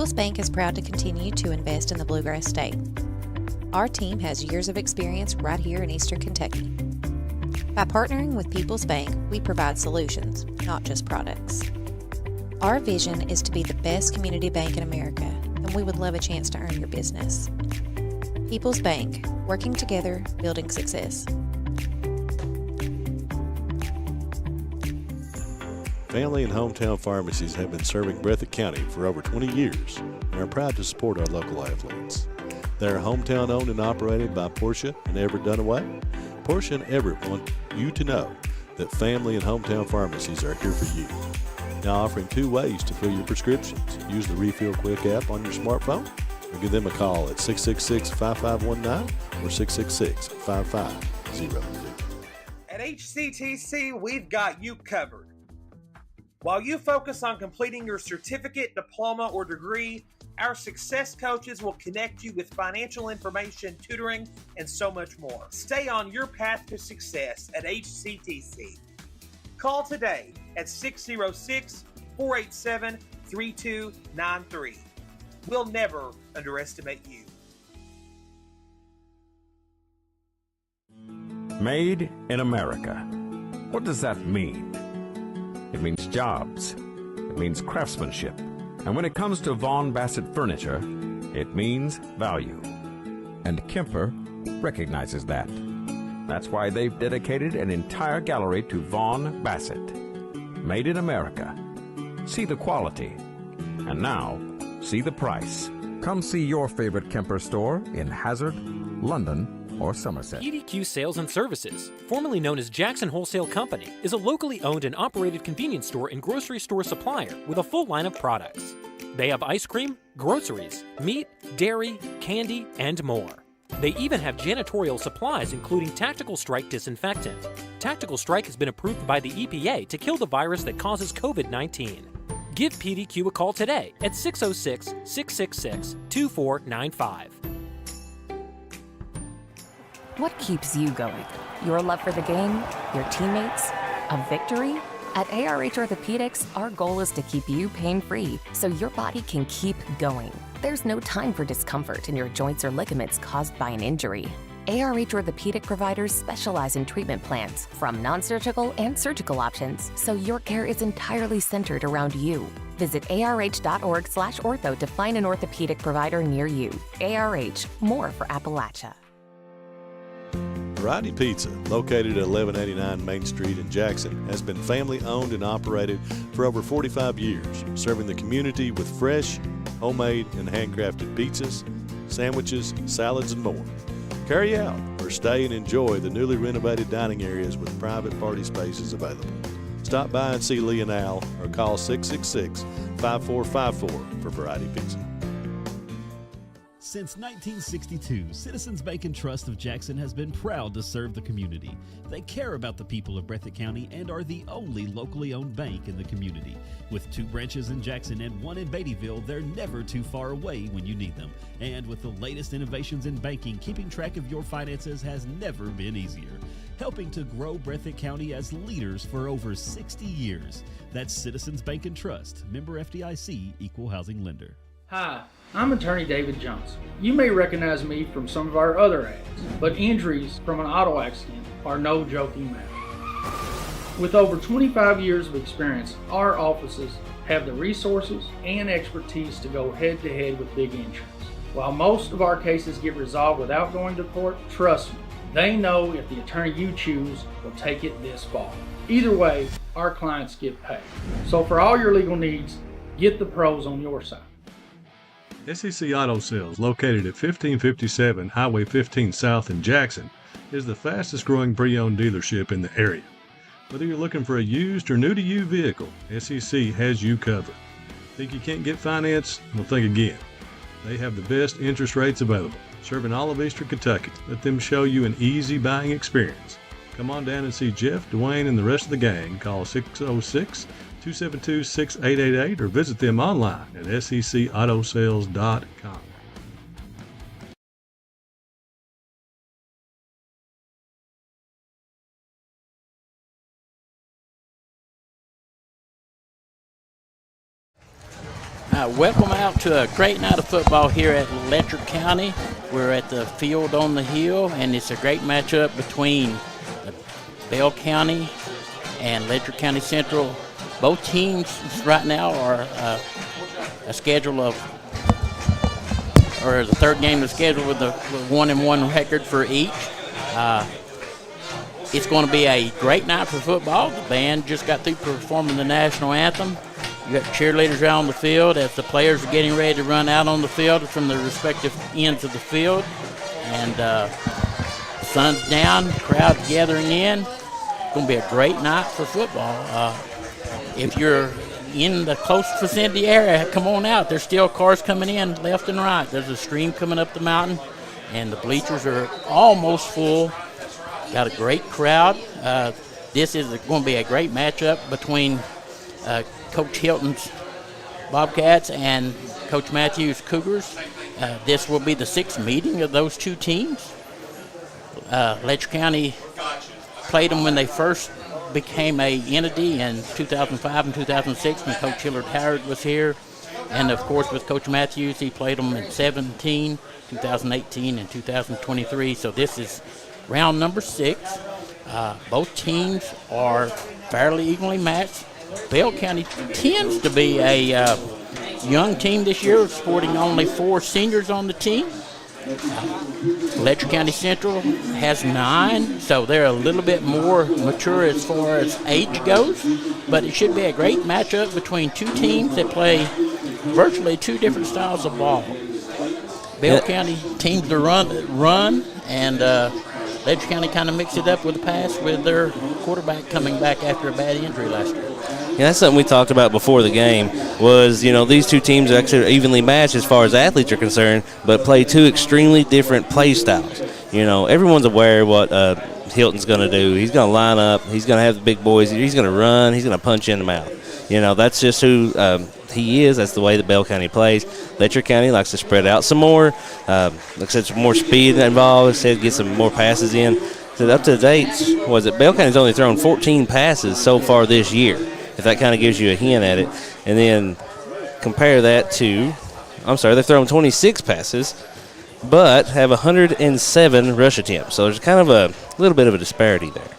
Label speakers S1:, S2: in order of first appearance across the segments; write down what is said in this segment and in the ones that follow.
S1: People's Bank is proud to continue to invest in the Bluegrass State. Our team has years of experience right here in Eastern Kentucky. By partnering with People's Bank, we provide solutions, not just products. Our vision is to be the best community bank in America, and we would love a chance to earn your business. People's Bank, working together, building success.
S2: Family and hometown pharmacies have been serving Breathitt County for over 20 years and are proud to support our local athletes. They are hometown owned and operated by Portia and Everett Dunaway. Portia and Everett want you to know that family and hometown pharmacies are here for you. Now offering 2 ways to fill your prescriptions. Use the Refill Quick app on your smartphone or give them a call at 666-5519 or 666-5502.
S3: At HCTC, we've got you covered. While you focus on completing your certificate, diploma, or degree, our success coaches will connect you with financial information, tutoring, and so much more. Stay on your path to success at HCTC. Call today at 606-487-3293. We'll never underestimate you.
S4: Made in America. What does that mean? It means jobs. It means craftsmanship. And when it comes to Vaughan Bassett furniture, it means value. And Kemper recognizes that. That's why they've dedicated an entire gallery to Vaughan Bassett. Made in America. See the quality. And now, see the price. Come see your favorite Kemper store in Hazard, London, or Somerset.
S5: PDQ Sales and Services, formerly known as Jackson Wholesale Company, is a locally owned and operated convenience store and grocery store supplier with a full line of products. They have ice cream, groceries, meat, dairy, candy, and more. They even have janitorial supplies including Tactical Strike disinfectant. Tactical Strike has been approved by the EPA to kill the virus that causes COVID-19. Give PDQ a call today at 606-666-2495.
S6: What keeps you going? Your love for the game? Your teammates? A victory? At ARH Orthopedics, our goal is to keep you pain-free so your body can keep going. There's no time for discomfort in your joints or ligaments caused by an injury. ARH Orthopedic providers specialize in treatment plans, from non-surgical and surgical options, so your care is entirely centered around you. Visit arh.org/ortho to find an orthopedic provider near you. ARH, more for Appalachia.
S2: Variety Pizza, located at 1189 Main Street in Jackson, has been family owned and operated for over 45 years, serving the community with fresh, homemade, and handcrafted pizzas, sandwiches, salads, and more. Carry out or stay and enjoy the newly renovated dining areas with private party spaces available. Stop by and see Lee and Al or call 666-5454 for Variety Pizza.
S7: Since 1962, Citizens Bank and Trust of Jackson has been proud to serve the community. They care about the people of Breathitt County and are the only locally owned bank in the community. With 2 branches in Jackson and 1 in Beattyville, they're never too far away when you need them. And with the latest innovations in banking, keeping track of your finances has never been easier. Helping to grow Breathitt County as leaders for over 60 years. That's Citizens Bank and Trust, member FDIC, equal housing lender.
S8: Hi, I'm attorney David Johnson. You may recognize me from some of our other ads, but injuries from an auto accident are no joking matter. With over 25 years of experience, our offices have the resources and expertise to go head to head with big insurance. While most of our cases get resolved without going to court, trust me, they know if the attorney you choose will take it this far. Either way, our clients get paid. So for all your legal needs, get the pros on your side.
S2: SEC Auto Sales, located at 1557 Highway 15 South in Jackson, is the fastest growing pre-owned dealership in the area. Whether you're looking for a used or new-to-you vehicle, SEC has you covered. Think you can't get finance? Well, think again. They have the best interest rates available, serving all of Eastern Kentucky. Let them show you an easy buying experience. Come on down and see Jeff, Dwayne, and the rest of the gang. Call 606-272-6888 or visit them online at secautosales.com.
S9: Welcome out to a great night of football here at Letcher County. We're at the field on the hill, and it's a great matchup between Bell County and Letcher County Central. Both teams right now are a schedule of, or the third game of the schedule with a 1-1 record for each. It's going to be a great night for football. The band just got through performing the national anthem. You got cheerleaders out on the field as the players are getting ready to run out on the field from their respective ends of the field. And sun's down, crowd gathering in. It's going to be a great night for football. If you're in the close vicinity area, come on out. There's still cars coming in left and right. There's a stream coming up the mountain, and the bleachers are almost full. Got a great crowd. This is going to be a great matchup between Coach Hilton's Bobcats and Coach Matthews' Cougars. This will be the sixth meeting of those two teams. Letcher County played them when they first became a entity in 2005 and 2006 when Coach Hillard Howard was here. And, of course, with Coach Matthews, he played them in 2017, 2018, and 2023. So this is round number 6. Both teams are fairly evenly matched. Bell County tends to be a young team this year, sporting only 4 seniors on the team. Letcher County Central has 9, so they're a little bit more mature as far as age goes. But it should be a great matchup between two teams that play virtually 2 different styles of ball. Bell County teams to run, and Letcher County kind of mixed it up with the pass with their quarterback coming back after a bad injury last year.
S10: Yeah, that's something we talked about before the game was, these two teams are actually evenly matched as far as athletes are concerned, but play 2 extremely different play styles. Everyone's aware of what Hilton's going to do. He's going to line up. He's going to have the big boys. He's going to run. He's going to punch you in the mouth. That's just who he is. That's the way that Bell County plays. Letcher County likes to spread out some more. Like I said, some more speed involved. Said get some more passes in. So up to date, Bell County's only thrown 14 passes so far this year, if that kind of gives you a hint at it. And then compare that to, they've thrown 26 passes, but have 107 rush attempts. So there's kind of a little bit of a disparity there.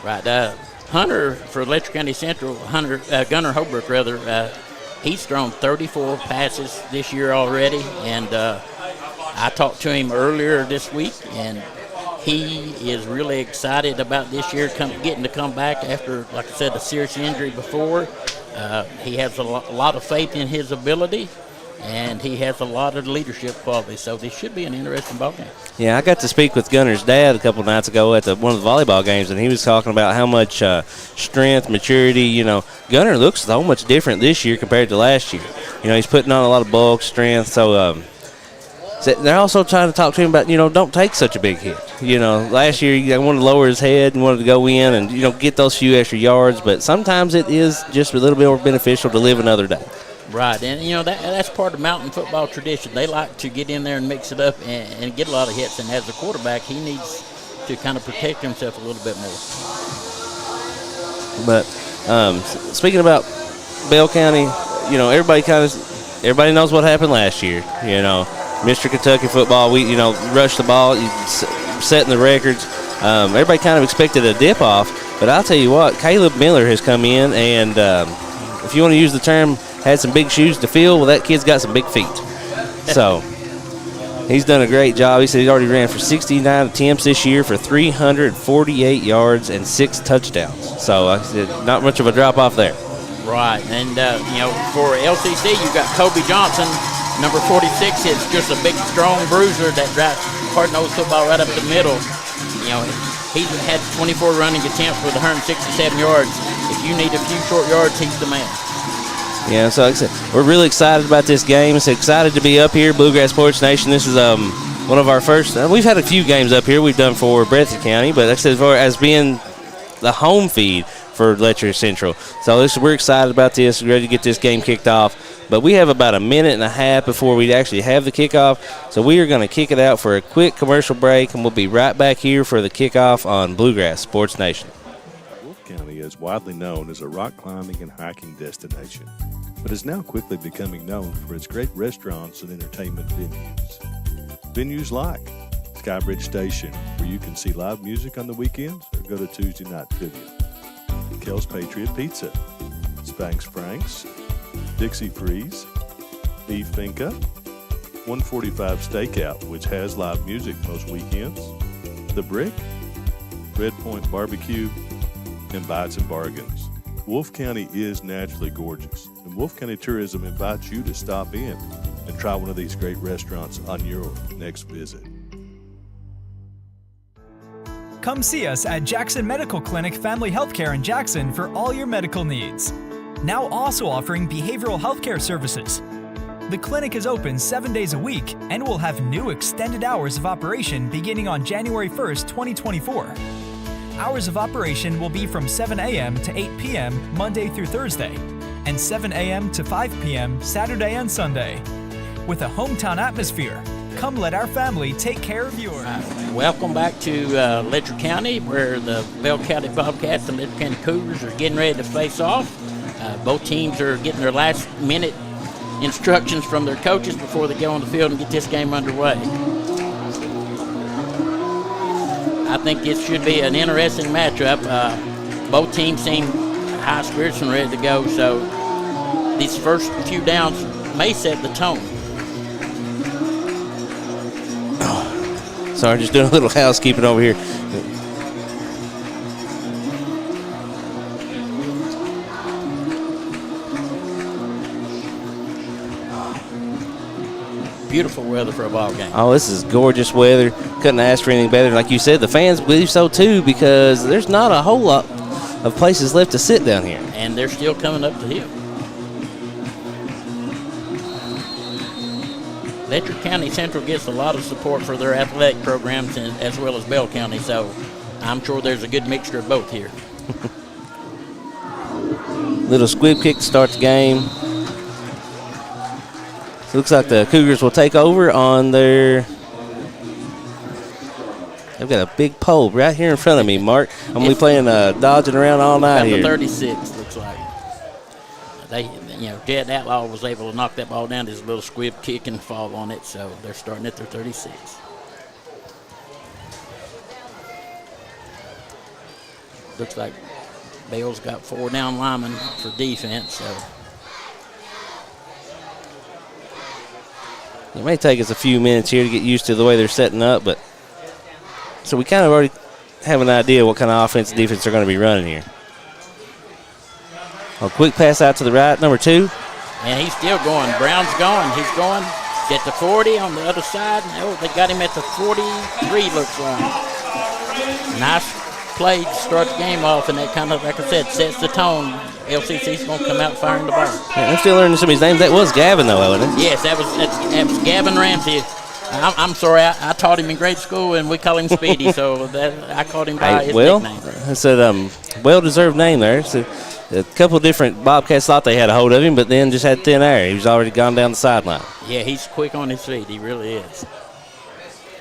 S9: Right. Hunter for Letcher County Central, Gunnar Holbrook, he's thrown 34 passes this year already. And I talked to him earlier this week, and he is really excited about this year getting to come back after, like I said, a serious injury before. He has a lot of faith in his ability, and he has a lot of leadership qualities. So this should be an interesting ball game.
S10: Yeah, I got to speak with Gunnar's dad a couple nights ago at one of the volleyball games, and he was talking about how much strength, maturity. Gunnar looks so much different this year compared to last year. He's putting on a lot of bulk, strength. So they're also trying to talk to him about, don't take such a big hit. Last year he wanted to lower his head and wanted to go in and, get those few extra yards. But sometimes it is just a little bit more beneficial to live another day.
S9: Right, and, that's part of mountain football tradition. They like to get in there and mix it up and get a lot of hits. And as a quarterback, he needs to kind of protect himself a little bit more.
S10: But speaking about Bell County, everybody knows what happened last year, Mr. Kentucky football, we rushed the ball, setting the records. Everybody kind of expected a dip off, but I'll tell you what, Caleb Miller has come in, and if you want to use the term, had some big shoes to fill. Well, that kid's got some big feet. So he's done a great job. He said he's already ran for 69 attempts this year for 348 yards and 6 touchdowns. So like I said, not much of a drop off there.
S9: Right, and for LCC, you've got Kobe Johnson. Number 46 is just a big, strong bruiser that drives hard-nosed football right up the middle. He's had 24 running attempts with 167 yards. If you need a few short yards, he's the man.
S10: Yeah, so like I said, we're really excited about this game. So excited to be up here, Bluegrass Sports Nation. This is one of our first. We've had a few games up here we've done for Breathitt County, but like I said, as being the home feed for Letcher Central. So we're excited about this. We're ready to get this game kicked off. But we have about a minute and a half before we actually have the kickoff. So we are going to kick it out for a quick commercial break, and we'll be right back here for the kickoff on Bluegrass Sports Nation.
S2: Wolfe County is widely known as a rock climbing and hiking destination. but is now quickly becoming known for its great restaurants and entertainment venues. Venues like Skybridge Station, where you can see live music on the weekends or go to Tuesday night trivia. Kel's Patriot Pizza, Spanx Franks, Dixie Freeze, Beef Finca, 145 Stakeout, which has live music most weekends, The Brick, Red Point Barbecue, and Bites and Bargains. Wolfe County is naturally gorgeous, and Wolfe County Tourism invites you to stop in and try one of these great restaurants on your next visit.
S11: Come see us at Jackson Medical Clinic Family Healthcare in Jackson for all your medical needs. Now also offering behavioral healthcare services. The clinic is open 7 days a week and will have new extended hours of operation beginning on January 1st, 2024. Hours of operation will be from 7 a.m. to 8 p.m. Monday through Thursday, and 7 a.m. to 5 p.m. Saturday and Sunday. With a hometown atmosphere, come let our family take care of yours.
S9: Welcome back to Letcher County, where the Bell County Bobcats and Letcher County Cougars are getting ready to face off. Both teams are getting their last minute instructions from their coaches before they go on the field and get this game underway. I think this should be an interesting matchup. Both teams seem high spirits and ready to go, so these first few downs may set the tone.
S10: Sorry, just doing a little housekeeping over here.
S9: Beautiful weather for a ball game.
S10: Oh, this is gorgeous weather. Couldn't ask for anything better. Like you said, the fans believe so too, because there's not a whole lot of places left to sit down here.
S9: And they're still coming up the hill. Letcher County Central gets a lot of support for their athletic programs, as well as Bell County, so I'm sure there's a good mixture of both here.
S10: Little squib kick to start the game. So looks like the Cougars will take over on their... They've got a big pole right here in front of me, Mark. I'm going to be playing dodging around all night here.
S9: About the 36, looks like. Jed Outlaw was able to knock that ball down. There's a little squib kick and fall on it, so they're starting at their 36. Looks like Bell's got 4 down linemen for defense, so...
S10: It may take us a few minutes here to get used to the way they're setting up, but so we kind of already have an idea what kind of offense and defense they're going to be running here. A quick pass out to the right, number 2.
S9: And he's still going. Brown's going. He's going. Get the 40 on the other side. Oh, they got him at the 43, looks like. Nice play to start the game off, and that kind of, like I said, sets the tone. LCC's going to come out firing the ball.
S10: Yeah, I'm still learning some of these names. That was Gavin, though, wasn't it?
S9: Yes, that was Gavin Ramsey. I'm sorry, I taught him in grade school, and we call him Speedy, so I called him by his nickname.
S10: I said, well-deserved name there. So a couple of different Bobcats thought they had a hold of him, but then just had thin air. He was already gone down the sideline.
S9: Yeah, he's quick on his feet. He really is.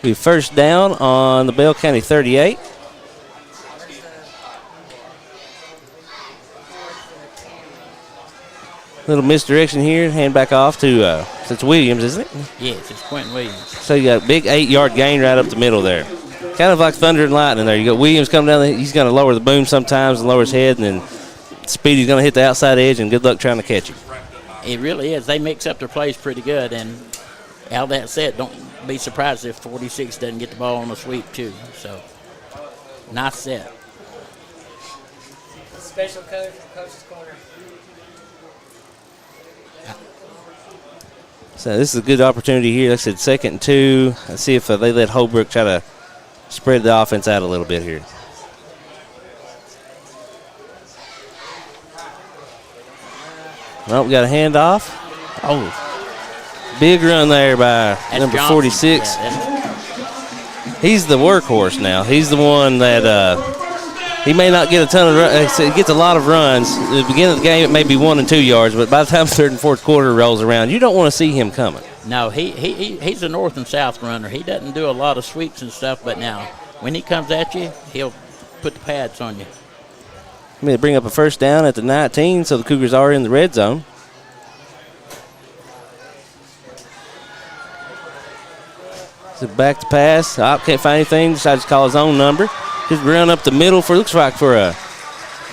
S10: We first down on the Bell County 38. Little misdirection here. Hand back off to it's Williams, isn't it?
S9: Yes, it's Quentin Williams.
S10: So you got a big 8-yard gain right up the middle there. Kind of like thunder and lightning there. You got Williams coming down there. He's going to lower the boom sometimes and lower his head, and then Speedy's going to hit the outside edge, and good luck trying to catch him.
S9: It really is. They mix up their plays pretty good, and all that said, don't be surprised if 46 doesn't get the ball on the sweep too. So, nice set.
S12: Special coach from Coach's Corner.
S10: So this is a good opportunity here. Like I said, 2nd and 2. Let's see if they let Holbrook try to spread the offense out a little bit here. Well, we got a handoff. Oh, big run there by number 46. He's the workhorse now. He's the one that he may not get a ton of runs. He gets a lot of runs. At the beginning of the game, it may be 1 and 2 yards, but by the time 3rd and 4th quarter rolls around, you don't want to see him coming.
S9: No, he's a north and south runner. He doesn't do a lot of sweeps and stuff, but now when he comes at you, he'll put the pads on you.
S10: I'm going to bring up a first down at the 19, so the Cougars are in the red zone. Back to pass. Can't find anything. Decides to call his own number. Just run up the middle looks like for a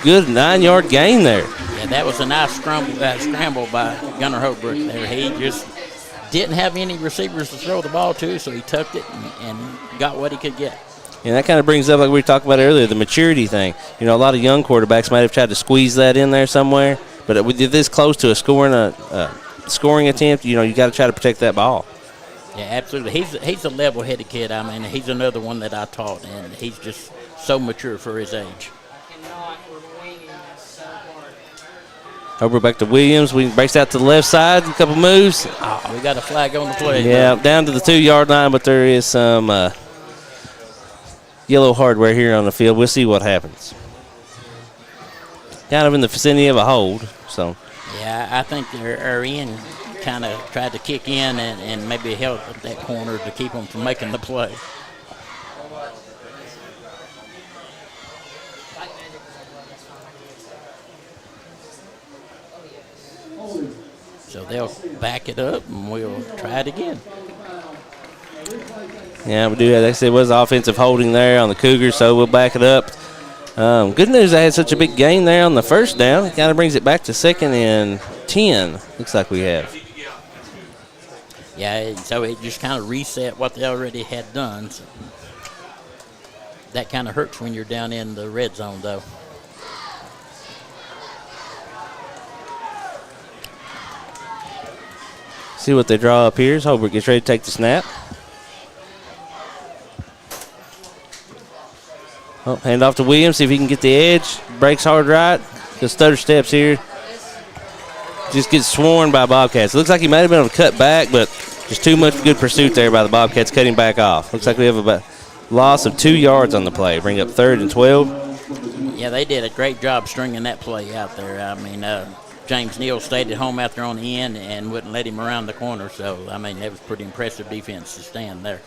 S10: good 9-yard gain there.
S9: Yeah, that was a nice scramble by Gunnar Holbrook there. He just didn't have any receivers to throw the ball to, so he tucked it and got what he could get.
S10: And that kind of brings up, like we were talking about earlier, the maturity thing. You know, a lot of young quarterbacks might have tried to squeeze that in there somewhere, but with this close to a scoring attempt, you know, you got to try to protect that ball.
S9: Yeah, absolutely. He's a level-headed kid. I mean, he's another one that I taught, and he's just so mature for his age.
S10: Over back to Williams. We breaks out to the left side. A couple moves.
S9: Oh, we got a flag on the play.
S10: Yeah, down to the 2-yard line, but there is some yellow hardware here on the field. We'll see what happens. Kind of in the vicinity of a hold. So.
S9: Yeah, I think our end kind of tried to kick in and maybe held that corner to keep them from making the play. So they'll back it up, and we'll try it again.
S10: Yeah, we do have, like I said, it was offensive holding there on the Cougars, so we'll back it up. Good news, they had such a big gain there on the first down. It kind of brings it back to 2nd and 10, looks like we have.
S9: Yeah, so it just kind of reset what they already had done. So that kind of hurts when you're down in the red zone, though.
S10: See what they draw up here as Holbrook gets ready to take the snap. Oh, hand off to Williams, see if he can get the edge. Breaks hard right. Just stutter steps here. Just gets sworn by Bobcats. Looks like he might have been able to cut back, but just too much good pursuit there by the Bobcats cutting back off. Looks like we have a loss of 2 yards on the play. Bring up 3rd and 12.
S9: Yeah, they did a great job stringing that play out there. I mean, James Neal stayed at home out there on the end and wouldn't let him around the corner. So, I mean, that was pretty impressive defense to stand there.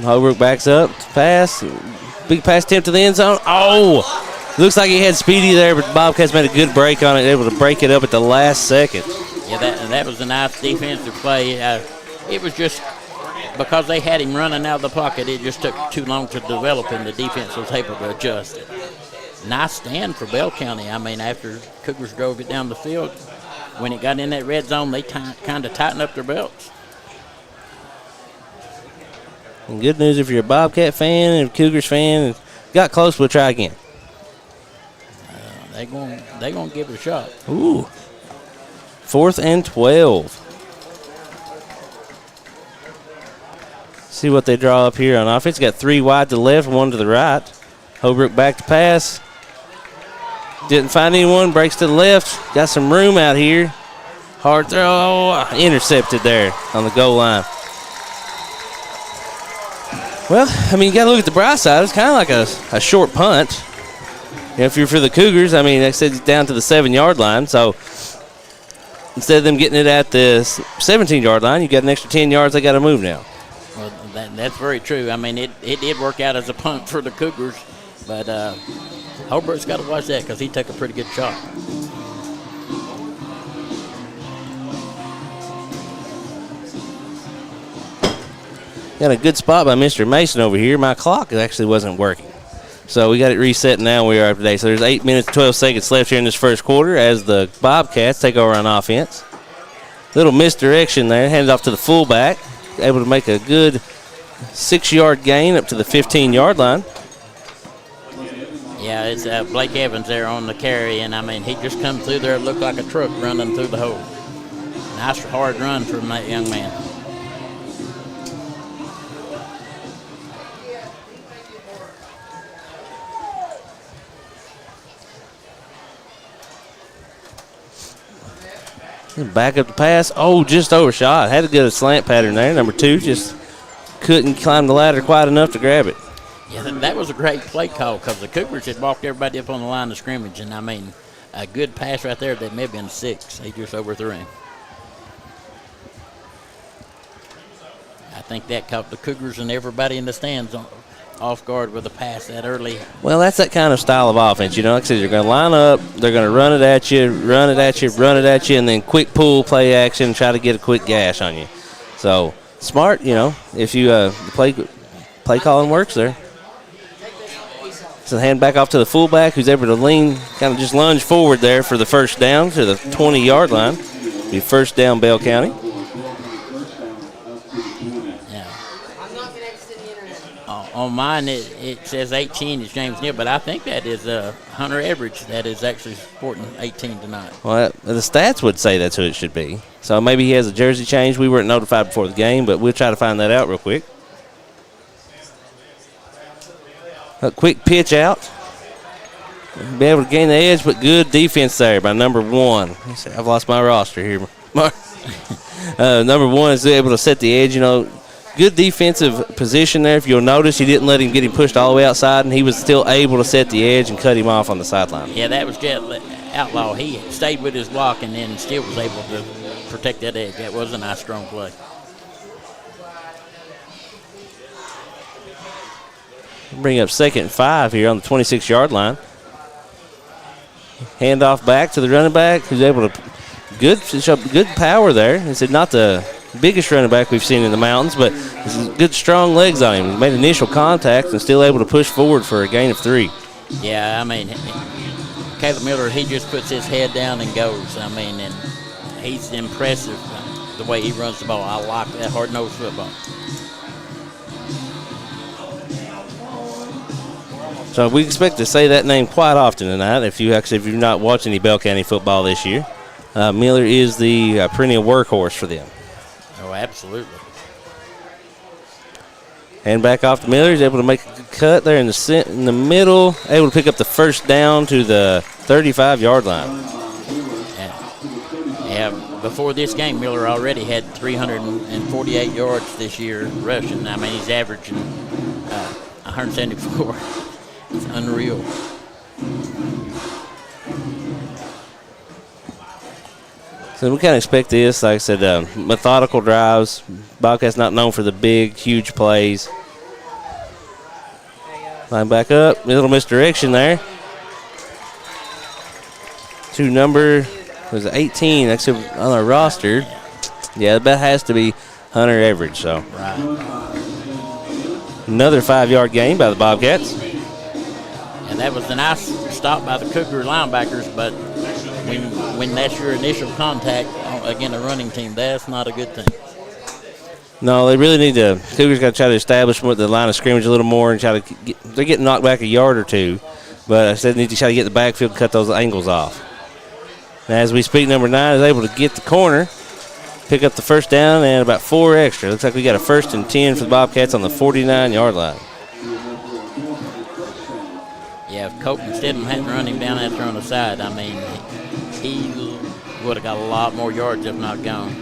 S10: Holbrook backs up, pass, big pass attempt to the end zone. Oh, looks like he had Speedy there, but Bobcats made a good break on it, able to break it up at the last second.
S9: Yeah, that was a nice defensive play. It was just because they had him running out of the pocket, it just took too long to develop, and the defense was able to adjust it. Nice stand for Bell County. I mean, after Cougars drove it down the field, when it got in that red zone, they kind of tightened up their belts.
S10: And good news if you're a Bobcat fan and a Cougars fan, got close, we'll try again.
S9: They're gonna give it a shot.
S10: Ooh. 4th and 12. See what they draw up here on offense. Got 3 wide to the left, 1 to the right. Holbrook back to pass. Didn't find anyone, breaks to the left. Got some room out here. Hard throw, intercepted there on the goal line. Well, I mean, you got to look at the bright side. It's kind of like a short punt. You know, if you're for the Cougars, I mean, like I said, it's down to the 7-yard line. So instead of them getting it at the 17-yard line, you got an extra 10 yards they got to move now.
S9: Well, that's very true. I mean, it did work out as a punt for the Cougars, but Holbrook's got to watch that because he took a pretty good shot.
S10: Got a good spot by Mr. Mason over here. My clock actually wasn't working. So we got it reset, and now we are up to date. So there's 8 minutes, 12 seconds left here in this first quarter as the Bobcats take over on offense. Little misdirection there. Handed off to the fullback. Able to make a good 6-yard gain up to the 15-yard line.
S9: Yeah, it's Blake Evans there on the carry, and, I mean, he just come through there. It looked like a truck running through the hole. Nice hard run from that young man.
S10: Back up the pass. Oh, just overshot. Had to get a slant pattern there. Number 2 just couldn't climb the ladder quite enough to grab it.
S9: Yeah, that was a great play call because the Cougars had walked everybody up on the line of scrimmage. And, I mean, a good pass right there that may have been 6. He just overthrew him. I think that caught the Cougars and everybody in the stands off guard with a pass that early.
S10: Well, that's that kind of style of offense. Like I said, you're going to line up, they're going to run it at you, and then quick pull, play action, try to get a quick gash on you. So, smart, if you play calling works there. So hand back off to the fullback, who's able to lean, kind of just lunge forward there for the first down to the 20-yard line. Be first down, Bell County.
S9: On mine, it says 18 is James Neal, but I think that is Hunter Everidge that is actually sporting 18 tonight.
S10: Well, the stats would say that's who it should be. So maybe he has a jersey change. We weren't notified before the game, but we'll try to find that out real quick. A quick pitch out. Be able to gain the edge, but good defense there by number 1. I've lost my roster here. Number 1 is able to set the edge, Good defensive position there. If you'll notice, he didn't let him get him pushed all the way outside, and he was still able to set the edge and cut him off on the sideline.
S9: Yeah, that was Jet Outlaw. He stayed with his block and then still was able to protect that edge. That was a nice, strong play.
S10: Bring up 2nd and 5 here on the 26-yard line. Handoff back to the running back, who's able to show good power there. He said not the biggest running back we've seen in the mountains, but good strong legs on him. He made initial contact and still able to push forward for a gain of 3.
S9: Yeah, Caleb Miller, he just puts his head down and goes. And he's impressive the way he runs the ball. I like that hard-nosed football.
S10: So we expect to say that name quite often tonight if you've not watched any Bell County football this year. Miller is the perennial workhorse for them.
S9: Oh, absolutely.
S10: And back off to Miller. He's able to make a cut there in the middle, able to pick up the first down to the 35-yard line.
S9: Yeah, before this game, Miller already had 348 yards this year rushing. He's averaging 174. It's unreal.
S10: So we kind of expect this, like I said, methodical drives. Bobcats not known for the big, huge plays. Line back up, little misdirection there. To number, was it 18? That's on our roster. Yeah, that has to be Hunter Everidge. So
S9: right.
S10: Another 5-yard gain by the Bobcats.
S9: And that was a nice stop by the Cougar linebackers, but when that's your initial contact against a running team, that's not a good thing.
S10: No, they really need to. Cougars got to try to establish the line of scrimmage a little more and try to they're getting knocked back a yard or two, but I said they need to try to get the backfield and cut those angles off. Now, as we speak, number 9 is able to get the corner, pick up the first down, and about 4 extra. Looks like we got a 1st and 10 for the Bobcats on the 49-yard line.
S9: Yeah, if Colton Stidham hadn't run him down after on the side, he would have got a lot more yards if not gone.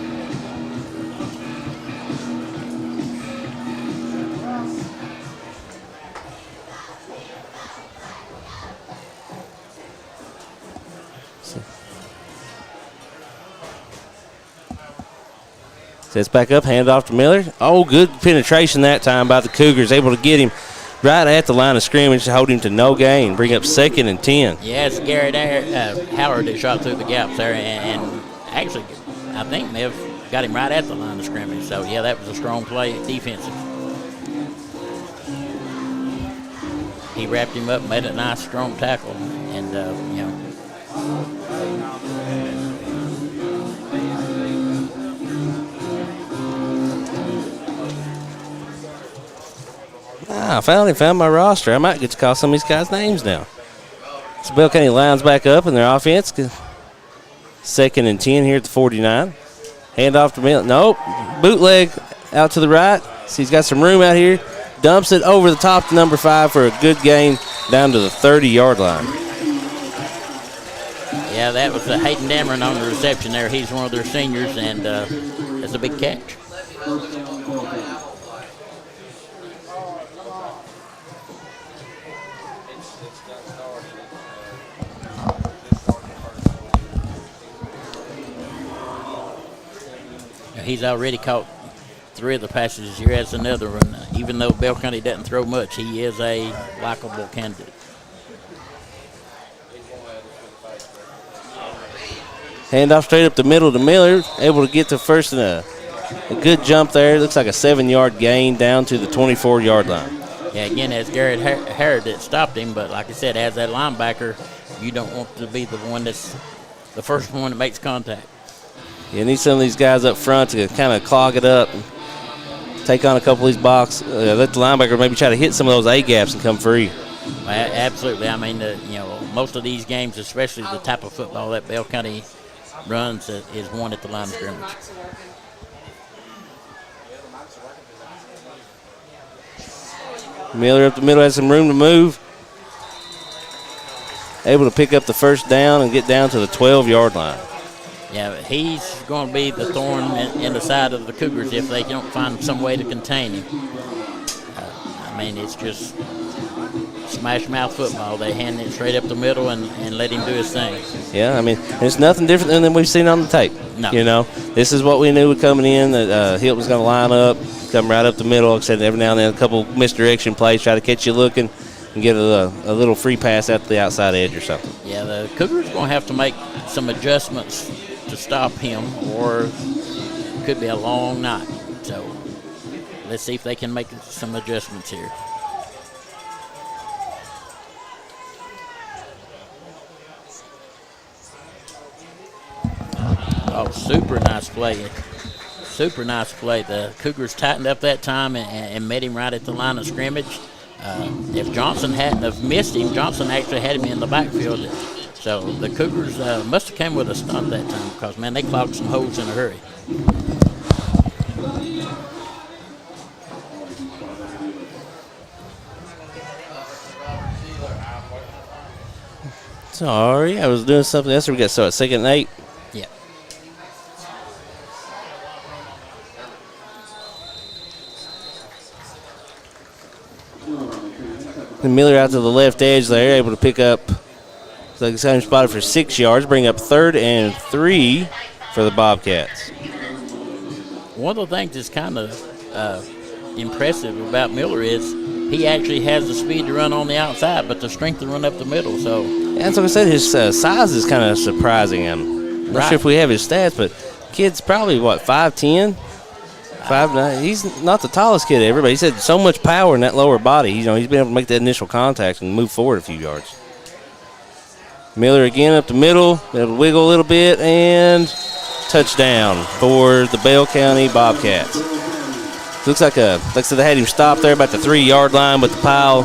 S10: Sets back up, hand off to Miller. Oh, good penetration that time by the Cougars. Able to get him right at the line of scrimmage to hold him to no gain. Bring up 2nd and 10.
S9: Yeah, it's Garrett Howard that shot through the gaps there, and actually I think they have got him right at the line of scrimmage. So, yeah, that was a strong play defensive. He wrapped him up, made a nice, strong tackle, and,
S10: I finally found my roster. I might get to call some of these guys' names now. So Bell County lines back up in their offense. 2nd and 10 here at the 49. Hand off to Miller. Nope. Bootleg out to the right. So he's got some room out here. Dumps it over the top to number 5 for a good gain down to the 30-yard line.
S9: Yeah, that was Hayden Dameron on the reception there. He's one of their seniors, and that's a big catch. He's already caught 3 of the passes this year. Has another one. Even though Bell County doesn't throw much, he is a likable candidate.
S10: Handoff straight up the middle to Miller, able to get to first and a good jump there. Looks like a 7-yard gain down to the 24-yard line.
S9: Yeah, again, as Garrett Harrod that stopped him, but like I said, as that linebacker, you don't want to be the one that's the first one that makes contact.
S10: You need some of these guys up front to kind of clog it up, take on a couple of these blocks, let the linebacker maybe try to hit some of those A-gaps and come free.
S9: Well, absolutely. I mean, most of these games, especially the type of football that Bell County runs, is won at the line of scrimmage.
S10: Miller up the middle has some room to move. Able to pick up the first down and get down to the 12-yard line.
S9: Yeah, he's going to be the thorn in the side of the Cougars if they don't find some way to contain him. I mean, it's just smash mouth football. They hand it straight up the middle and let him do his thing.
S10: Yeah, I mean, it's nothing different than we've seen on the tape.
S9: No.
S10: You know, this is what we knew coming in, that Hilt was going to line up, come right up the middle. Like I said, every now and then a couple misdirection plays, try to catch you looking and get a little free pass out to the outside edge or something.
S9: Yeah, the Cougars going to have to make some adjustments to stop him, or it could be a long night. So let's see if they can make some adjustments here. Oh, super nice play. Super nice play. The Cougars tightened up that time and met him right at the line of scrimmage. If Johnson hadn't have missed him, Johnson actually had him in the backfield. So the Cougars must have come with a stunt that time because, man, they clogged some holes in a hurry.
S10: Sorry, I was doing something else. We got so at 2nd and 8.
S9: Yeah.
S10: And Miller out to the left edge there, able to pick up the same spot for 6 yards, bring up 3rd and 3 for the Bobcats.
S9: One of the things that's kind of impressive about Miller is he actually has the speed to run on the outside, but the strength to run up the middle. So
S10: yeah, that's like I said, his size is kind of surprising. I'm not sure if we have his stats, but kid's probably, 5'10", 5'9". He's not the tallest kid ever, but he's had so much power in that lower body. He's been able to make that initial contact and move forward a few yards. Miller again up the middle, able to wiggle a little bit, and touchdown for the Bell County Bobcats. Looks like they had him stop there about the 3-yard line with the pile,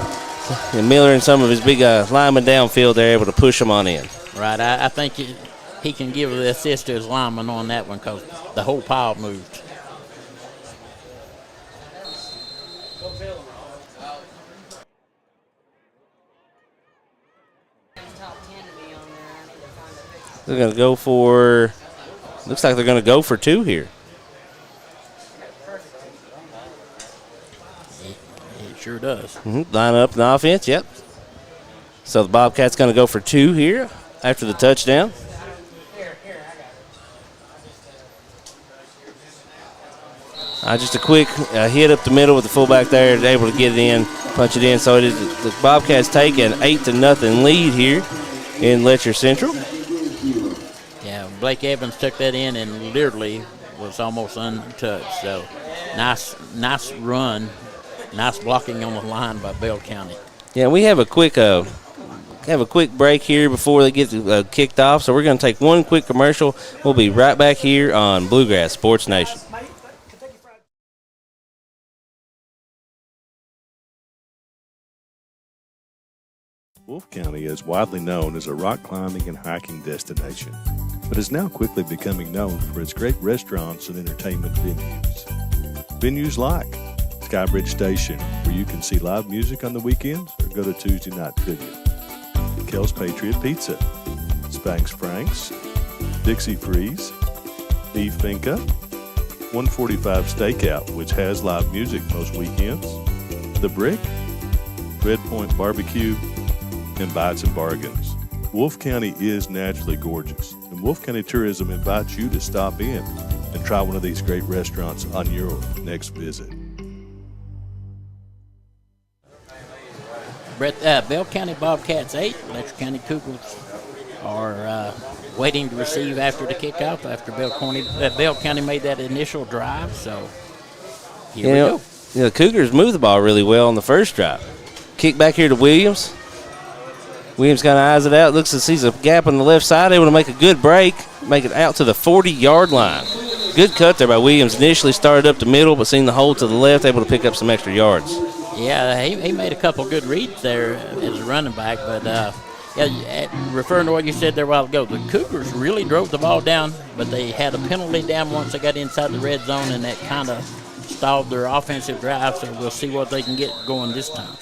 S10: and Miller and some of his big linemen downfield, they're able to push him on in.
S9: Right, I think he can give the assist to his lineman on that one because the whole pile moved.
S10: They're going to go for, looks like they're going to go for 2 here.
S9: It sure does.
S10: Line up in the offense, yep. So the Bobcats going to go for 2 here after the touchdown. Just a quick hit up the middle with the fullback there, able to get it in, punch it in. So it is the Bobcats take an 8-0 lead here in Letcher Central.
S9: Yeah, Blake Evans took that in and literally was almost untouched. So nice run, nice blocking on the line by Bell County.
S10: Yeah, we have a quick break here before they get kicked off. So we're going to take one quick commercial. We'll be right back here on Bluegrass Sports Nation.
S2: Wolfe County is widely known as a rock climbing and hiking destination, but is now quickly becoming known for its great restaurants and entertainment venues. Venues like Skybridge Station, where you can see live music on the weekends or go to Tuesday night trivia. Kel's Patriot Pizza, Spanx Frank's, Dixie Freeze, Beef Finca, 145 Stakeout, which has live music most weekends, The Brick, Red Point Barbecue, and Bites and Bargains. Wolfe County is naturally gorgeous, and Wolfe County Tourism invites you to stop in and try one of these great restaurants on your next visit.
S9: Bell County Bobcats 8, Letcher County Cougars are waiting to receive after the kickoff after Bell County made that initial drive. So here we go.
S10: The Cougars moved the ball really well on the first drive. Kick back here to Williams. Williams kind of eyes it out, looks and sees a gap on the left side, able to make a good break, make it out to the 40-yard line. Good cut there by Williams. Initially started up the middle, but seen the hole to the left, able to pick up some extra yards.
S9: Yeah, he made a couple good reads there as a running back, but referring to what you said there a while ago, the Cougars really drove the ball down, but they had a penalty down once they got inside the red zone, and that kind of stalled their offensive drive, so we'll see what they can get going this time.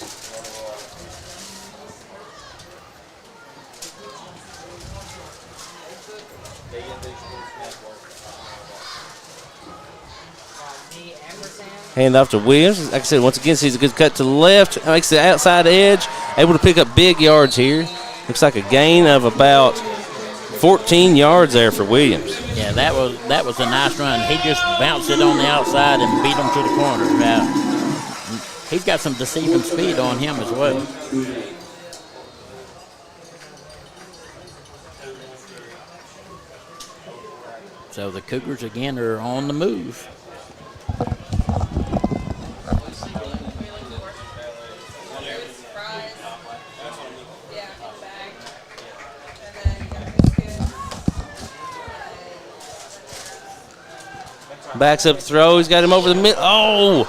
S10: Hand off to Williams. Like I said, once again, sees a good cut to the left. Makes the outside edge. Able to pick up big yards here. Looks like a gain of about 14 yards there for Williams.
S9: Yeah, that was a nice run. He just bounced it on the outside and beat him to the corner. He's got some deceiving speed on him as well. So the Cougars again are on the move.
S10: Backs up the throw. He's got him over the mid. Oh!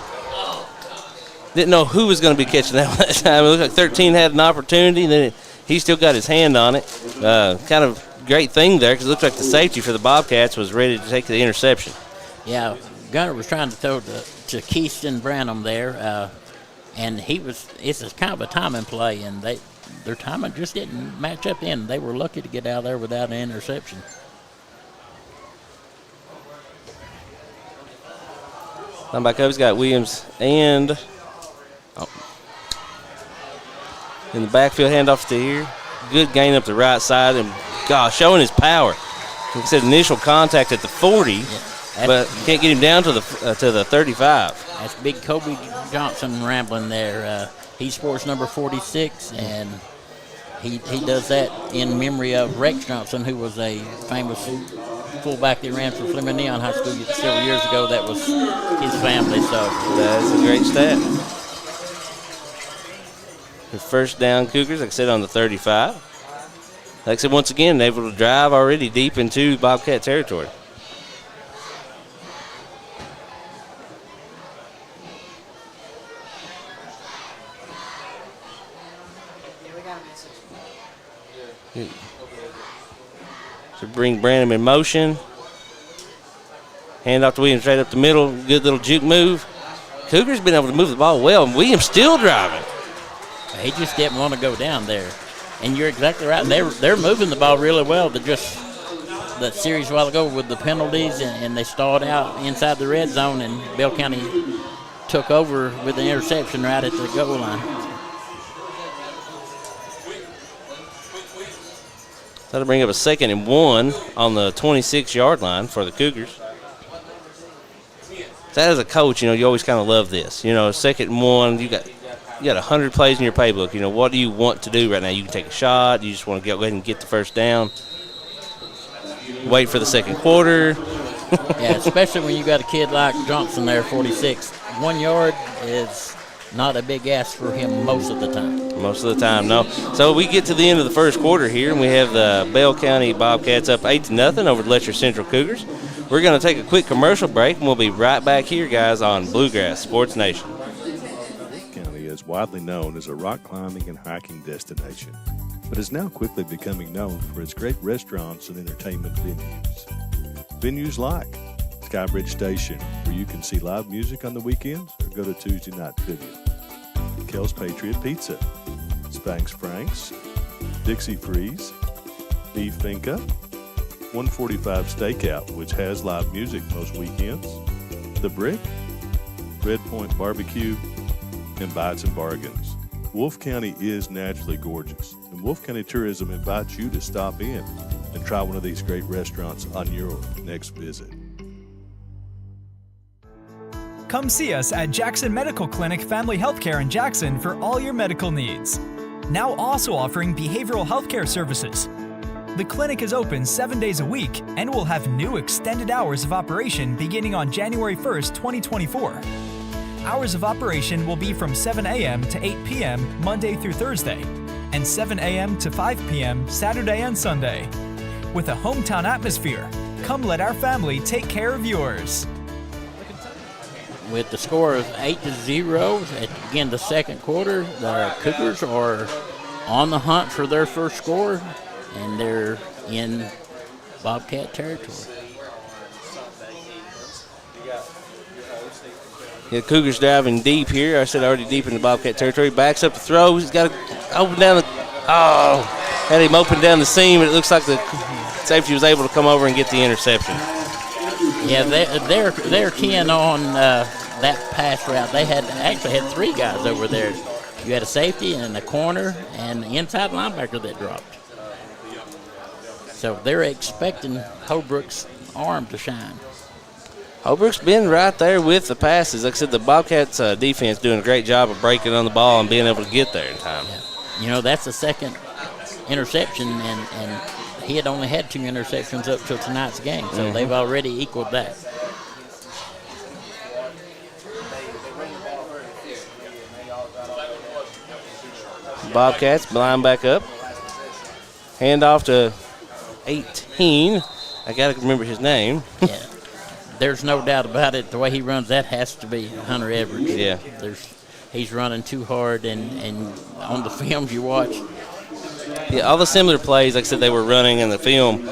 S10: Didn't know who was going to be catching that one that time. It looked like 13 had an opportunity, and then he still got his hand on it. Kind of great thing there because it looked like the safety for the Bobcats was ready to take the interception.
S9: Yeah, Gunner was trying to throw to Keyston Branham there, and it's a kind of a timing play, and their timing just didn't match up in. They were lucky to get out of there without an interception.
S10: Come back up. He's got Williams and in the backfield, handoff to here. Good gain up the right side, and gosh, showing his power. Like I said, initial contact at the 40, but can't get him down to the 35.
S9: That's big Kobe Johnson rambling there. He sports number 46, and he does that in memory of Rex Johnson, who was a famous fullback that ran for Fleming Neon High School several years ago. That was his family, so
S10: that's a great stat. The first down Cougars, like I said, on the 35. Like I said, once again, able to drive already deep into Bobcat territory. So bring Branham in motion. Hand off to Williams right up the middle. Good little juke move. Cougars been able to move the ball well, and Williams still driving.
S9: He just didn't want to go down there. And you're exactly right. They're moving the ball really well. That series a while ago with the penalties, and they stalled out inside the red zone, and Bell County took over with an interception right at the goal line.
S10: That'll bring up a 2nd and 1 on the 26-yard line for the Cougars. So as a coach, you always kind of love this. 2nd and 1, you got 100 plays in your playbook. What do you want to do right now? You can take a shot. You just want to go ahead and get the first down. Wait for the second quarter.
S9: Yeah, especially when you got a kid like Johnson there, 46. 1 yard is not a big ask for him most of the time.
S10: Most of the time, no. So we get to the end of the first quarter here, and we have the Bell County Bobcats up 8-0 over the Letcher Central Cougars. We're going to take a quick commercial break, and we'll be right back here, guys, on Bluegrass Sports Nation.
S2: County is widely known as a rock climbing and hiking destination, but is now quickly becoming known for its great restaurants and entertainment venues. Venues like Skybridge Station, where you can see live music on the weekends or go to Tuesday night trivia. Kel's Patriot Pizza, Spanx Franks, Dixie Freeze, Beef Finca, 145 Stakeout, which has live music most weekends, The Brick, Red Point Barbecue, and Bites and Bargains. Wolfe County is naturally gorgeous, and Wolfe County Tourism invites you to stop in and try one of these great restaurants on your next visit.
S11: Come see us at Jackson Medical Clinic Family Healthcare in Jackson for all your medical needs. Now also offering behavioral healthcare services. The clinic is open 7 days a week and will have new extended hours of operation beginning on January 1st, 2024. Hours of operation will be from 7 a.m. to 8 p.m. Monday through Thursday, and 7 a.m. to 5 p.m. Saturday and Sunday. With a hometown atmosphere, come let our family take care of yours.
S9: With the score of 8-0 at again the second quarter, the Cougars are on the hunt for their first score, and they're in Bobcat territory.
S10: Yeah, Cougars driving deep here. I said already deep in the Bobcat territory. Backs up to throw. He's got to open down the. Oh, had him open down the seam. It looks like the safety was able to come over and get the interception.
S9: Yeah, they're keen on that pass route. They actually had three guys over there. You had a safety and a corner and the inside linebacker that dropped. So they're expecting Holbrook's arm to shine.
S10: Holbrook's been right there with the passes. Like I said, the Bobcats defense doing a great job of breaking on the ball and being able to get there in time.
S9: Yeah. You know, that's the second interception, and he had only had 2 interceptions up till tonight's game, so they've already equaled that.
S10: Bobcats line back up. Hand off to 18. I got to remember his name.
S9: Yeah. There's no doubt about it. The way he runs, that has to be Hunter Edwards.
S10: Yeah.
S9: He's running too hard, and on the films you watch.
S10: Yeah, all the similar plays, like I said, they were running in the film.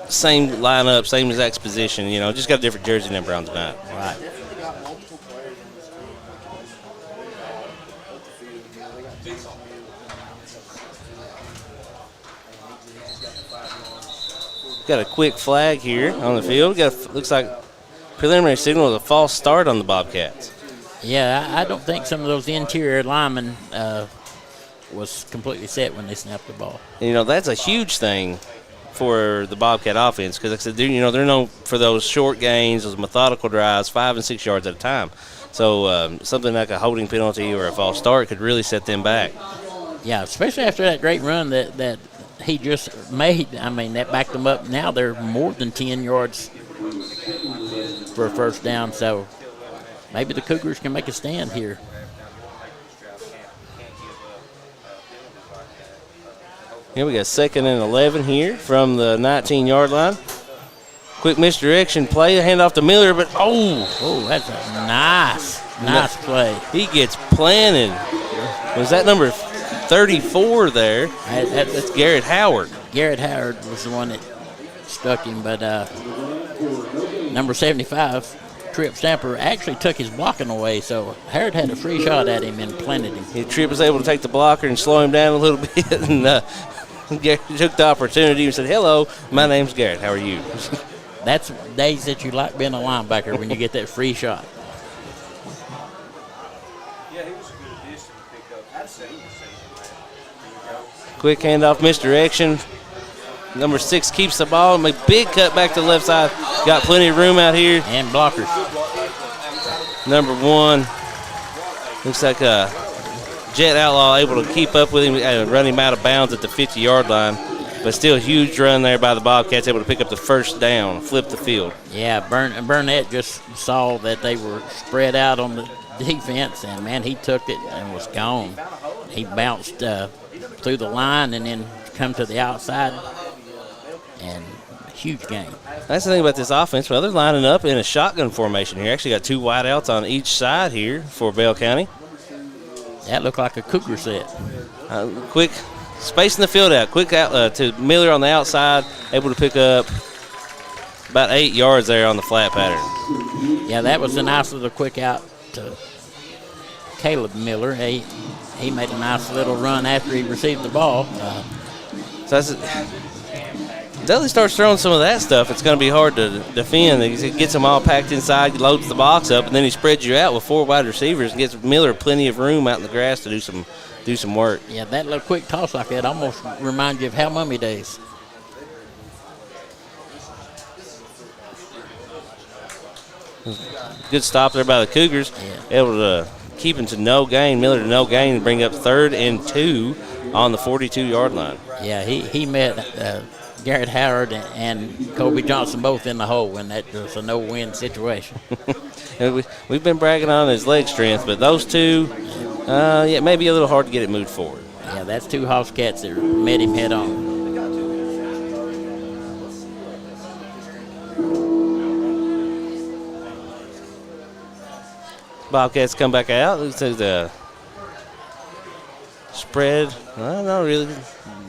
S10: Same lineup, same exact position. You know, just got a different jersey number on tonight.
S9: Right.
S10: Got a quick flag here on the field. Looks like preliminary signal of a false start on the Bobcats.
S9: Yeah, I don't think some of those interior linemen was completely set when they snapped the ball.
S10: And, you know, that's a huge thing for the Bobcat offense because, like I said, they're known for those short gains, those methodical drives, 5 and 6 yards at a time. So something like a holding penalty or a false start could really set them back.
S9: Yeah, especially after that great run that he just made. I mean, that backed them up. Now they're more than 10 yards for a first down, so maybe the Cougars can make a stand here.
S10: Here we got 2nd and 11 here from the 19-yard line. Quick misdirection play, handoff to Miller, but
S9: that's a nice play.
S10: He gets planted. Was that number 34 there? That's Garrett Howard.
S9: Garrett Howard was the one that stuck him, but number 75, Tripp Stamper, actually took his blocking away, so Howard had a free shot at him and planted him.
S10: Tripp was able to take the blocker and slow him down a little bit, and Garrett took the opportunity and said, "Hello, my name's Garrett. How are you?"
S9: That's days that you like being a linebacker when you get that free shot.
S10: Quick handoff, misdirection. Number 6 keeps the ball. Make big cut back to the left side. Got plenty of room out here.
S9: And blockers.
S10: Number 1. Looks like Jet Outlaw able to keep up with him, run him out of bounds at the 50-yard line. But still a huge run there by the Bobcats, able to pick up the first down, flip the field.
S9: Yeah, Burnett just saw that they were spread out on the defense, and, man, he took it and was gone. He bounced through the line and then come to the outside, and huge game.
S10: That's the thing about this offense. Well, they're lining up in a shotgun formation here. Actually got 2 wideouts on each side here for Bell County.
S9: That looked like a Cougar set.
S10: Quick spacing the field out. Quick out to Miller on the outside, able to pick up about 8 yards there on the flat pattern.
S9: Yeah, that was a nice little quick out to Caleb Miller. He made a nice little run after he received the ball.
S10: So until he starts throwing some of that stuff, it's going to be hard to defend. He gets them all packed inside, loads the box up, and then he spreads you out with 4 wide receivers and gives Miller plenty of room out in the grass to do some work.
S9: Yeah, that little quick toss like that almost reminds you of How Mummy days.
S10: Good stop there by the Cougars.
S9: Yeah.
S10: Able to keep him to no gain, Miller to no gain, and bring up 3rd and 2 on the 42-yard line.
S9: Yeah, he met Garrett Howard and Kobe Johnson both in the hole, and that was a no-win situation.
S10: We've been bragging on his leg strength, but those two, maybe a little hard to get it moved forward.
S9: Yeah, that's 2 Bobcats that met him head on.
S10: Bobcats come back out. Looks like the spread. Well, not really.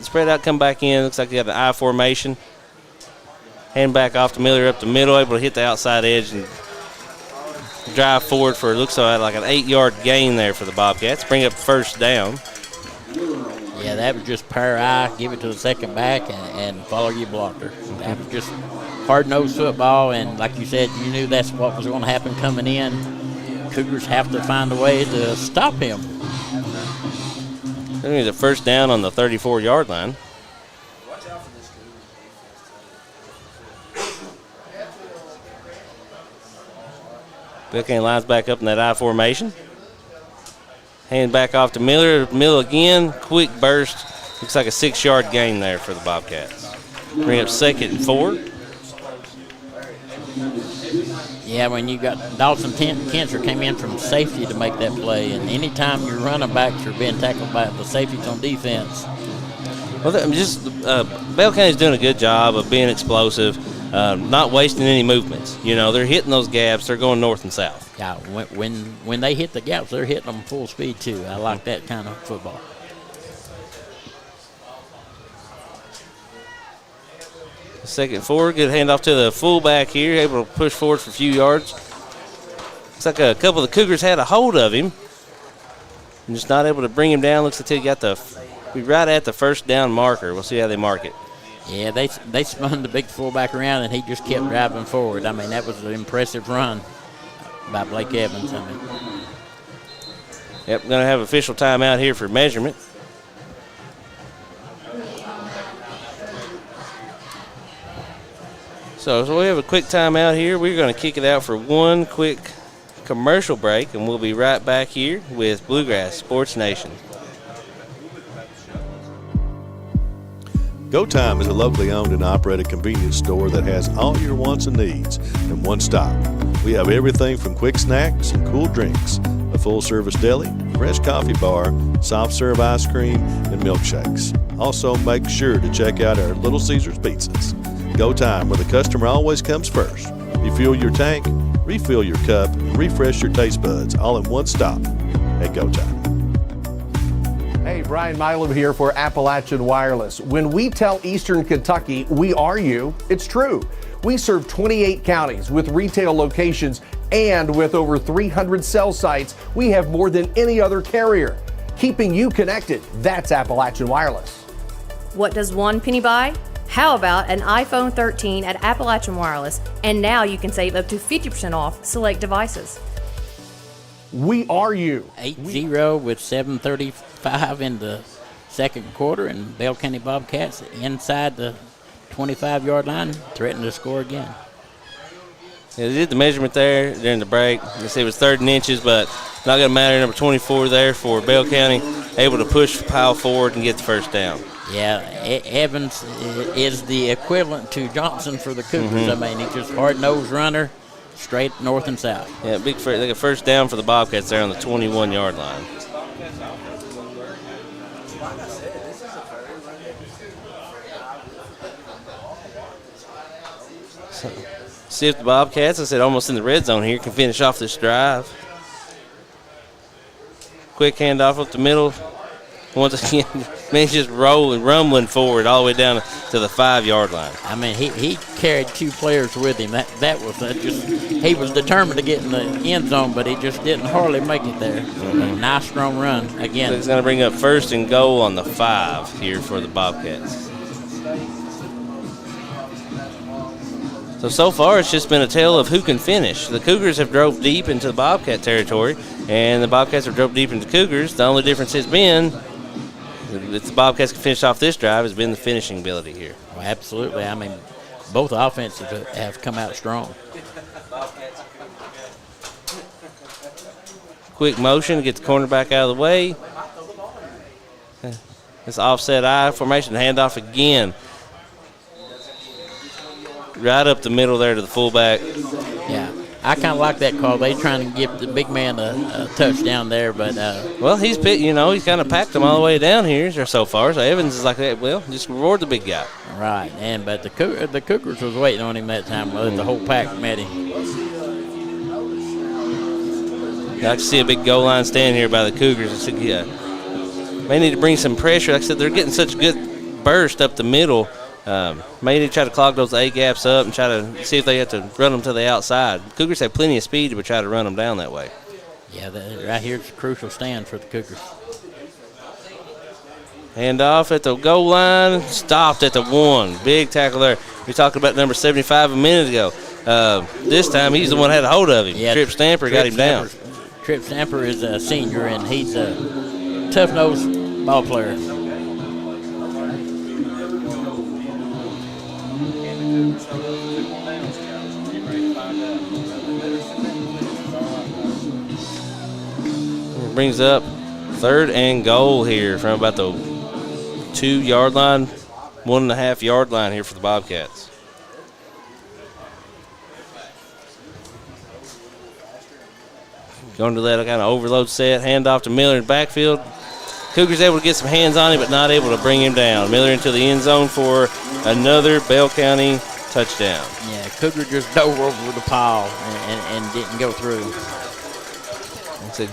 S10: Spread out, come back in. Looks like they got an I formation. Hand back off to Miller up the middle, able to hit the outside edge and drive forward for, looks like an 8-yard gain there for the Bobcats. Bring up 1st down.
S9: Yeah, that was just power I, give it to the second back and follow your blocker. That was just hard-nosed football, and like you said, you knew that's what was going to happen coming in. Cougars have to find a way to stop him.
S10: That means a 1st down on the 34-yard line. Bilkane lines back up in that I formation. Hand back off to Miller. Miller again. Quick burst. Looks like a 6-yard gain there for the Bobcats. Bring up 2nd and 4.
S9: Yeah, when you got Dawson Kinser came in from safety to make that play, and anytime your running backs are being tackled by the safeties on defense.
S10: Well, Bell County's doing a good job of being explosive, not wasting any movements. You know, they're hitting those gaps. They're going north and south.
S9: Yeah, when they hit the gaps, they're hitting them full speed too. I like that kind of football.
S10: Second forward, good handoff to the fullback here, able to push forward for a few yards. Looks like a couple of the Cougars had a hold of him. And just not able to bring him down. Looks like he got right at the 1st down marker. We'll see how they mark it.
S9: Yeah, they spun the big fullback around, and he just kept driving forward. I mean, that was an impressive run by Blake Evans.
S10: Yep, going to have official timeout here for measurement. So we have a quick timeout here. We're going to kick it out for one quick commercial break, and we'll be right back here with Bluegrass Sports Nation.
S13: Go Time is a locally owned and operated convenience store that has all your wants and needs in one stop. We have everything from quick snacks and cool drinks, a full-service deli, fresh coffee bar, soft-serve ice cream, and milkshakes. Also, make sure to check out our Little Caesars pizzas. Go Time, where the customer always comes first. Refuel your tank, refill your cup, and refresh your taste buds all in one stop at Go Time.
S14: Hey, Brian Milo here for Appalachian Wireless. When we tell Eastern Kentucky we are you, it's true. We serve 28 counties with retail locations, and with over 300 cell sites, we have more than any other carrier. Keeping you connected, that's Appalachian Wireless.
S15: What does one penny buy? How about an iPhone 13 at Appalachian Wireless? And now you can save up to 50% off select devices.
S14: We are you.
S9: 8-0 with 7:35 in the second quarter, and Bell County Bobcats inside the 25-yard line, threatening to score again.
S10: Yeah, they did the measurement there during the break. They say it was 3rd and inches, but not going to matter. Number 24 there for Bell County, able to push pile forward and get the 1st down.
S9: Yeah, Evans is the equivalent to Johnson for the Cougars. I mean, he's just hard-nosed runner, straight north and south.
S10: Yeah, they got 1st down for the Bobcats there on the 21-yard line. So, see if the Bobcats, I said almost in the red zone here, can finish off this drive. Quick handoff up the middle. Once again, man, just rumbling forward all the way down to the 5-yard line.
S9: I mean, he carried 2 players with him. That was he was determined to get in the end zone, but he just didn't hardly make it there. Nice strong run again.
S10: So it's going to bring up 1st and goal on the 5 here for the Bobcats. So far, it's just been a tale of who can finish. The Cougars have drove deep into the Bobcat territory, and the Bobcats have drove deep into Cougars. The only difference has been, if the Bobcats can finish off this drive, has been the finishing ability here.
S9: Well, absolutely. I mean, both offenses have come out strong.
S10: Quick motion to get the cornerback out of the way. It's offset I formation, handoff again. Right up the middle there to the fullback.
S9: Yeah, I kind of like that call. They trying to give the big man a touchdown there, but
S10: well, he's kind of packed them all the way down here so far. So Evans is like that. Well, just reward the big guy.
S9: Right, but the Cougars was waiting on him that time. The whole pack met him.
S10: I can see a big goal line stand here by the Cougars. I said, yeah, may need to bring some pressure. Like I said, they're getting such a good burst up the middle. May need to try to clog those A gaps up and try to see if they have to run them to the outside. Cougars have plenty of speed, but try to run them down that way.
S9: Yeah, right here's a crucial stand for the Cougars.
S10: Hand off at the goal line, stopped at the 1. Big tackle there. We talked about number 75 a minute ago. This time he's the one that had a hold of him.
S9: Yeah,
S10: Trip Stamper got him down.
S9: Trip Stamper is a senior, and he's a tough-nosed ball player.
S10: Brings up 3rd and goal here from about the 2-yard line, 1.5-yard line here for the Bobcats. Going to that kind of overload set, handoff to Miller in the backfield. Cougars able to get some hands on him, but not able to bring him down. Miller into the end zone for another Bell County touchdown.
S9: Yeah, Cougar just dove over the pile and didn't go through.
S10: It's a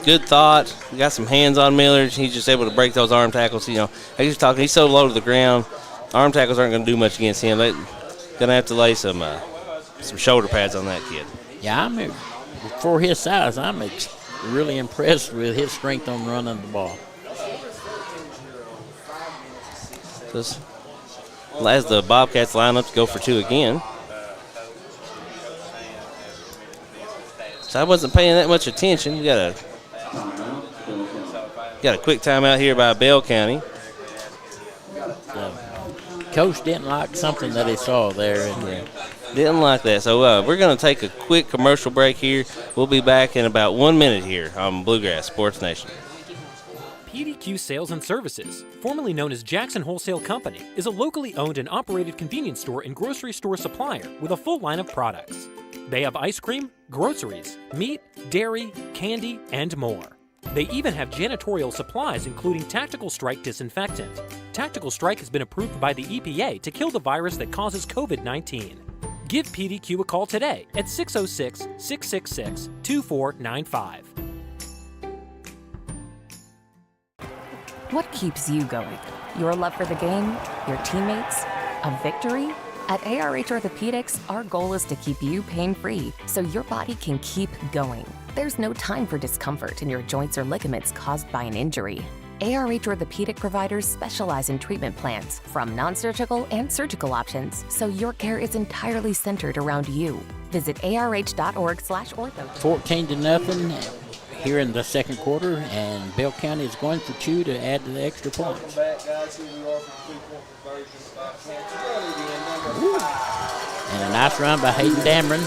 S10: good thought. We got some hands on Miller. He's just able to break those arm tackles. You know, he's so low to the ground. Arm tackles aren't going to do much against him. They're going to have to lay some shoulder pads on that kid.
S9: Yeah, for his size, I'm really impressed with his strength on running the ball.
S10: Just as the Bobcats line up to go for 2 again. So I wasn't paying that much attention. You got a quick timeout here by Bell County.
S9: Coach didn't like something that he saw there.
S10: Didn't like that. So we're going to take a quick commercial break here. We'll be back in about 1 minute here on Bluegrass Sports Nation.
S5: PDQ Sales and Services, formerly known as Jackson Wholesale Company, is a locally owned and operated convenience store and grocery store supplier with a full line of products. They have ice cream, groceries, meat, dairy, candy, and more. They even have janitorial supplies, including Tactical Strike disinfectant. Tactical Strike has been approved by the EPA to kill the virus that causes COVID-19. Give PDQ a call today at 606-666-2495.
S6: What keeps you going? Your love for the game? Your teammates? A victory? At ARH Orthopedics, our goal is to keep you pain-free so your body can keep going. There's no time for discomfort in your joints or ligaments caused by an injury. ARH Orthopedic providers specialize in treatment plans, from non-surgical and surgical options, so your care is entirely centered around you. Visit arh.org/ortho.
S9: 14-0 here in the second quarter, and Bell County is going for 2 to add to the extra points. And a nice run by Hayden Dameron,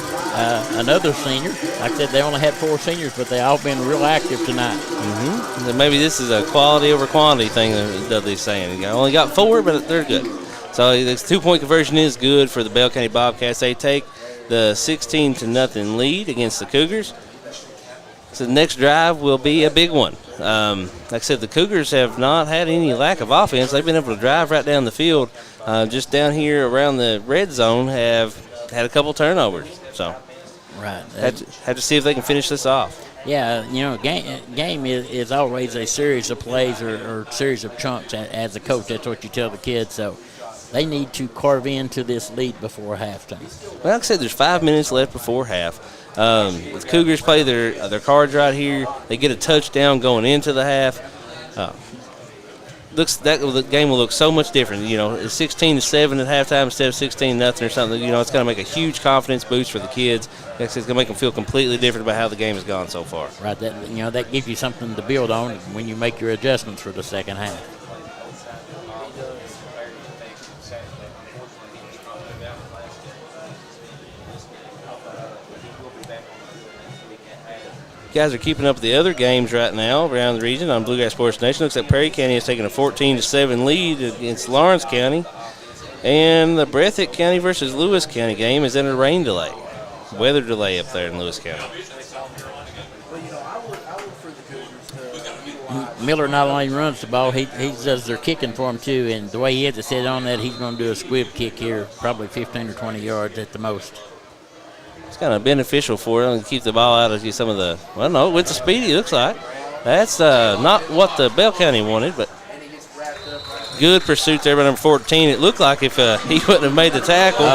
S9: another senior. Like I said, they only had 4 seniors, but they all been real active tonight.
S10: Mm-hmm. Maybe this is a quality over quantity thing that Dudley's saying. You only got 4, but they're good. So this 2-point conversion is good for the Bell County Bobcats. They take the 16-0 lead against the Cougars. So the next drive will be a big one. Like I said, the Cougars have not had any lack of offense. They've been able to drive right down the field. Just down here around the red zone have had a couple turnovers. So
S9: right,
S10: have to see if they can finish this off.
S9: Yeah, you know, game is always a series of plays or series of chunks. As a coach, that's what you tell the kids. So they need to carve into this lead before halftime.
S10: Well, like I said, there's 5 minutes left before half. The Cougars play their cards right here. They get a touchdown going into the half. The game will look so much different. You know, it's 16-7 at halftime instead of 16-0 or something. You know, it's going to make a huge confidence boost for the kids. It's going to make them feel completely different about how the game has gone so far.
S9: Right. That gives you something to build on when you make your adjustments for the second half.
S10: guys are keeping up with the other games right now around the region on Bluegrass Sports Nation. Looks like Perry County is taking a 14-7 lead against Lawrence County. And the Breathitt County versus Lewis County game is in a rain delay, weather delay up there in Lewis County.
S9: Miller not only runs the ball, he does their kicking for him too. And the way he has it set on that, he's going to do a squib kick here, probably 15 or 20 yards at the most.
S10: It's kind of beneficial for him to keep the ball out of some of the, well, no, with the speedy, it looks like. That's not what the Bell County wanted, but good pursuit there by number 14. It looked like if he wouldn't have made the tackle,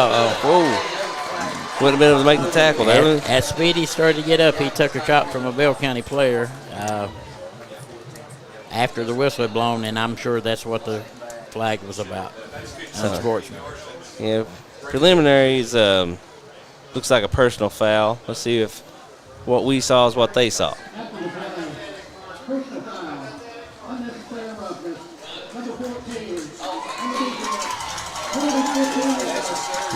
S10: wouldn't have been able to make the tackle.
S9: As Speedy started to get up, he took a shot from a Bell County player after the whistle had blown, and I'm sure that's what the flag was about. Unsportsmanlike.
S10: Yeah, preliminaries looks like a personal foul. Let's see if what we saw is what they saw.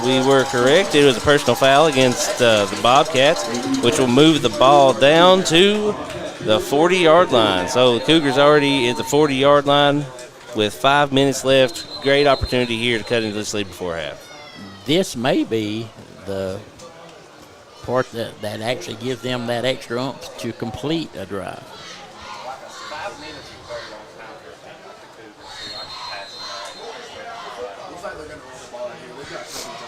S10: We were correct. It was a personal foul against the Bobcats, which will move the ball down to the 40-yard line. So the Cougars already at the 40-yard line with 5 minutes left. Great opportunity here to cut into this lead before half.
S9: This may be the part that actually gives them that extra oomph to complete a drive.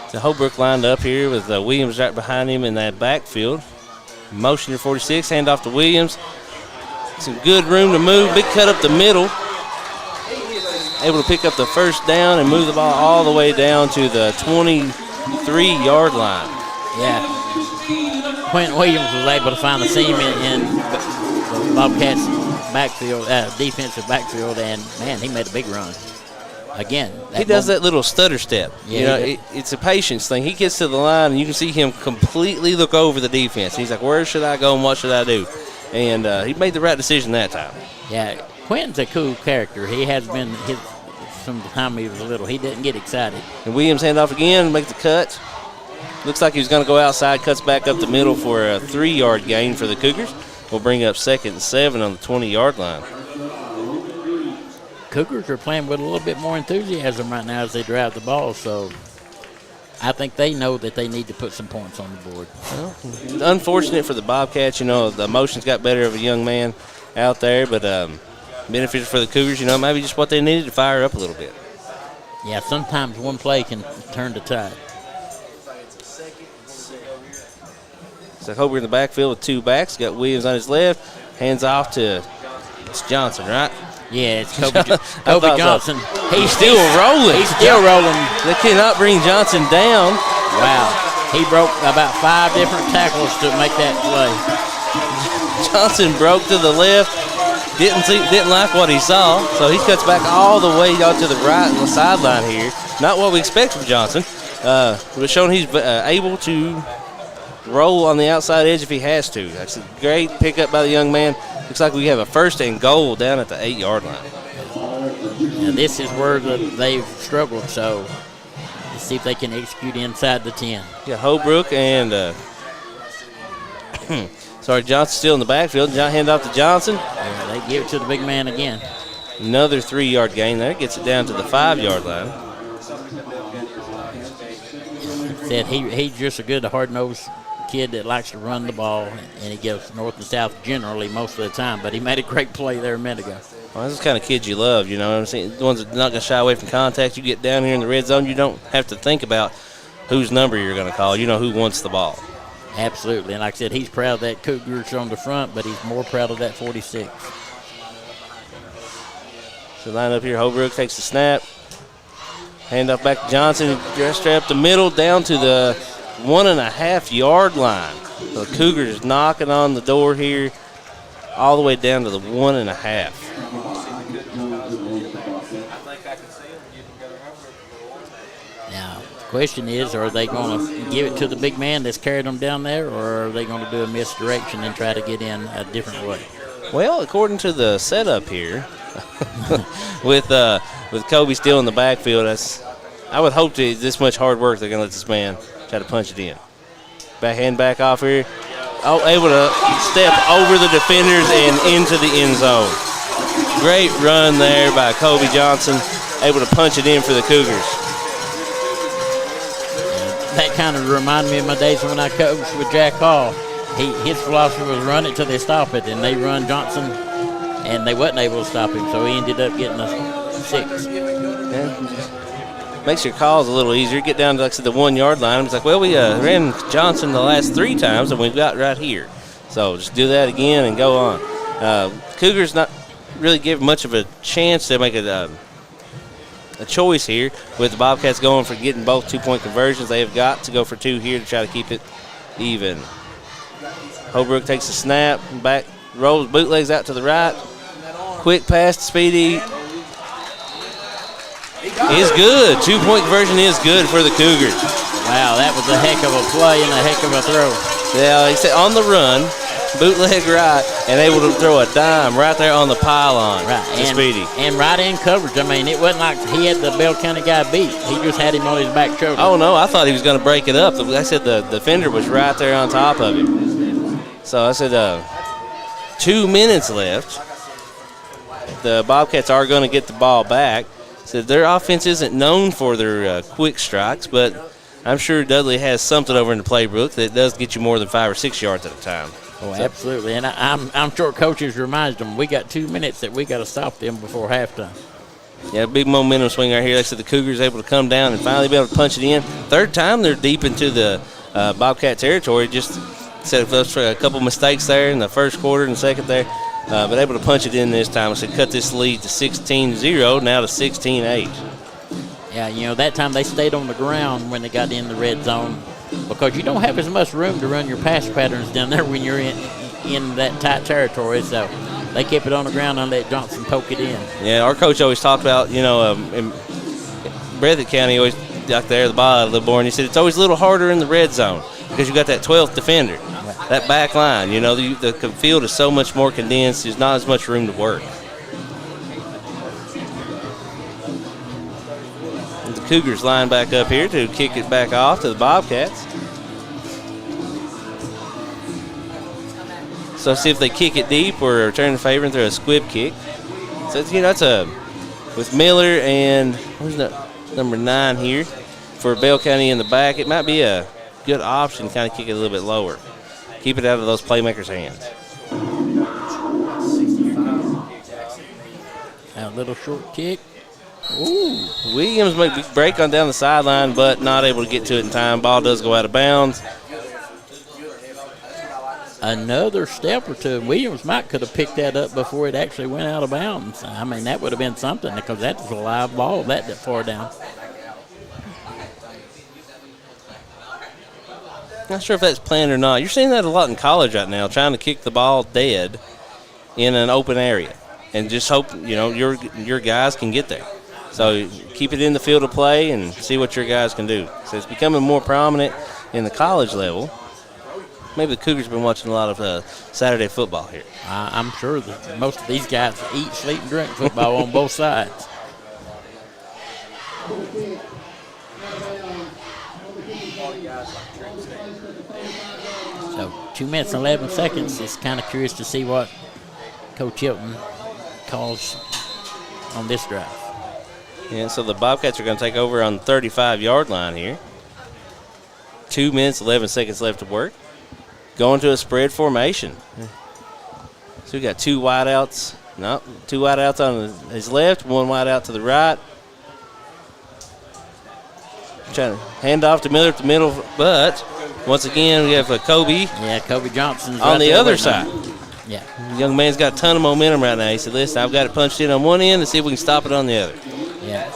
S10: So Holbrook lined up here with Williams right behind him in that backfield. Motion to 46, hand off to Williams. Some good room to move, big cut up the middle. Able to pick up the first down and move the ball all the way down to the 23-yard line.
S9: Yeah. Quentin Williams was able to find the seam in the Bobcats backfield, defensive backfield, and, man, he made a big run. Again,
S10: he does that little stutter step.
S9: Yeah,
S10: it's a patience thing. He gets to the line, and you can see him completely look over the defense. He's like, where should I go and what should I do? And he made the right decision that time.
S9: Yeah, Quentin's a cool character. He has been from the time he was little. He didn't get excited.
S10: And Williams hand off again, make the cut. Looks like he was going to go outside, cuts back up the middle for a 3-yard gain for the Cougars. We'll bring up 2nd and 7 on the 20-yard line.
S9: Cougars are playing with a little bit more enthusiasm right now as they drive the ball, so I think they know that they need to put some points on the board.
S10: Well, unfortunate for the Bobcats, the emotions got better of a young man out there, but beneficial for the Cougars, maybe just what they needed to fire up a little bit.
S9: Yeah, sometimes one play can turn the tide.
S10: So Holbrook in the backfield with 2 backs, got Williams on his left, hands off to Johnson, right?
S9: Yeah, it's Kobe Johnson.
S10: So. He's still rolling.
S9: He's still rolling.
S10: They cannot bring Johnson down.
S9: Wow. He broke about 5 different tackles to make that play.
S10: Johnson broke to the left. Didn't like what he saw, so he cuts back all the way out to the right on the sideline here. Not what we expect from Johnson. But showing he's able to roll on the outside edge if he has to. That's a great pickup by the young man. Looks like we have a 1st and goal down at the 8-yard line.
S9: Now this is where they've struggled, so let's see if they can execute inside the 10.
S10: Yeah, Holbrook and Johnson still in the backfield. Hand off to Johnson.
S9: Yeah, they give it to the big man again.
S10: Another 3-yard gain there. Gets it down to the 5-yard line.
S9: Said he's just a good hard-nosed kid that likes to run the ball, and he goes north and south generally most of the time, but he made a great play there a minute ago.
S10: Well, this is the kind of kids you love, you know what I'm saying? The ones that are not going to shy away from contact. You get down here in the red zone, you don't have to think about whose number you're going to call. You know who wants the ball.
S9: Absolutely, and like I said, he's proud of that Cougars on the front, but he's more proud of that 46.
S10: So line up here, Holbrook takes the snap. Hand off back to Johnson, straight up the middle, down to the 1.5-yard line. So the Cougars knocking on the door here, all the way down to the 1.5.
S9: Now, the question is, are they going to give it to the big man that's carried them down there, or are they going to do a misdirection and try to get in a different way?
S10: Well, according to the setup here, with Kobe still in the backfield, I would hope this much hard work they're going to let this man try to punch it in. Hand back off here. able to step over the defenders and into the end zone. Great run there by Kobe Johnson, able to punch it in for the Cougars.
S9: That kind of reminded me of my days when I coached with Jack Hall. His philosophy was run it till they stop it, and they run Johnson, and they wasn't able to stop him, so he ended up getting a 6.
S10: Yeah. Makes your calls a little easier. Get down to, like I said, the 1 yard line. It's like, well, we ran Johnson the last 3 times, and we've got right here. So just do that again and go on. Cougars not really give much of a chance to make a choice here with the Bobcats going for getting both 2-point conversions. They have got to go for 2 here to try to keep it even. Holbrook takes a snap, back, rolls bootlegs out to the right. Quick pass to Speedy. Is good. 2-point conversion is good for the Cougars.
S9: Wow, that was a heck of a play and a heck of a throw.
S10: Yeah, he said on the run, bootleg right, and able to throw a dime right there on the pylon to Speedy.
S9: And right in coverage. I mean, it wasn't like he had the Bell County guy beat. He just had him on his back shoulder.
S10: Oh, no, I thought he was going to break it up. I said the defender was right there on top of him. So I said 2 minutes left. The Bobcats are going to get the ball back. So their offense isn't known for their quick strikes, but I'm sure Dudley has something over in the playbook that does get you more than 5 or 6 yards at a time.
S9: Oh, absolutely. And I'm sure coaches reminded them, we got 2 minutes that we got to stop them before halftime.
S10: Yeah, big momentum swing right here. Like I said, the Cougars able to come down and finally be able to punch it in. Third time they're deep into the Bobcat territory. Just set up for a couple mistakes there in the first quarter and the second there. But able to punch it in this time. So cut this lead to 16-0, now to 16-8.
S9: Yeah, that time they stayed on the ground when they got in the red zone because you don't have as much room to run your pass patterns down there when you're in that tight territory. So they kept it on the ground and let Johnson poke it in.
S10: Yeah, our coach always talked about, in Breathitt County, always out there at the bottom of the board, and he said it's always a little harder in the red zone because you got that 12th defender. That back line, the field is so much more condensed. There's not as much room to work. And the Cougars line back up here to kick it back off to the Bobcats. So see if they kick it deep or return the favor and throw a squib kick. So that's with Miller and who's number 9 here for Bell County in the back. It might be a good option to kind of kick it a little bit lower. Keep it out of those playmakers' hands.
S9: A little short kick. Ooh.
S10: Williams make a break on down the sideline, but not able to get to it in time. Ball does go out of bounds.
S9: Another step or two. Williams could have picked that up before it actually went out of bounds. I mean, that would have been something because that was a live ball that far down.
S10: Not sure if that's planned or not. You're seeing that a lot in college right now, trying to kick the ball dead in an open area and just hope, your guys can get there. So keep it in the field of play and see what your guys can do. So it's becoming more prominent in the college level. Maybe the Cougars have been watching a lot of Saturday football here.
S9: I'm sure that most of these guys eat, sleep, and drink football on both sides. So 2 minutes and 11 seconds. It's kind of curious to see what Coach Hilton calls on this drive.
S10: Yeah, so the Bobcats are going to take over on the 35-yard line here. 2 minutes, 11 seconds left to work. Going to a spread formation. So we got 2 wideouts. No, 2 wideouts on his left, 1 wideout to the right. Trying to hand off to Miller at the middle, but once again we have Kobe.
S9: Yeah, Kobe Johnson's
S10: on the other side.
S9: Yeah.
S10: The young man's got a ton of momentum right now. He said, listen, I've got it punched in on one end and see if we can stop it on the other.
S9: Yeah.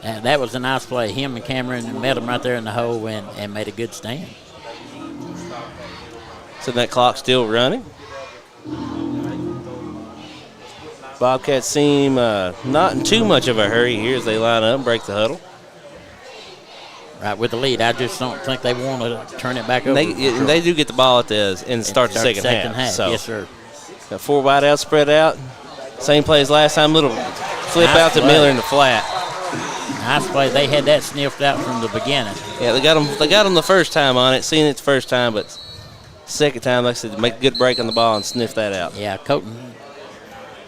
S9: And that was a nice play. Him and Cameron met him right there in the hole and made a good stand.
S10: So that clock's still running. Bobcats seem not in too much of a hurry here as they line up and break the huddle.
S9: Right, with the lead, I just don't think they want to turn it back over.
S10: They do get the ball at the and start the second half. So
S9: yes, sir.
S10: Got 4 wideouts spread out. Same play as last time. Little flip
S9: nice
S10: out to
S9: play.
S10: Miller in the flat.
S9: Nice play. They had that sniffed out from the beginning.
S10: Yeah, they got them the first time on it. Seen it the first time, but second time, like I said, make a good break on the ball and sniff that out.
S9: Yeah, Colton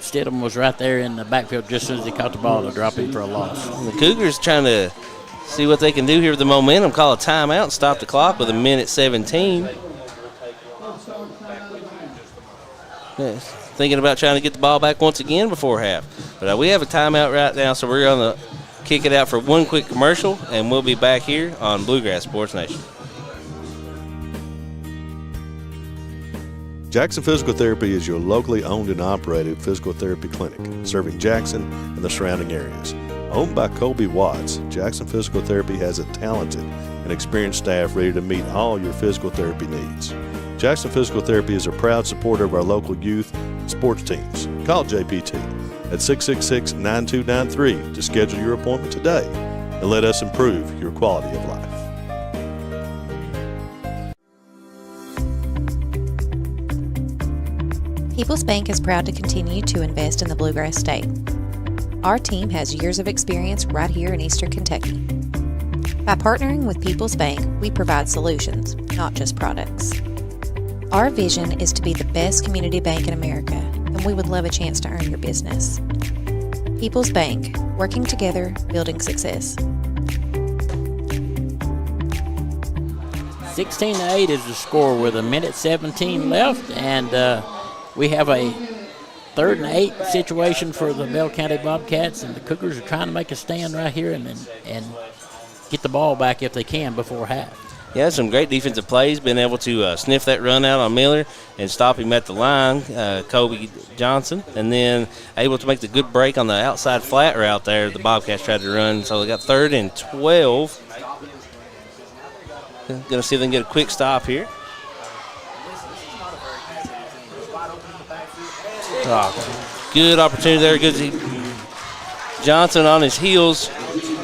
S9: Stidham was right there in the backfield just as soon as he caught the ball to drop him for a loss.
S10: And the Cougars trying to see what they can do here with the momentum. Call a timeout and stop the clock with 1:17. Thinking about trying to get the ball back once again before half. But we have a timeout right now, so we're going to kick it out for one quick commercial, and we'll be back here on Bluegrass Sports Nation.
S13: Jackson Physical Therapy is your locally owned and operated physical therapy clinic, serving Jackson and the surrounding areas. Owned by Colby Watts, Jackson Physical Therapy has a talented and experienced staff ready to meet all your physical therapy needs. Jackson Physical Therapy is a proud supporter of our local youth and sports teams. Call JPT at 666-9293 to schedule your appointment today and let us improve your quality of life.
S1: People's Bank is proud to continue to invest in the Bluegrass State. Our team has years of experience right here in Eastern Kentucky. By partnering with People's Bank, we provide solutions, not just products. Our vision is to be the best community bank in America, and we would love a chance to earn your business. People's Bank, working together, building success.
S9: 16-8 is the score with 1:17 left, and we have a 3rd and 8 situation for the Bell County Bobcats, and the Cougars are trying to make a stand right here and get the ball back if they can before half.
S10: Yeah, some great defensive plays, been able to sniff that run out on Miller and stop him at the line, Kobe Johnson, and then able to make the good break on the outside flat route there the Bobcats tried to run. So they got 3rd and 12. Going to see if they can get a quick stop here. Oh, good opportunity there. Good. Johnson on his heels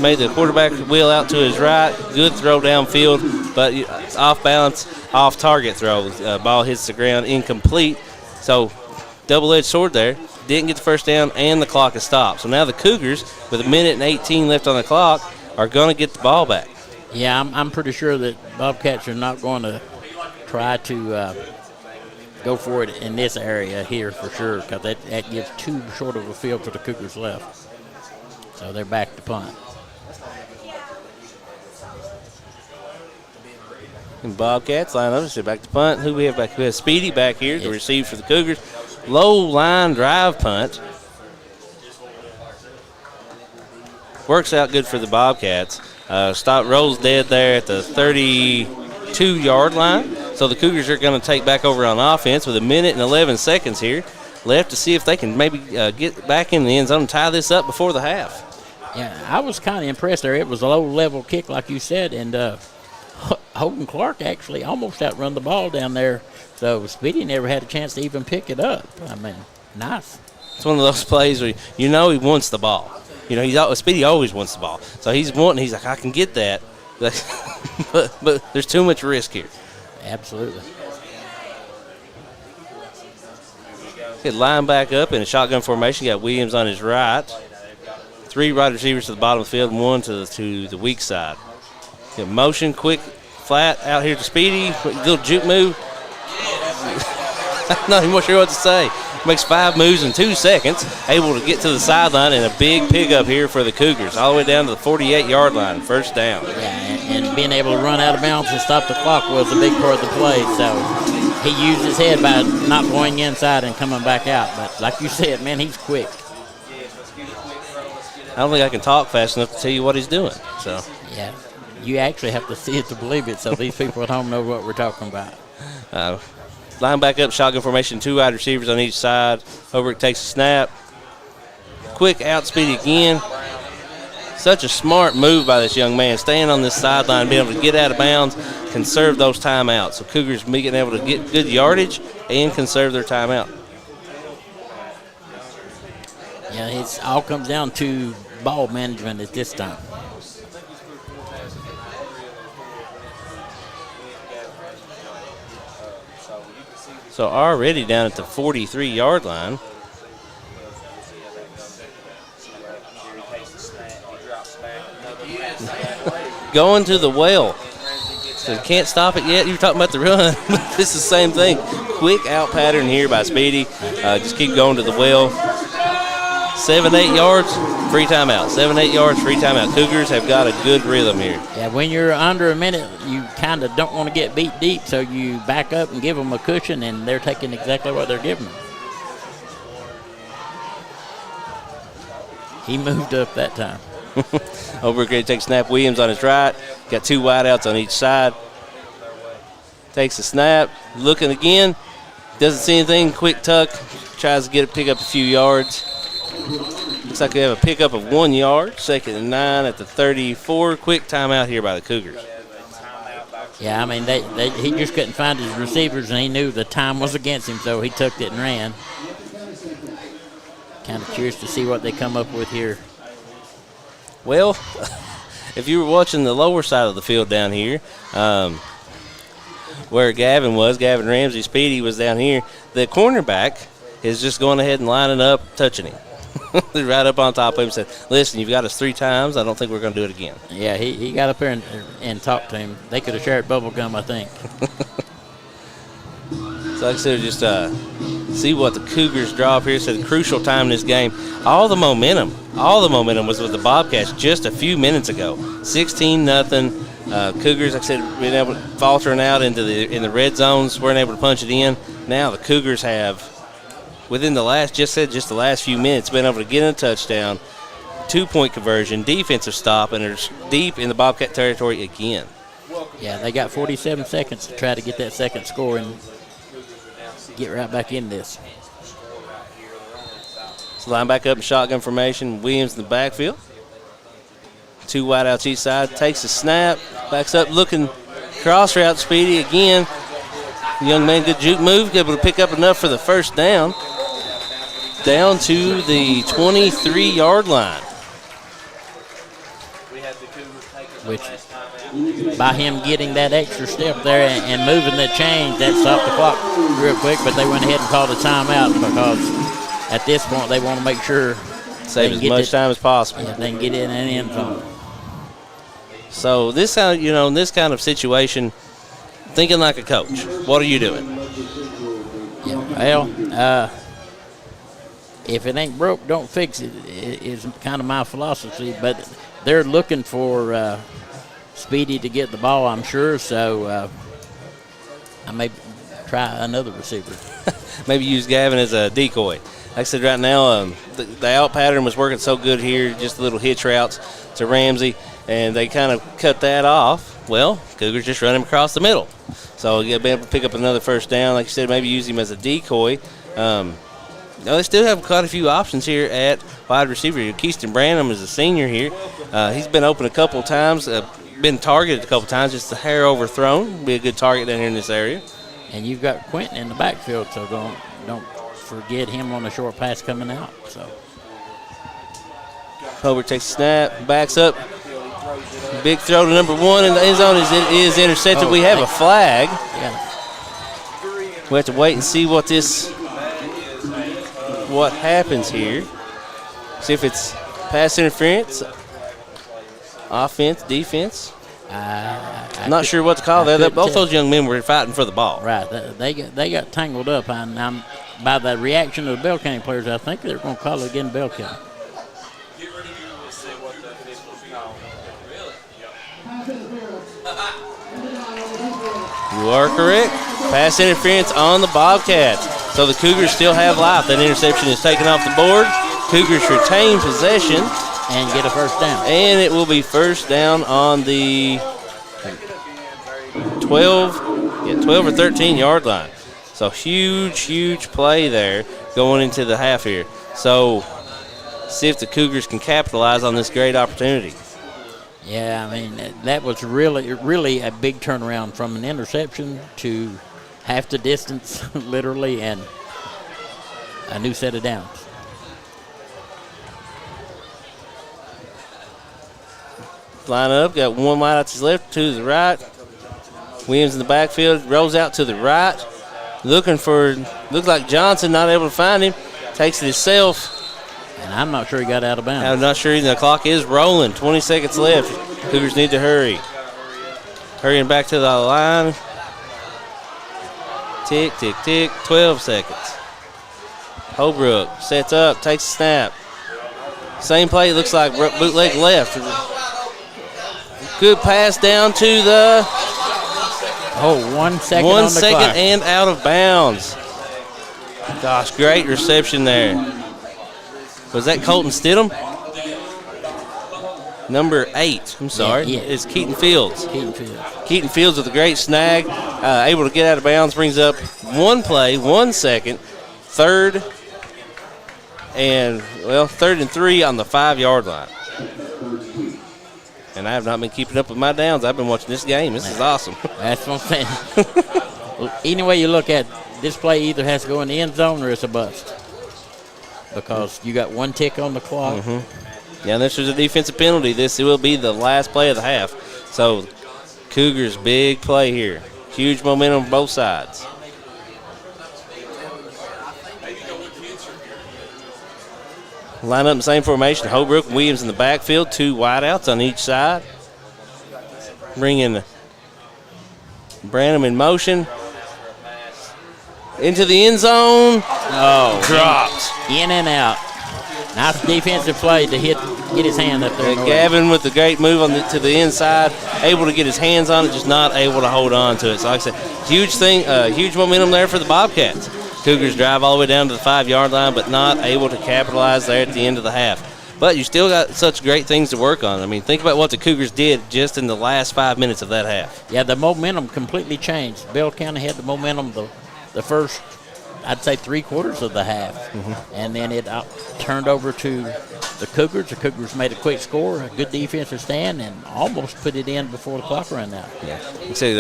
S10: made the quarterback wheel out to his right. Good throw downfield, but it's off balance, off target throw. Ball hits the ground, incomplete. So double-edged sword there. Didn't get the first down, and the clock is stopped. So now the Cougars, with 1:18 left on the clock, are going to get the ball back.
S9: Yeah, I'm pretty sure that Bobcats are not going to try to go for it in this area here for sure, because that gives too short of a field for the Cougars left. So they're back to punt.
S10: And Bobcats line up, so back to punt. Who we have back? We have Speedy back here to receive for the Cougars. Low line drive punt. Works out good for the Bobcats. Stop rolls dead there at the 32-yard line. So the Cougars are going to take back over on offense with 1:11 here left to see if they can maybe get back in the end zone and tie this up before the half.
S9: Yeah, I was kind of impressed there. It was a low-level kick, like you said, and Holden Clark actually almost outrun the ball down there. So Speedy never had a chance to even pick it up. I mean, nice.
S10: It's one of those plays where he wants the ball. Speedy always wants the ball. So he's like, I can get that. but there's too much risk here.
S9: Absolutely.
S10: Get line back up in a shotgun formation. You got Williams on his right. 3 wide receivers to the bottom of the field and 1 to the weak side. Get motion, quick, flat, out here to Speedy. Little juke move. I'm not even sure what to say. Makes 5 moves in 2 seconds. Able to get to the sideline, and a big pick up here for the Cougars. All the way down to the 48-yard line. First down.
S9: Yeah, and being able to run out of bounds and stop the clock was a big part of the play. So he used his head by not going inside and coming back out. But like you said, man, he's quick.
S10: I don't think I can talk fast enough to tell you what he's doing. So
S9: yeah, you actually have to see it to believe it, so these people at home know what we're talking about.
S10: Line back up, shotgun formation, 2 wide receivers on each side. Holbrook takes a snap. Quick out speed again. Such a smart move by this young man, staying on this sideline, being able to get out of bounds, conserve those timeouts. So Cougars being able to get good yardage and conserve their timeout.
S9: Yeah, it all comes down to ball management at this time.
S10: So already down at the 43-yard line. Going to the well. So can't stop it yet. You were talking about the run. This is the same thing. Quick out pattern here by Speedy. Just keep going to the well. 7-8 yards, free timeout. 7-8 yards, free timeout. Cougars have got a good rhythm here.
S9: Yeah, when you're under a minute, you kind of don't want to get beat deep, so you back up and give them a cushion, and they're taking exactly what they're giving them. He moved up that time.
S10: Over here, takes snap. Williams on his right. Got two wideouts on each side. Takes a snap. Looking again. Doesn't see anything. Quick tuck. Tries to pick up a few yards. Looks like they have a pickup of 1 yard. 2nd and 9 at the 34. Quick timeout here by the Cougars.
S9: Yeah, I mean, he just couldn't find his receivers, and he knew the time was against him, so he took it and ran. Kind of curious to see what they come up with here.
S10: Well, if you were watching the lower side of the field down here, where Gavin Ramsey, Speedy was down here, the cornerback is just going ahead and lining up, touching him. Right up on top of him and said, listen, you've got us 3 times. I don't think we're going to do it again.
S9: Yeah, he got up there and talked to him. They could have shared bubble gum, I think.
S10: So like I said, just see what the Cougars draw up here. It's a crucial time in this game. All the momentum was with the Bobcats just a few minutes ago. 16-0. Cougars, like I said, been able to faltering out in the red zones, weren't able to punch it in. Now the Cougars have, within the last few minutes, been able to get a touchdown, 2-point conversion, defensive stop, and they're deep in the Bobcat territory again.
S9: Yeah, they got 47 seconds to try to get that second score and get right back in this.
S10: So line back up in shotgun formation. Williams in the backfield. 2 wideouts each side. Takes a snap. Backs up looking cross route. Speedy again. The young man, good juke move. Able to pick up enough for the first down. Down to the 23-yard line.
S9: Which, by him getting that extra step there and moving the chains, that stopped the clock real quick, but they went ahead and called a timeout because at this point they want to make sure
S10: save as much time as possible.
S9: Yeah, they can get in and end zone.
S10: So this, in this kind of situation, thinking like a coach, what are you doing?
S9: Yeah, well, if it ain't broke, don't fix it is kind of my philosophy, but they're looking for Speedy to get the ball, I'm sure, so I may try another receiver.
S10: Maybe use Gavin as a decoy. Like I said, right now, the out pattern was working so good here, just little hitch routes to Ramsey, and they kind of cut that off. Well, Cougars just run him across the middle. So you'll be able to pick up another first down. Like you said, maybe use him as a decoy. They still have quite a few options here at wide receiver. Keyston Branham is a senior here. He's been open a couple times, been targeted a couple times, just a hair overthrown. Be a good target down here in this area.
S9: And you've got Quentin in the backfield, so don't forget him on a short pass coming out. So
S10: Hobart takes a snap, backs up. Big throw to number 1 in the end zone is intercepted. We have a flag. We have to wait and see what happens here. See if it's pass interference, offense, defense. I'm not sure what to call that. Both those young men were fighting for the ball.
S9: Right. They got tangled up. And by the reaction of the Bell County players, I think they're going to call it again Bell County.
S10: You are correct. Pass interference on the Bobcats. So the Cougars still have life. That interception is taken off the board. Cougars retain possession.
S9: And get a first down.
S10: And it will be first down on the 12 or 13-yard line. So huge play there going into the half here. So see if the Cougars can capitalize on this great opportunity.
S9: Yeah, I mean, that was really a big turnaround from an interception to half the distance, literally, and a new set of downs.
S10: Line up, got 1 wide out to his left, 2 to the right. Williams in the backfield, rolls out to the right. Looks like Johnson, not able to find him. Takes it himself.
S9: And I'm not sure he got out of bounds.
S10: I'm not sure. The clock is rolling. 20 seconds left. Cougars need to hurry. Hurrying back to the line. Tick, tick, tick. 12 seconds. Holbrook sets up, takes a snap. Same play, looks like bootleg left. Good pass down to the...
S9: 1 second
S10: 1
S9: on the
S10: second
S9: clock.
S10: and out of bounds. Gosh, great reception there. Was that Colton Stidham? Number 8, I'm sorry.
S9: Yeah.
S10: It's Keaton Fields.
S9: Keaton Fields.
S10: Keaton Fields with a great snag. Able to get out of bounds, brings up 1 play, 1 second. Third and 3 on the 5-yard line. And I have not been keeping up with my downs. I've been watching this game. This is awesome.
S9: That's what I'm saying. Any way you look at this play, either has to go in the end zone or it's a bust. Because you got 1 tick on the clock.
S10: Mm-hmm. Yeah, and this was a defensive penalty. This will be the last play of the half. So Cougars, big play here. Huge momentum on both sides. Line up in the same formation. Holbrook and Williams in the backfield. 2 wideouts on each side. Bringing Branham in motion. Into the end zone.
S9: Oh,
S10: dropped.
S9: In and out. Nice defensive play to get his hand up there.
S10: Gavin with the great move to the inside. Able to get his hands on it, just not able to hold on to it. So like I said, huge momentum there for the Bobcats. Cougars drive all the way down to the 5-yard line, but not able to capitalize there at the end of the half. But you still got such great things to work on. I mean, think about what the Cougars did just in the last 5 minutes of that half.
S9: Yeah, the momentum completely changed. Bell County had the momentum the first, I'd say, 3/4 of the half.
S10: Mm-hmm.
S9: And then it turned over to the Cougars. The Cougars made a quick score, a good defensive stand, and almost put it in before the clock ran out.
S10: Yeah, you see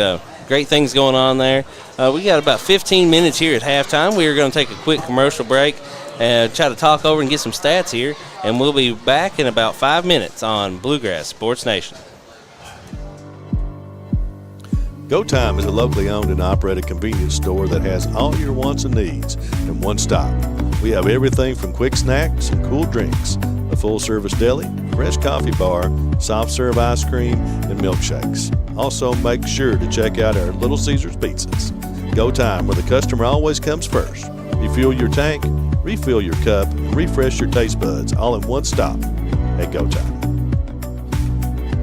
S10: great things going on there. We got about 15 minutes here at halftime. We are going to take a quick commercial break and try to talk over and get some stats here, and we'll be back in about 5 minutes on Bluegrass Sports Nation.
S13: Go Time is a locally owned and operated convenience store that has all your wants and needs in one stop. We have everything from quick snacks and cool drinks, a full-service deli, fresh coffee bar, soft-serve ice cream, and milkshakes. Also, make sure to check out our Little Caesars pizzas. Go Time, where the customer always comes first. Refuel your tank, refill your cup, and refresh your taste buds all in one stop at Go Time.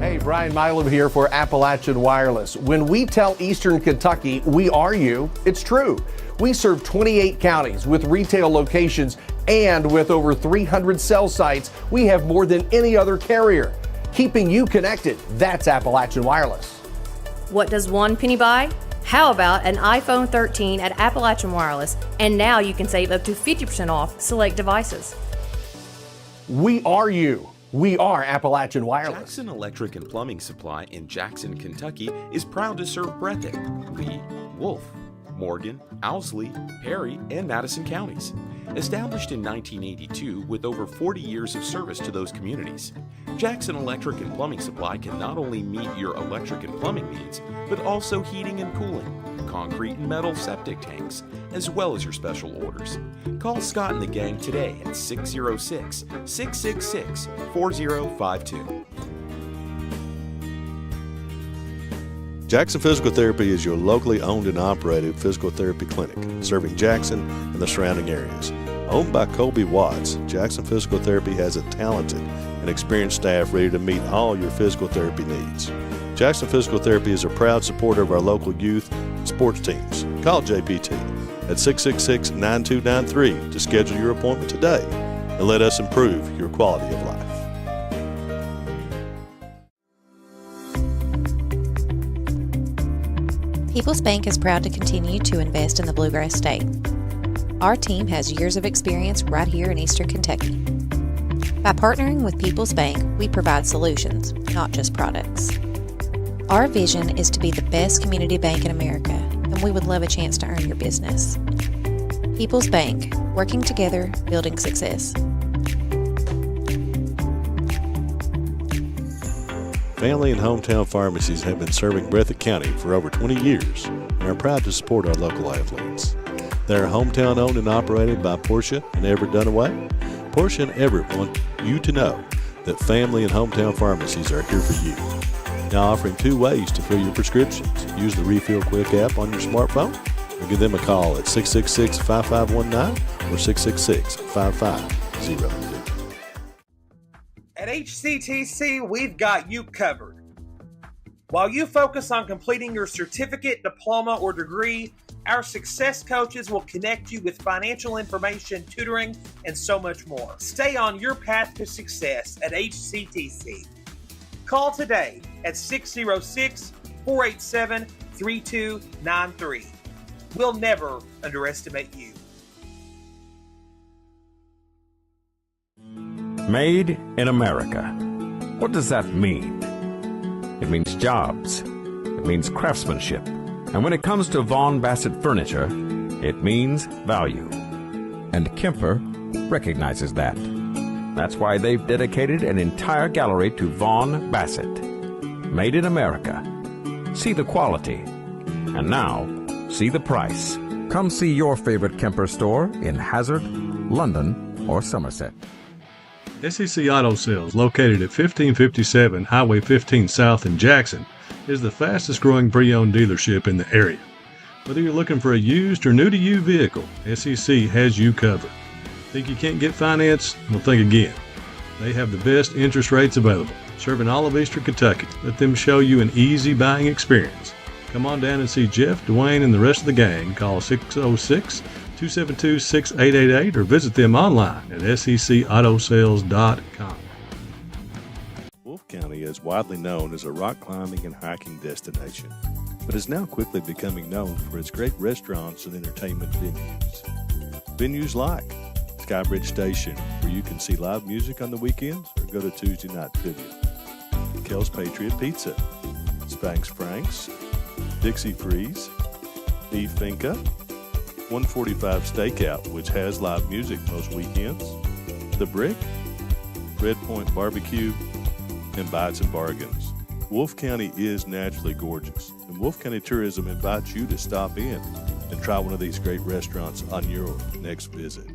S14: Hey, Brian Milam here for Appalachian Wireless. When we tell Eastern Kentucky we are you, it's true. We serve 28 counties with retail locations, and with over 300 cell sites, we have more than any other carrier. Keeping you connected, that's Appalachian Wireless.
S15: What does one penny buy? How about an iPhone 13 at Appalachian Wireless? And now you can save up to 50% off select devices.
S14: We are you. We are Appalachian Wireless.
S16: Jackson Electric and Plumbing Supply in Jackson, Kentucky is proud to serve Breathitt, Lee, Wolf, Morgan, Owsley, Perry, and Madison counties. Established in 1982 with over 40 years of service to those communities, Jackson Electric and Plumbing Supply can not only meet your electric and plumbing needs, but also heating and cooling, concrete and metal septic tanks, as well as your special orders. Call Scott and the gang today at 606-666-4052.
S13: Jackson Physical Therapy is your locally owned and operated physical therapy clinic, serving Jackson and the surrounding areas. Owned by Colby Watts, Jackson Physical Therapy has a talented and experienced staff ready to meet all your physical therapy needs. Jackson Physical Therapy is a proud supporter of our local youth and sports teams. Call JPT at 666-9293 to schedule your appointment today and let us improve your quality of life.
S1: People's Bank is proud to continue to invest in the Bluegrass State. Our team has years of experience right here in Eastern Kentucky. By partnering with People's Bank, we provide solutions, not just products. Our vision is to be the best community bank in America, and we would love a chance to earn your business. People's Bank, working together, building success.
S13: Family and hometown pharmacies have been serving Breathitt County for over 20 years and are proud to support our local athletes. They are hometown owned and operated by Portia and Everett Dunaway. Portia and Everett want you to know that family and hometown pharmacies are here for you. Now offering 2 ways to fill your prescriptions. Use the Refill Quick app on your smartphone or give them a call at 666-5519 or 666-5502.
S3: At HCTC, we've got you covered. While you focus on completing your certificate, diploma, or degree, our success coaches will connect you with financial information, tutoring, and so much more. Stay on your path to success at HCTC. Call today at 606-487-3293. We'll never underestimate you.
S4: Made in America. What does that mean? It means jobs. It means craftsmanship. And when it comes to Vaughn Bassett furniture, it means value. And Kemper recognizes that. That's why they've dedicated an entire gallery to Vaughn Bassett. Made in America. See the quality. And now, see the price. Come see your favorite Kemper store in Hazard, London, or Somerset.
S2: SEC Auto Sales, located at 1557 Highway 15 South in Jackson, is the fastest growing pre-owned dealership in the area. Whether you're looking for a used or new-to-you vehicle, SEC has you covered. Think you can't get finance? Well, think again. They have the best interest rates available, serving all of Eastern Kentucky. Let them show you an easy buying experience. Come on down and see Jeff, Dwayne, and the rest of the gang. Call 606-272-6888 or visit them online at secautosales.com.
S13: Wolfe County is widely known as a rock climbing and hiking destination, but is now quickly becoming known for its great restaurants and entertainment venues. Venues like Skybridge Station, where you can see live music on the weekends or go to Tuesday night trivia. Kel's Patriot Pizza, Spanx Frank's, Dixie Freeze, Beef Finca, 145 Stakeout, which has live music most weekends, The Brick, Red Point Barbecue, and Bites and Bargains. Wolfe County is naturally gorgeous, and Wolfe County Tourism invites you to stop in and try one of these great restaurants on your next visit.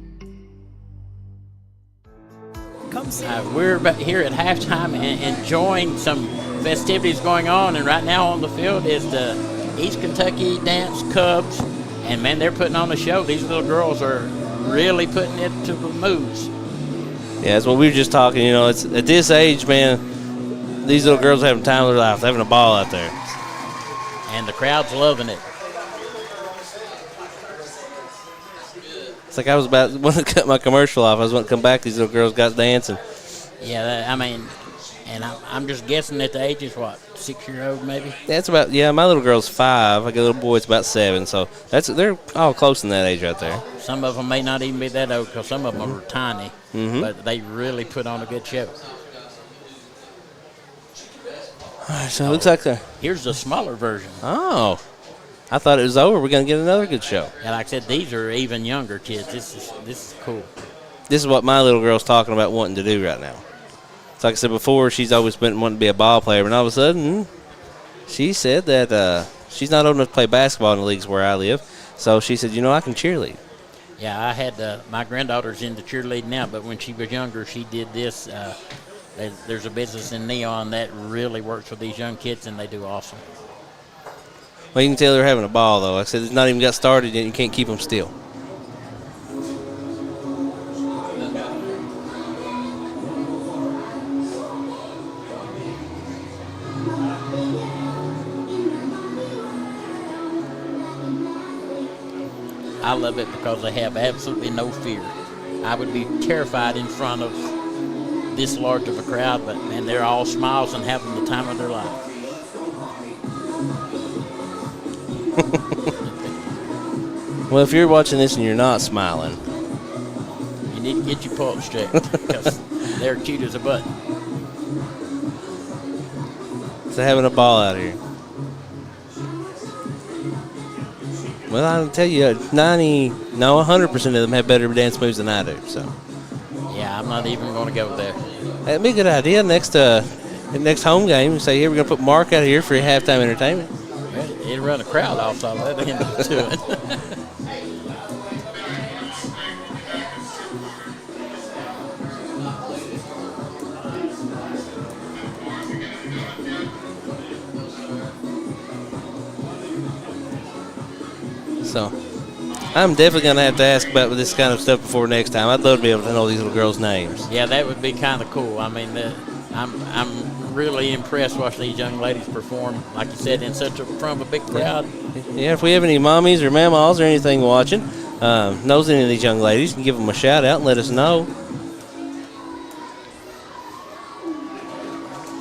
S9: We're here at halftime and enjoying some festivities going on, and right now on the field is the East Kentucky Dance Cubs, and man, they're putting on a show. These little girls are really putting it to the moves.
S10: Yeah, that's what we were just talking. You know, it's at this age, man, these little girls are having time of their life. They're having a ball out there.
S9: And the crowd's loving it.
S10: It's like I was about to cut my commercial off. I was wanting to come back. These little girls got dancing.
S9: Yeah, I mean, and I'm just guessing that the age is what, 6-year-old maybe?
S10: That's about, yeah, my little girl's 5. I got a little boy's about 7. So they're all close in that age right there.
S9: Some of them may not even be that old because some of them are tiny, but they really put on a good show.
S10: All right, so it looks like
S9: here's the smaller version.
S10: Oh, I thought it was over. We're going to get another good show.
S9: And like I said, these are even younger kids. This is cool.
S10: This is what my little girl's talking about wanting to do right now. So like I said before, she's always been wanting to be a ball player, and all of a sudden, she said that she's not old enough to play basketball in the leagues where I live. So she said, I can cheerlead.
S9: Yeah, I had my granddaughter's into cheerleading now, but when she was younger, she did this. There's a business in Neon that really works with these young kids, and they do awesome.
S10: Well, you can tell they're having a ball, though. Like I said, it's not even got started yet. You can't keep them still.
S9: I love it because they have absolutely no fear. I would be terrified in front of this large of a crowd, but, man, they're all smiles and having the time of their life.
S10: Well, if you're watching this and you're not smiling,
S9: you need to get your pulse checked because they're cute as a button.
S10: They're having a ball out here. Well, I'll tell you, 100% of them have better dance moves than I do. So,
S9: yeah, I'm not even going to go there.
S10: That'd be a good idea. Next home game, say, here, we're going to put Mark out here for your halftime entertainment.
S9: It'll run a crowd off, so I'll let him do it.
S10: So I'm definitely going to have to ask about this kind of stuff before next time. I'd love to be able to know these little girls' names.
S9: Yeah, that would be kind of cool. I mean, I'm really impressed watching these young ladies perform, like you said, in front of a big crowd.
S10: Yeah, if we have any mommies or mamas or anything watching, knows any of these young ladies, can give them a shout out and let us know.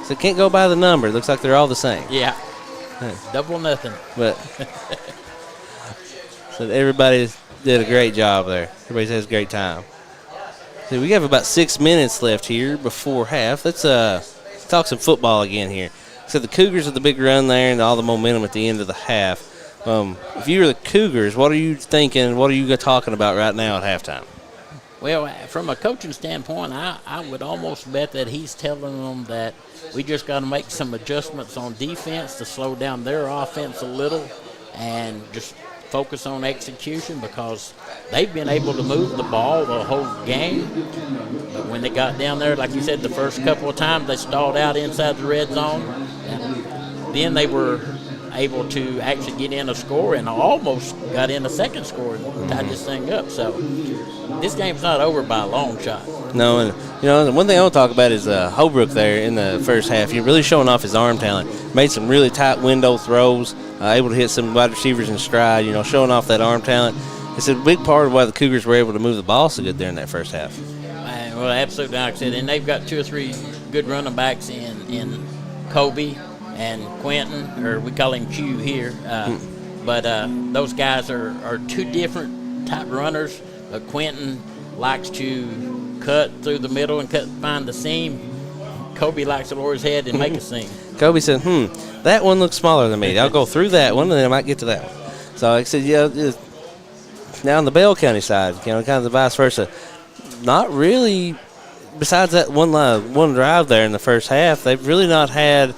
S10: So can't go by the number. Looks like they're all the same.
S9: Yeah. Double nothing.
S10: But so everybody did a great job there. Everybody has a great time. So we have about 6 minutes left here before half. Let's talk some football again here. So the Cougars with the big run there and all the momentum at the end of the half. If you're the Cougars, what are you thinking? What are you talking about right now at halftime?
S9: Well, from a coaching standpoint, I would almost bet that he's telling them that we just got to make some adjustments on defense to slow down their offense a little and just focus on execution, because they've been able to move the ball the whole game. But when they got down there, like you said, the first couple of times they stalled out inside the red zone. And then they were able to actually get in a score and almost got in a second score and tied this thing up. So this game's not over by a long shot.
S10: No, and the one thing I want to talk about is Holbrook there in the first half. He's really showing off his arm talent. Made some really tight window throws, able to hit some wide receivers in stride, showing off that arm talent. It's a big part of why the Cougars were able to move the ball so good there in that first half.
S9: Well, absolutely, like I said, and they've got 2 or 3 good running backs in Kobe and Quentin, or we call him Q here. But those guys are 2 different type runners. Quentin likes to cut through the middle and find the seam. Kobe likes to lower his head and make a seam.
S10: Kobe said, that one looks smaller than me. I'll go through that one, and then I might get to that one. So like I said, now on the Bell County side, kind of the vice versa. Not really, besides that one drive there in the first half, they've really not had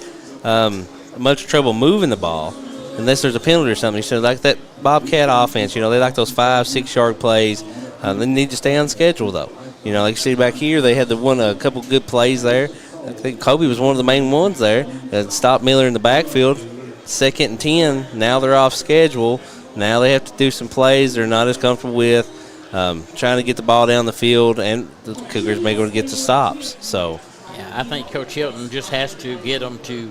S10: much trouble moving the ball unless there's a penalty or something. So like that Bobcat offense, they like those 5-6 yard plays. They need to stay on schedule, though. Like you see back here, they had a couple good plays there. I think Kobe was one of the main ones there. Stopped Miller in the backfield, 2nd and 10. Now they're off schedule. Now they have to do some plays they're not as comfortable with, trying to get the ball down the field, and the Cougars may go to get the stops. So,
S9: yeah, I think Coach Hilton just has to get them to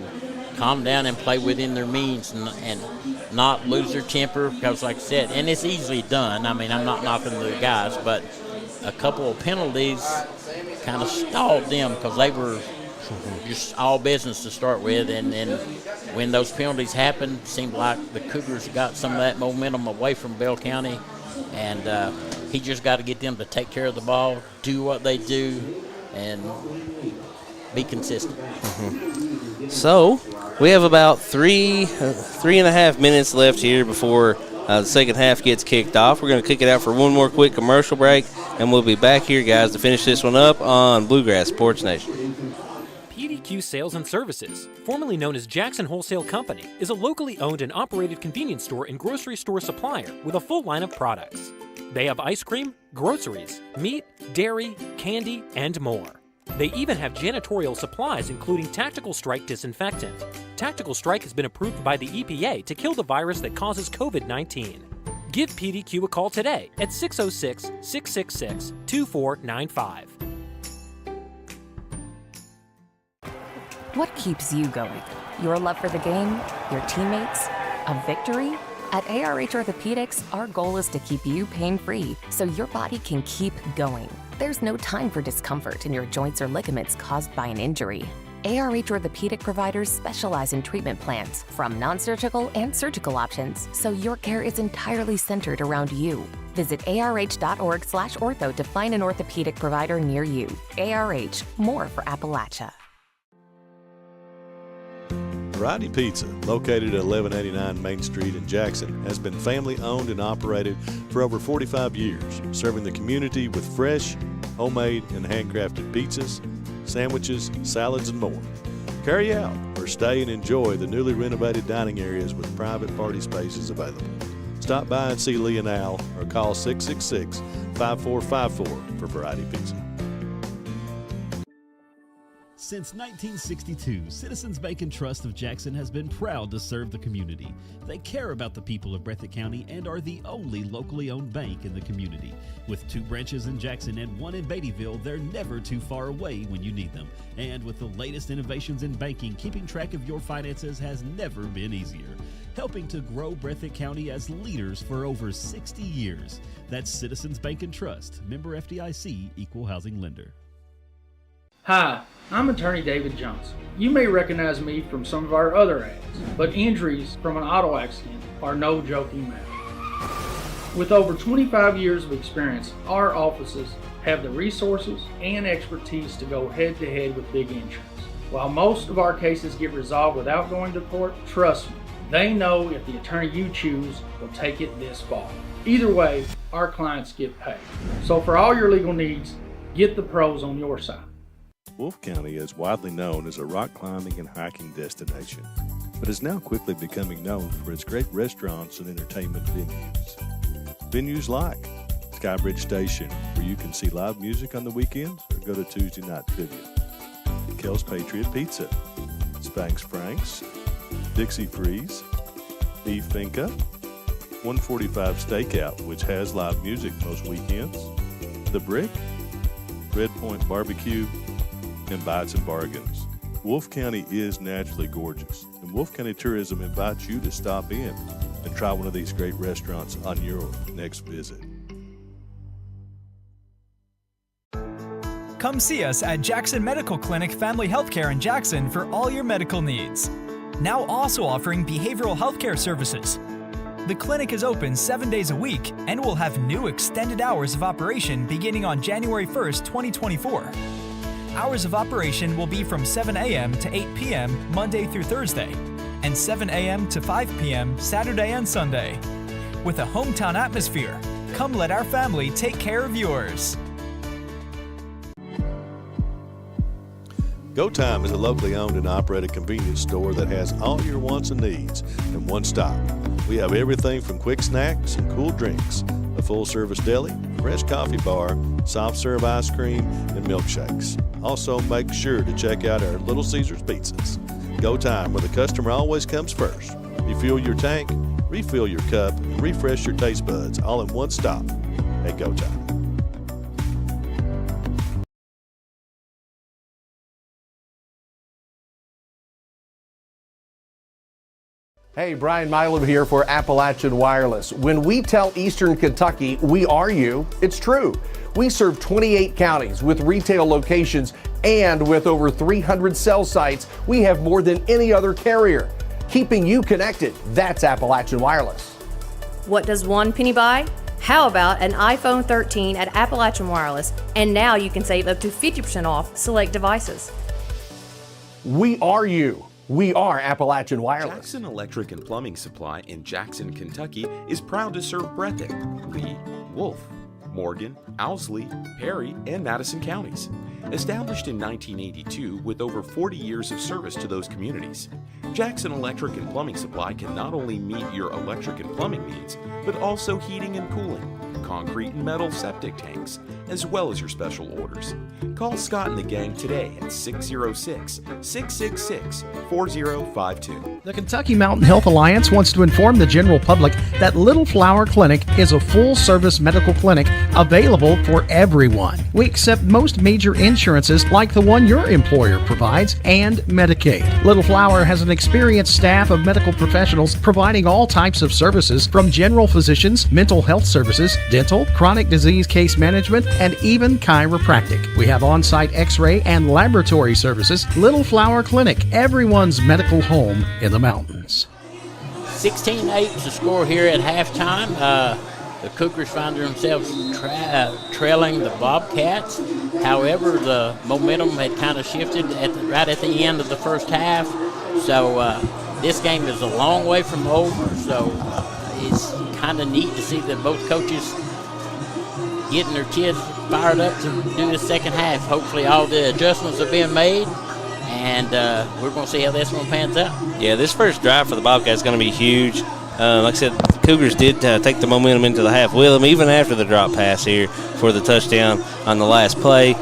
S9: calm down and play within their means and not lose their temper, because like I said, and it's easily done. I mean, I'm not knocking the guys, but a couple of penalties kind of stalled them because they were just all business to start with, and when those penalties happened, it seemed like the Cougars got some of that momentum away from Bell County, and he just got to get them to take care of the ball, do what they do, and be consistent.
S10: So we have about 3.5 minutes left here before the second half gets kicked off. We're going to kick it out for one more quick commercial break, and we'll be back here, guys, to finish this one up on Bluegrass Sports Nation.
S5: PDQ Sales and Services, formerly known as Jackson Wholesale Company, is a locally owned and operated convenience store and grocery store supplier with a full line of products. They have ice cream, groceries, meat, dairy, candy, and more. They even have janitorial supplies, including Tactical Strike disinfectant. Tactical Strike has been approved by the EPA to kill the virus that causes COVID-19. Give PDQ a call today at 606-666-2495.
S6: What keeps you going? Your love for the game? Your teammates? A victory? At ARH Orthopedics, our goal is to keep you pain-free so your body can keep going. There's no time for discomfort in your joints or ligaments caused by an injury. ARH Orthopedic providers specialize in treatment plans, from non-surgical and surgical options, so your care is entirely centered around you. Visit arh.org/ortho to find an orthopedic provider near you. ARH, more for Appalachia.
S13: Variety Pizza, located at 1189 Main Street in Jackson, has been family owned and operated for over 45 years, serving the community with fresh, homemade, and handcrafted pizzas, sandwiches, salads, and more. Carry out or stay and enjoy the newly renovated dining areas with private party spaces available. Stop by and see Lee and Al or call 666-5454 for Variety Pizza.
S7: Since 1962, Citizens Bank and Trust of Jackson has been proud to serve the community. They care about the people of Breathitt County and are the only locally owned bank in the community. With 2 branches in Jackson and 1 in Beattyville, they're never too far away when you need them. And with the latest innovations in banking, keeping track of your finances has never been easier. Helping to grow Breathitt County as leaders for over 60 years. That's Citizens Bank and Trust, member FDIC, equal housing lender.
S8: Hi, I'm attorney David Johnson. You may recognize me from some of our other ads, but injuries from an auto accident are no joking matter. With over 25 years of experience, our offices have the resources and expertise to go head to head with big insurance. While most of our cases get resolved without going to court, trust me, they know if the attorney you choose will take it this far. Either way, our clients get paid. So for all your legal needs, get the pros on your side.
S13: Wolfe County is widely known as a rock climbing and hiking destination, but is now quickly becoming known for its great restaurants and entertainment venues. Venues like Skybridge Station, where you can see live music on the weekends or go to Tuesday night trivia. Kel's Patriot Pizza, Spanx Frank's, Dixie Freeze, Beef Finca, 145 Stakeout, which has live music most weekends, The Brick, Red Point Barbecue, and Bites and Bargains. Wolfe County is naturally gorgeous, and Wolfe County Tourism invites you to stop in and try one of these great restaurants on your next visit.
S11: Come see us at Jackson Medical Clinic Family Healthcare in Jackson for all your medical needs. Now also offering behavioral healthcare services. The clinic is open 7 days a week and will have new extended hours of operation beginning on January 1st, 2024. Hours of operation will be from 7 a.m. to 8 p.m. Monday through Thursday, and 7 a.m. to 5 p.m. Saturday and Sunday. With a hometown atmosphere, come let our family take care of yours.
S13: Go Time is a locally owned and operated convenience store that has all your wants and needs in one stop. We have everything from quick snacks and cool drinks, a full-service deli, fresh coffee bar, soft-serve ice cream, and milkshakes. Also, make sure to check out our Little Caesars pizzas. Go Time, where the customer always comes first. Refuel your tank, refill your cup, and refresh your taste buds all in one stop at Go Time.
S14: Hey, Brian Milam here for Appalachian Wireless. When we tell Eastern Kentucky we are you, it's true. We serve 28 counties with retail locations, and with over 300 cell sites, we have more than any other carrier. Keeping you connected, that's Appalachian Wireless.
S15: What does one penny buy? How about an iPhone 13 at Appalachian Wireless? And now you can save up to 50% off select devices.
S14: We are you. We are Appalachian Wireless.
S16: Jackson Electric and Plumbing Supply in Jackson, Kentucky is proud to serve Breathitt, Lee, Wolfe, Morgan, Owsley, Perry, and Madison counties. Established in 1982 with over 40 years of service to those communities, Jackson Electric and Plumbing Supply can not only meet your electric and plumbing needs, but also heating and cooling, concrete and metal septic tanks, as well as your special orders. Call Scott and the gang today at 606-666-4052.
S17: The Kentucky Mountain Health Alliance wants to inform the general public that Little Flower Clinic is a full-service medical clinic available for everyone. We accept most major insurances like the one your employer provides and Medicaid. Little Flower has an experienced staff of medical professionals providing all types of services from general physicians, mental health services, dental, chronic disease case management, and even chiropractic. We have on-site x-ray and laboratory services. Little Flower Clinic, everyone's medical home in the mountains.
S9: 16-8 is the score here at halftime. The Cougars find themselves trailing the Bobcats. However, the momentum had kind of shifted right at the end of the first half. So this game is a long way from over. So it's kind of neat to see that both coaches getting their kids fired up to do the second half. Hopefully all the adjustments are being made, and we're going to see how this one pans out.
S10: Yeah, this first drive for the Bobcats is going to be huge. Like I said, Cougars did take the momentum into the half with them, even after the drop pass here for the touchdown on the last play.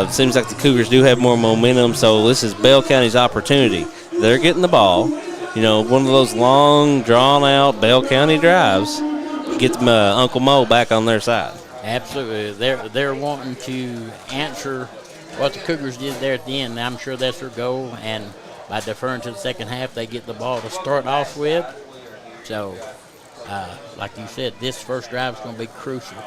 S10: Seems like the Cougars do have more momentum, so this is Bell County's opportunity. They're getting the ball. You know, one of those long, drawn-out Bell County drives gets Uncle Mo back on their side.
S9: Absolutely. They're wanting to answer what the Cougars did there at the end. I'm sure that's their goal, and by deferring to the second half, they get the ball to start off with. So, like you said, this first drive is going to be crucial.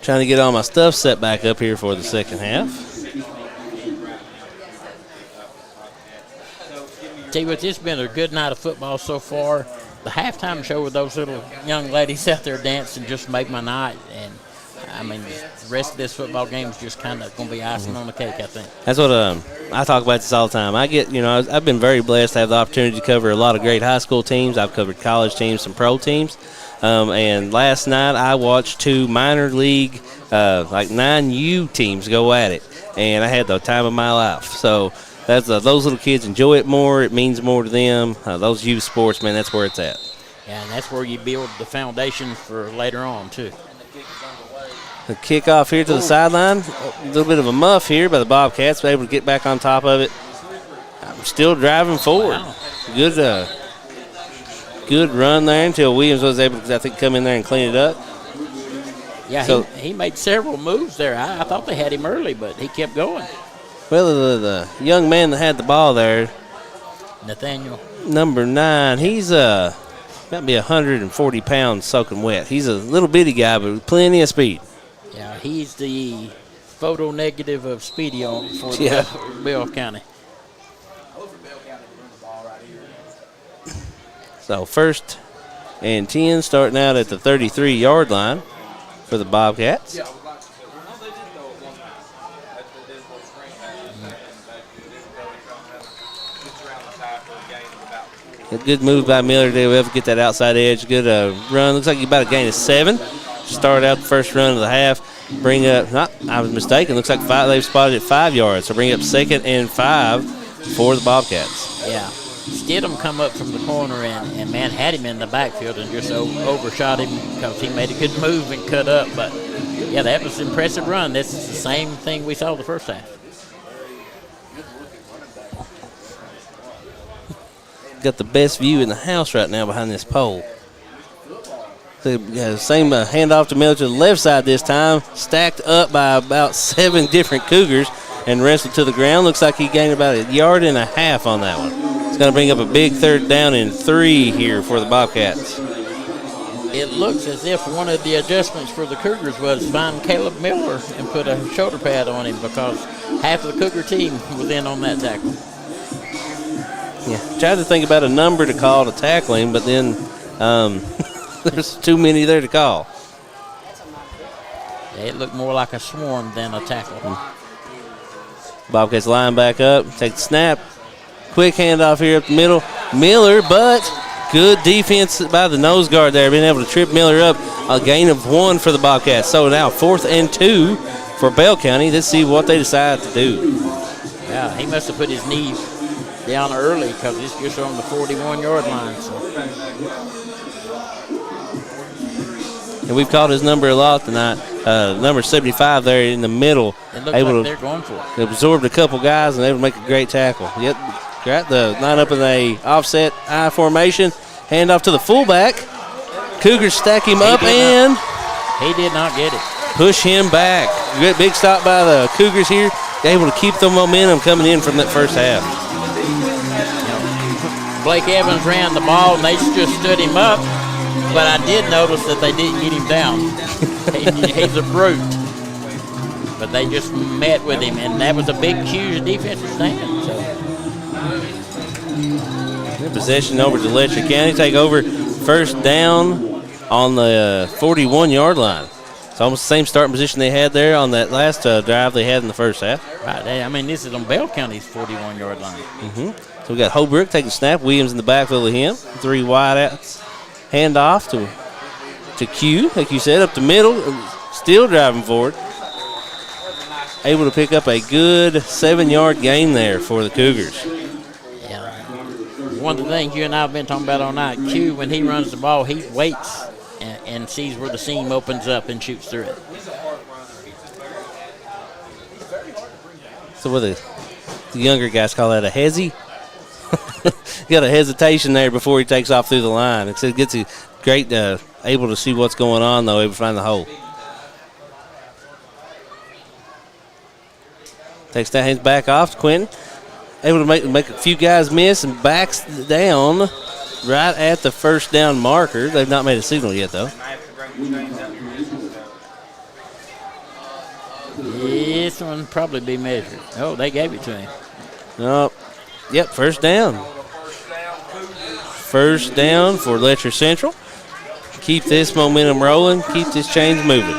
S10: Trying to get all my stuff set back up here for the second half.
S9: Tell you what, it's been a good night of football so far. The halftime show with those little young ladies out there dancing just made my night. And, I mean, the rest of this football game is just kind of going to be icing on the cake, I think.
S10: That's what I talk about this all the time. I've been very blessed to have the opportunity to cover a lot of great high school teams. I've covered college teams, some pro teams. And last night I watched 2 minor league, 9U teams go at it. And I had the time of my life. So those little kids enjoy it more. It means more to them. Those youth sports, man, that's where it's at.
S9: Yeah, and that's where you build the foundation for later on, too.
S10: The kickoff here to the sideline. A little bit of a muff here by the Bobcats, able to get back on top of it. I'm still driving forward.
S9: Wow.
S10: Good run there until Williams was able to, I think, come in there and clean it up.
S9: Yeah, so, he made several moves there. I thought they had him early, but he kept going.
S10: Well, the young man that had the ball there,
S9: Nathaniel,
S10: number 9, he's about to be 140 pounds soaking wet. He's a little bitty guy, but with plenty of speed.
S9: Yeah, he's the photo negative of Speedy for Bell County.
S10: So 1st and 10, starting out at the 33-yard line for the Bobcats. A good move by Miller to be able to get that outside edge. Good run. Looks like you about a gain of 7. Start out the first run of the half. Bring up, I was mistaken. Looks like they've spotted it 5 yards. So bring up 2nd and 5 for the Bobcats.
S9: Yeah. Stidham come up from the corner and man, had him in the backfield and just overshot him because he made a good move and cut up. But, yeah, that was an impressive run. This is the same thing we saw the first half.
S10: Got the best view in the house right now behind this pole. The same handoff to Miller to the left side this time, stacked up by about 7 different Cougars and wrestled to the ground. Looks like he gained about 1.5 yards on that one. It's going to bring up a big 3rd down and 3 here for the Bobcats.
S9: It looks as if one of the adjustments for the Cougars was find Caleb Miller and put a shoulder pad on him because half of the Cougar team was in on that tackle.
S10: Yeah, tried to think about a number to call to tackle him, but then there's too many there to call.
S9: Yeah, it looked more like a swarm than a tackle.
S10: Bobcats line back up, take the snap. Quick handoff here up the middle. Miller, but good defense by the nose guard there, being able to trip Miller up. A gain of 1 for the Bobcats. So now 4th and 2 for Bell County. Let's see what they decide to do.
S9: Yeah, he must have put his knee down early because it's just on the 41-yard line. So.
S10: And we've called his number a lot tonight. Number 75 there in the middle.
S9: It looks like they're going for it.
S10: Absorbed a couple guys and able to make a great tackle. Yep, got the line up in a offset I formation. Hand off to the fullback. Cougars stack him up and
S9: he did not get it.
S10: Push him back. Good big stop by the Cougars here. Able to keep the momentum coming in from that first half.
S9: Blake Evans ran the ball and they just stood him up, but I did notice that they didn't get him down. He's a brute. But they just met with him, and that was a big, huge defensive stand. So.
S10: Possession over to Letcher County. Take over 1st down on the 41-yard line. It's almost the same starting position they had there on that last drive they had in the first half.
S9: Right. I mean, this is on Bell County's 41-yard line.
S10: Mm-hmm. So we got Holbrook taking the snap. Williams in the backfield of him. 3 wide outs. Hand off to Q, like you said, up the middle. Still driving forward. Able to pick up a good 7-yard gain there for the Cougars.
S9: one of the things you and I have been talking about all night, Q, when he runs the ball, he waits and sees where the seam opens up and shoots through it.
S10: So what the younger guys call that a hezzy? Got a hesitation there before he takes off through the line. It gets you great, able to see what's going on, though, able to find the hole. Takes that hands back off to Quentin. Able to make a few guys miss and backs down right at the first down marker. They've not made a signal yet, though.
S9: This one probably be measured. Oh, they gave it to him.
S10: Oh, yep, first down. First down for Letcher Central. Keep this momentum rolling. Keep this chains moving.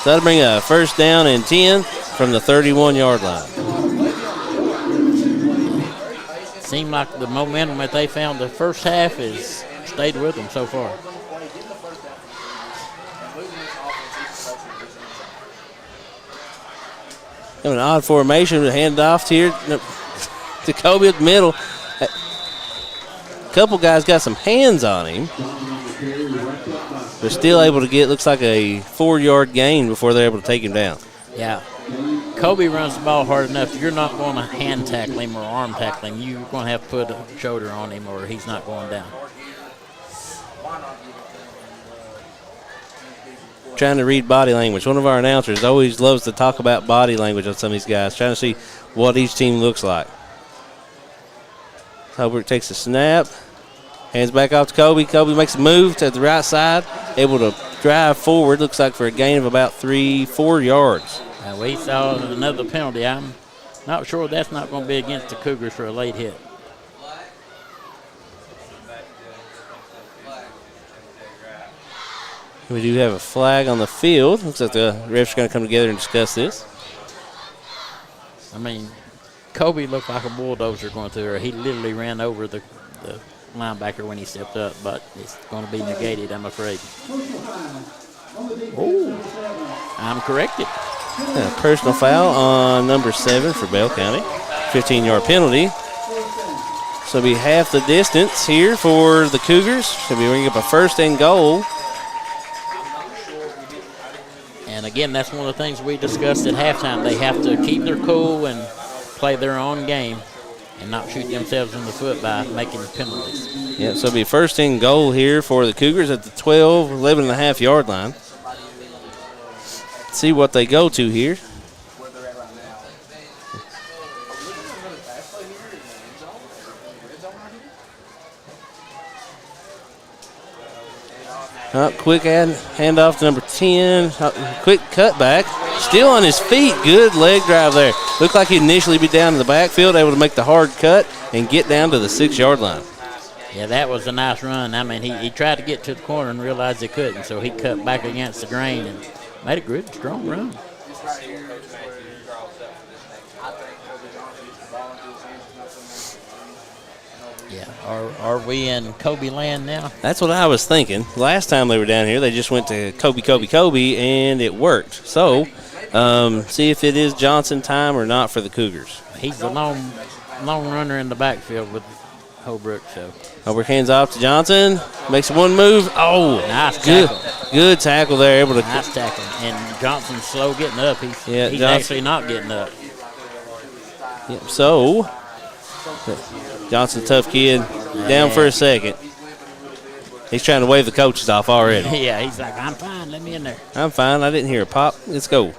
S10: So that'll bring a first down and 10 from the 31-yard line.
S9: Seemed like the momentum that they found the first half has stayed with them so far.
S10: An odd formation, hand off here to Kobe at the middle. A couple guys got some hands on him. They're still able to get, looks like a 4-yard gain before they're able to take him down.
S9: Yeah. Kobe runs the ball hard enough. You're not going to hand tackle him or arm tackle him. You're going to have to put a shoulder on him or he's not going down.
S10: Trying to read body language. One of our announcers always loves to talk about body language on some of these guys, trying to see what each team looks like. Holbrook takes a snap, hands back off to Kobe. Kobe makes a move to the right side, able to drive forward, looks like for a gain of about 3-4 yards.
S9: We saw another penalty. I'm not sure that's not going to be against the Cougars for a late hit.
S10: We do have a flag on the field. Looks like the refs are going to come together and discuss this.
S9: I mean, Kobe looked like a bulldozer going through her. He literally ran over the linebacker when he stepped up, but it's going to be negated, I'm afraid. Oh, I'm corrected.
S10: A personal foul on number 7 for Bell County. 15-yard penalty. So it'll be half the distance here for the Cougars. So we'll bring up a first and goal.
S9: And again, that's one of the things we discussed at halftime. They have to keep their cool and play their own game and not shoot themselves in the foot by making penalties.
S10: Yeah, so it'll be first and goal here for the Cougars at the 11.5-yard line. See what they go to here. Quick handoff to number 10. Quick cutback. Still on his feet. Good leg drive there. Looked like he'd initially be down in the backfield, able to make the hard cut and get down to the 6-yard line.
S9: Yeah, that was a nice run. I mean, he tried to get to the corner and realized he couldn't, so he cut back against the grain and made a good, strong run. Yeah, are we in Kobe land now?
S10: That's what I was thinking. Last time they were down here, they just went to Kobe, and it worked. So, see if it is Johnson time or not for the Cougars.
S9: He's the long runner in the backfield with Holbrook. So
S10: Holbrook hands off to Johnson. Makes one move. Oh,
S9: nice tackle.
S10: Good tackle there. Able to
S9: nice tackle. And Johnson's slow getting up. He's
S10: Johnson,
S9: actually not getting up.
S10: Yep, so Johnson, tough kid, down for a second. He's trying to wave the coaches off already.
S9: Yeah, he's like, I'm fine. Let me in there.
S10: I'm fine. I didn't hear a pop. Let's go.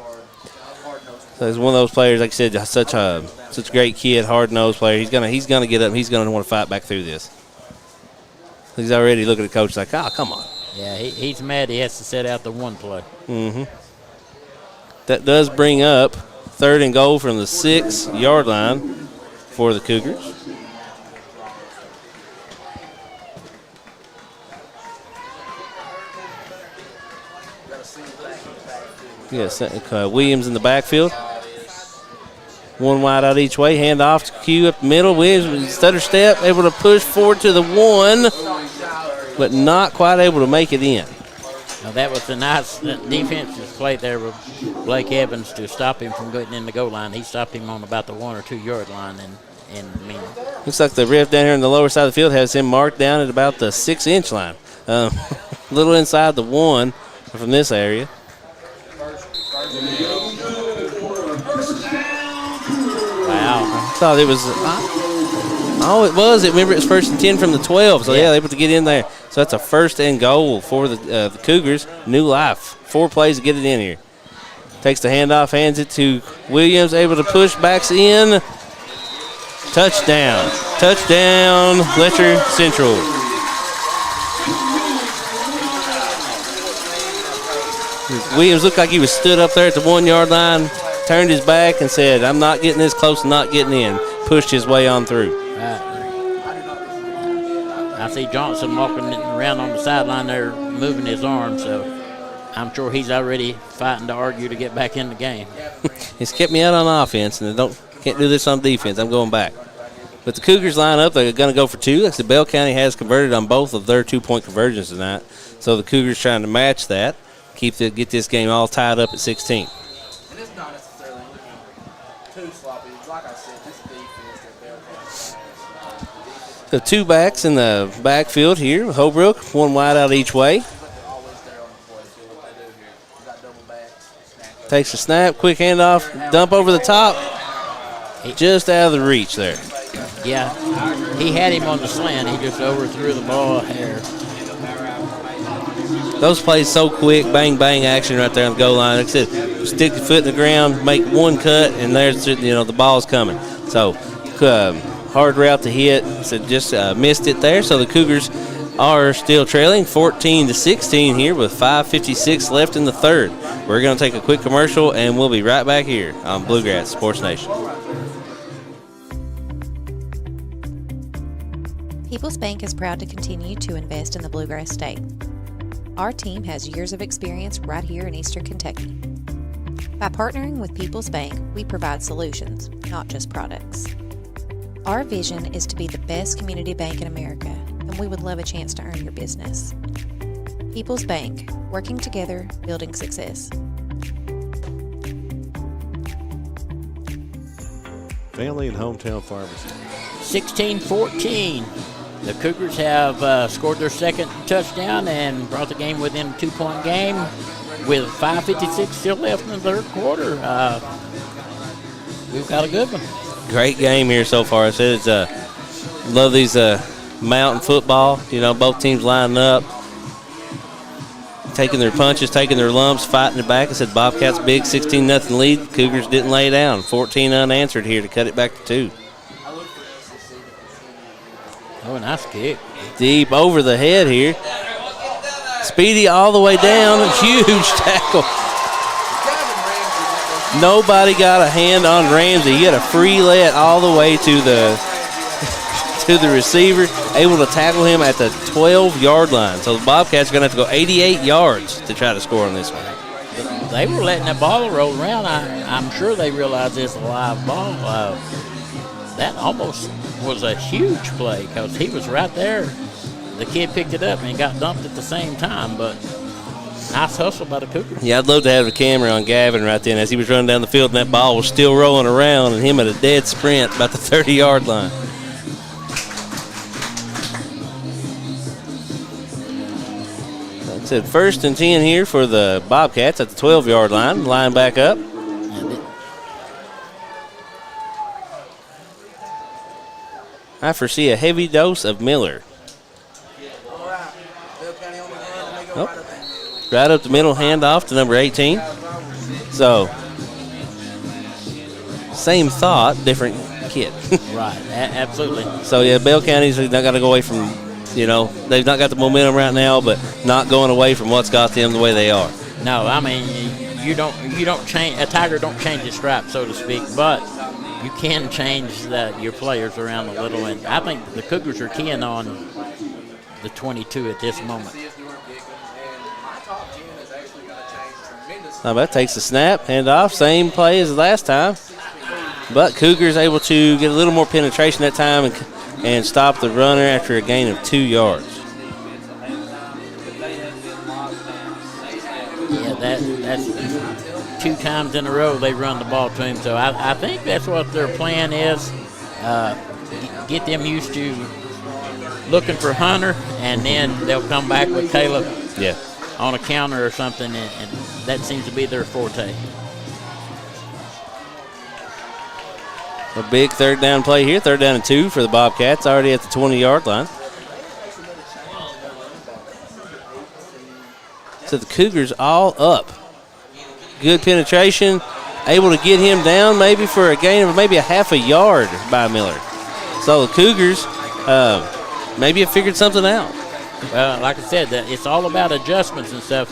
S10: So he's one of those players, like I said, such a great kid, hard-nosed player. He's gonna get up. He's gonna want to fight back through this. He's already looking at the coach like, come on.
S9: Yeah, he's mad. He has to set out the one play.
S10: Mm-hmm. That does bring up third and goal from the 6-yard line for the Cougars. Yes, Williams in the backfield. One wide out each way. Hand off to Q up the middle. Williams, stutter step, able to push forward to the 1, but not quite able to make it in.
S9: Now that was a nice defensive play there with Blake Evans to stop him from getting in the goal line. He stopped him on about the 1 or 2 yard line, And I mean,
S10: looks like the ref down here on the lower side of the field has him marked down at about the 6-inch line. A little inside the 1 from this area.
S9: Wow.
S10: I thought it was. Oh, it was. Remember, it was 1st and 10 from the 12. So, yeah, able to get in there. So, that's a 1st and goal for the Cougars. New life. 4 plays to get it in here. Takes the handoff, hands it to Williams. Able to push, backs in. Touchdown. Touchdown, Letcher Central. Williams looked like he was stood up there at the 1-yard line, turned his back and said, I'm not getting this close and not getting in. Pushed his way on through.
S9: I see Johnson walking around on the sideline there, moving his arm, so I'm sure he's already fighting to argue to get back in the game.
S10: He's kept me out on offense, and can't do this on defense. I'm going back. But the Cougars line up. They're going to go for 2. Like the Bell County has converted on both of their 2-point conversions tonight. So the Cougars trying to match that, get this game all tied up at 16.
S12: And it's not necessarily too sloppy. Like I said, this defense that Bell County has.
S10: So 2 backs in the backfield here. Holbrook, 1 wide out each way. Takes a snap, quick handoff, dump over the top. Just out of the reach there.
S9: Yeah, he had him on the slant. He just overthrew the ball a hair.
S10: Those plays so quick, bang, bang action right there on the goal line. Like I said, stick your foot in the ground, make 1 cut, and there's the ball's coming. So hard route to hit. So just missed it there. So the Cougars are still trailing 14-16 here with 5:56 left in the 3rd. We're going to take a quick commercial, and we'll be right back here on Bluegrass Sports Nation.
S1: People's Bank is proud to continue to invest in the Bluegrass State. Our team has years of experience right here in Eastern Kentucky. By partnering with People's Bank, we provide solutions, not just products. Our vision is to be the best community bank in America, and we would love a chance to earn your business. People's Bank, working together, building success.
S13: Family and hometown pharmacy.
S9: 16-14. The Cougars have scored their 2nd touchdown and brought the game within a 2-point game with 5:56 still left in the 3rd quarter. We've got a good one.
S10: Great game here so far. I said love these mountain football. Both teams lining up, taking their punches, taking their lumps, fighting it back. I said Bobcats big 16-0 lead. Cougars didn't lay down. 14 unanswered here to cut it back to 2.
S9: Oh, nice kick.
S10: Deep over the head here. Speedy all the way down. Huge tackle. Nobody got a hand on Ramsey. He got a free let all the way to the receiver, able to tackle him at the 12-yard line. So the Bobcats are going to have to go 88 yards to try to score on this one.
S9: They were letting the ball roll around. I'm sure they realized it's a live ball. That almost was a huge play because he was right there. The kid picked it up and got dumped at the same time, but nice hustle by the Cougars.
S10: Yeah, I'd love to have a camera on Gavin right then as he was running down the field and that ball was still rolling around and him at a dead sprint about the 30-yard line. Like I said, 1st and 10 here for the Bobcats at the 12-yard line. Line back up. I foresee a heavy dose of Miller. Oh, right up the middle, handoff to number 18. So, same thought, different kid.
S9: Right, absolutely.
S10: So, yeah, Bell County's not got to go away from, they've not got the momentum right now, but not going away from what's got them the way they are.
S9: No, I mean, you don't change, a Tiger don't change his strap, so to speak, but you can change your players around a little, and I think the Cougars are keying on the 22 at this moment.
S10: Now that takes the snap, hand off, same play as last time, but Cougars able to get a little more penetration that time and stop the runner after a gain of 2 yards.
S9: Yeah, that's 2 times in a row they run the ball to him. So I think that's what their plan is. get them used to looking for Hunter, and then they'll come back with Caleb on a counter or something, and that seems to be their forte.
S10: A big third down play here, 3rd down and 2 for the Bobcats, already at the 20-yard line. So the Cougars all up. Good penetration, able to get him down maybe for a gain of maybe a half a yard by Miller. So the Cougars maybe have figured something out.
S9: Well, like I said, it's all about adjustments and stuff.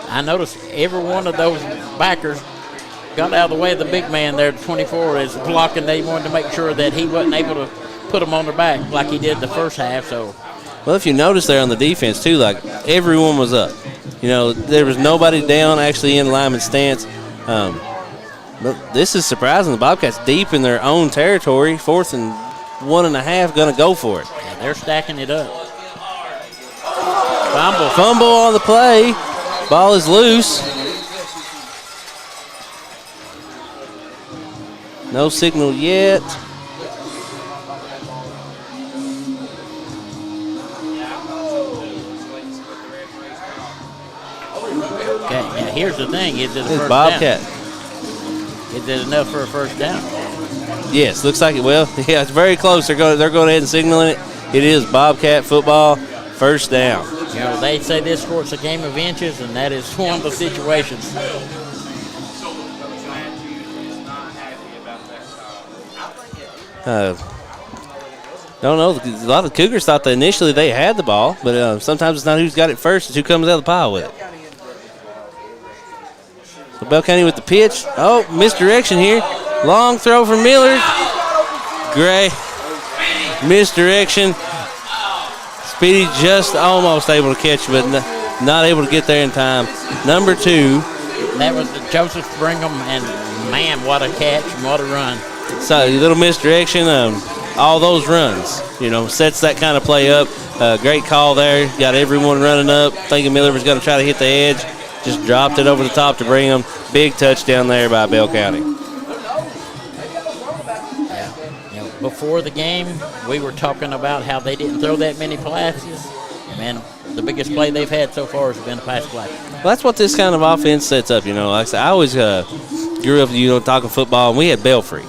S9: I noticed every one of those backers got out of the way of the big man there, 24 is blocking. They wanted to make sure that he wasn't able to put them on their back like he did the first half. So,
S10: well, if you notice there on the defense too, like everyone was up. You know, there was nobody down actually in lineman stance. But this is surprising. The Bobcats deep in their own territory, 4th and 1.5, going to go for it.
S9: Yeah, they're stacking it up.
S10: Fumble on the play. Ball is loose. No signal yet.
S9: Okay, now here's the thing. Is it a first
S10: Bobcat.
S9: down? Is it enough for a first down?
S10: Yes, looks like it. Well, yeah, it's very close. They're going ahead and signaling it. It is Bobcat football, first down.
S9: You know, they say this sport's a game of inches, and that is one of the situations.
S10: Don't know. A lot of the Cougars thought that initially they had the ball, but sometimes it's not who's got it first, it's who comes out of the pile with it. So Bell County with the pitch. Oh, misdirection here. Long throw from Miller. Great misdirection. Speedy just almost able to catch, but not able to get there in time. Number 2.
S9: That was Joseph Brigham, and man, what a catch and what a run.
S10: So a little misdirection. All those runs, you know, sets that kind of play up. Great call there. Got everyone running up, thinking Miller was going to try to hit the edge. Just dropped it over the top to bring them. Big touchdown there by Bell County.
S9: Yeah. You know, before the game, we were talking about how they didn't throw that many passes. And man, the biggest play they've had so far has been a pass play.
S10: Well, that's what this kind of offense sets up. You know, like I said, I always grew up, you know, talking football, and we had Belfry.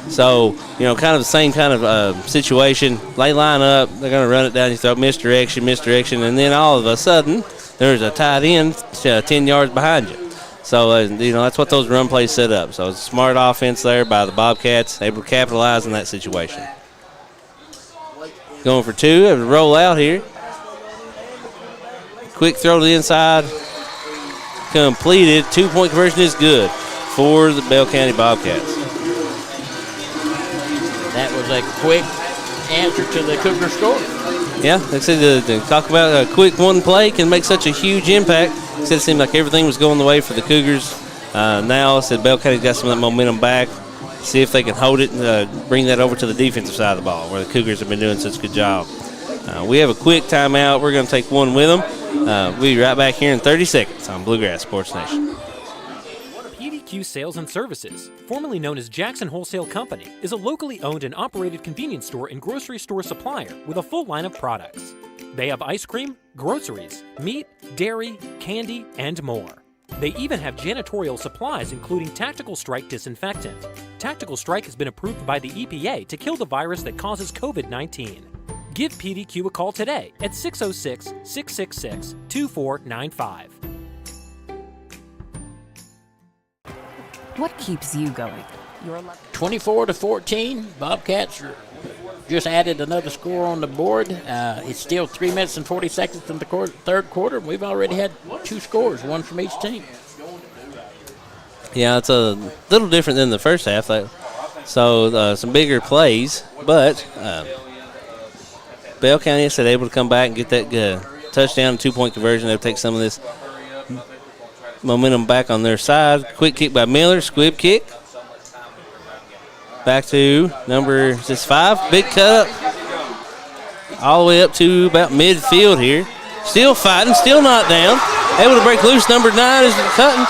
S10: So, you know, kind of the same kind of situation. They line up, they're going to run it down, you throw misdirection, and then all of a sudden, there's a tight end 10 yards behind you. So, you know, that's what those run plays set up. So it's a smart offense there by the Bobcats, able to capitalize on that situation. Going for 2, have to roll out here. Quick throw to the inside, completed. 2-point conversion is good for the Bell County Bobcats.
S9: That was a quick answer to the Cougar score.
S10: Yeah, like I said, to talk about a quick one play can make such a huge impact. It seemed like everything was going the way for the Cougars. Now, I said Bell County's got some of that momentum back. See if they can hold it and bring that over to the defensive side of the ball, where the Cougars have been doing such a good job. We have a quick timeout. We're going to take one with them. We'll be right back here in 30 seconds on Bluegrass Sports Nation.
S5: PDQ Sales and Services, formerly known as Jackson Wholesale Company, is a locally owned and operated convenience store and grocery store supplier with a full line of products. They have ice cream, groceries, meat, dairy, candy, and more. They even have janitorial supplies, including Tactical Strike disinfectant. Tactical Strike has been approved by the EPA to kill the virus that causes COVID-19. Give PDQ a call today at 606-666-2495.
S6: What keeps you going?
S9: 24-14. Bobcats just added another score on the board. It's still 3 minutes and 40 seconds in the third quarter. We've already had 2 scores, one from each team.
S10: Yeah, it's a little different than the first half. So some bigger plays, but Bell County is able to come back and get that touchdown, 2-point conversion. They'll take some of this momentum back on their side. Quick kick by Miller, squib kick. Back to number 5. Big cut up. All the way up to about midfield here. Still fighting, still not down. Able to break loose. Number 9 is cutting.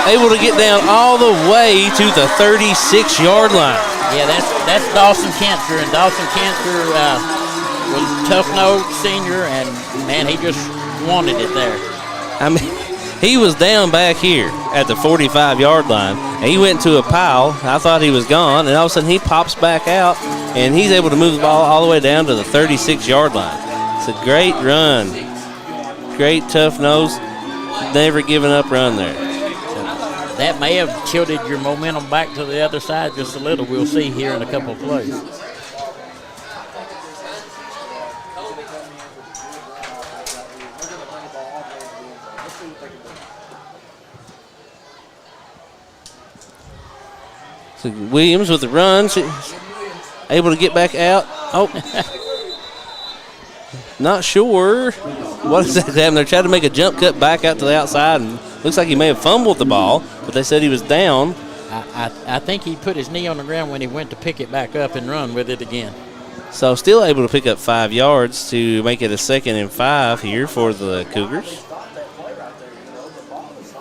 S10: Able to get down all the way to the 36-yard line.
S9: Yeah, that's Dawson Cancer, and Dawson Cancer was a tough-nosed senior, and, man, he just wanted it there.
S10: I mean, he was down back here at the 45-yard line, and he went to a pile. I thought he was gone, and all of a sudden he pops back out, and he's able to move the ball all the way down to the 36-yard line. It's a great run. Great, tough-nosed, never giving up run there.
S9: That may have tilted your momentum back to the other side just a little. We'll see here in a couple of plays.
S10: So Williams with the run, able to get back out. Oh, not sure what exactly happened. They're trying to make a jump cut back out to the outside, and looks like he may have fumbled the ball, but they said he was down.
S9: I think he put his knee on the ground when he went to pick it back up and run with it again.
S10: So still able to pick up 5 yards to make it a 2nd and 5 here for the Cougars.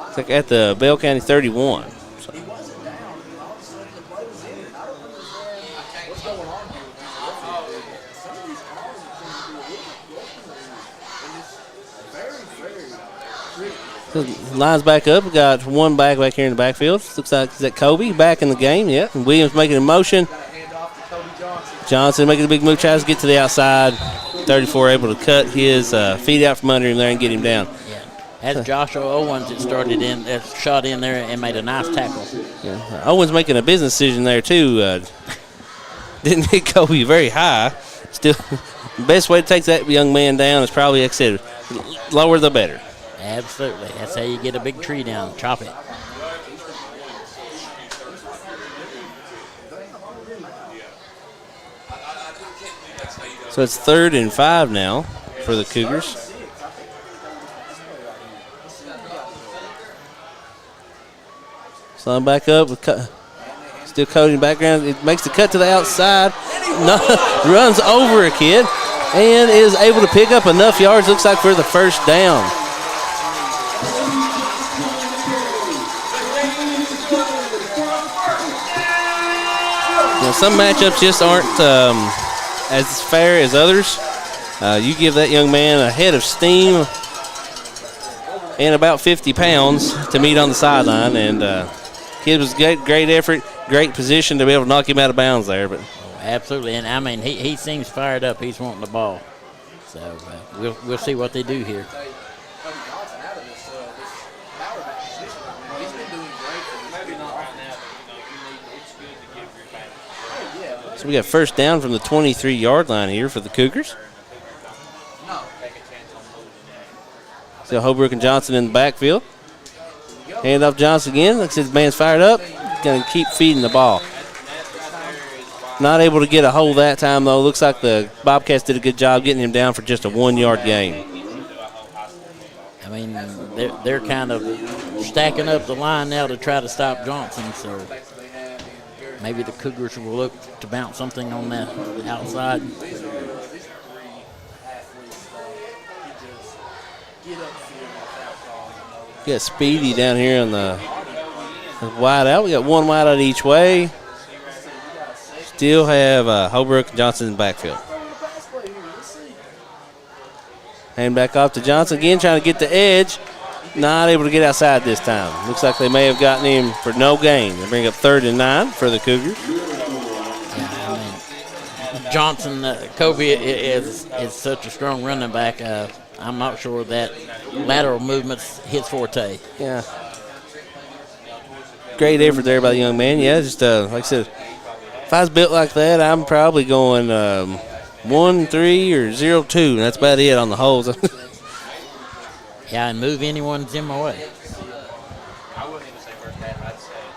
S10: It's like at the Bell County 31. Lines back up. We got one back here in the backfield. Looks like is that Kobe back in the game. Yeah. And Williams making a motion. Johnson making a big move, tries to get to the outside. 34 able to cut his feet out from under him there and get him down.
S9: Yeah. That's Joshua Owens that started in, that shot in there and made a nice tackle.
S10: Yeah. Owens making a business decision there too. Didn't hit Kobe very high. Still, the best way to take that young man down is probably, like I said, lower the better.
S9: Absolutely. That's how you get a big tree down. Chop it.
S10: So it's 3rd and 5 now for the Cougars. So I'm back up with still Cody in the background. It makes the cut to the outside. Runs over a kid and is able to pick up enough yards, looks like, for the first down. Some matchups just aren't as fair as others. You give that young man a head of steam and about 50 pounds to meet on the sideline, and kid was great effort, great position to be able to knock him out of bounds there. But
S9: absolutely, and I mean he seems fired up. He's wanting the ball, so we'll see what they do here.
S10: So we got first down from the 23-yard line here for the Cougars. So Holbrook and Johnson in the backfield. Hand off Johnson again. Looks like his man's fired up. Going to keep feeding the ball. Not able to get a hold that time, though. Looks like the Bobcats did a good job getting him down for just a 1-yard gain.
S9: I mean, they're kind of stacking up the line now to try to stop Johnson, so maybe the Cougars will look to bounce something on that outside.
S10: We got Speedy down here on the wide out. We got one wide out each way. Still have Holbrook and Johnson in the backfield. Hand back off to Johnson again, trying to get the edge. Not able to get outside this time. Looks like they may have gotten him for no gain. They bring up 3rd and 9 for the Cougars.
S9: Yeah, I mean, Johnson, Kobe is such a strong running back. I'm not sure that lateral movement's his forte.
S10: Yeah. Great effort there by the young man. Yeah, just like I said, if I was built like that, I'm probably going 1-3 or 0-2, and that's about it on the holes.
S9: Yeah, and move anyone's in my way.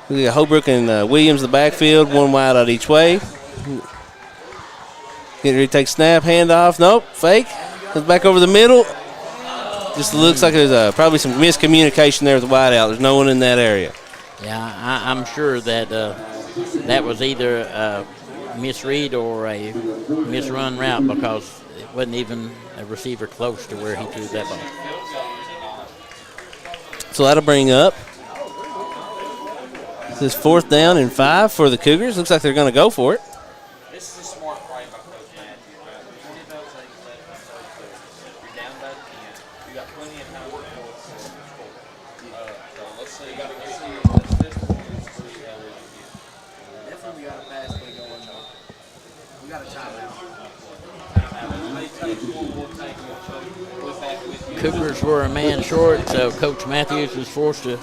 S10: We got Holbrook and Williams in the backfield, one wide out each way. Getting ready to take snap, handoff. Nope, fake. Comes back over the middle. Just looks like there's probably some miscommunication there with the wide out. There's no one in that area.
S9: Yeah, I'm sure that that was either a misread or a misrun route, because it wasn't even a receiver close to where he threw that ball.
S10: So that'll bring up This 4th down and 5 for the Cougars. Looks like they're going to go for it.
S12: This is a smart play by Coach Matthews. You're down by 10. You got plenty of time to work for it. So let's see. Definitely got a pass play going though. We got a timeout.
S9: Cougars were a man short, so Coach Matthews was forced to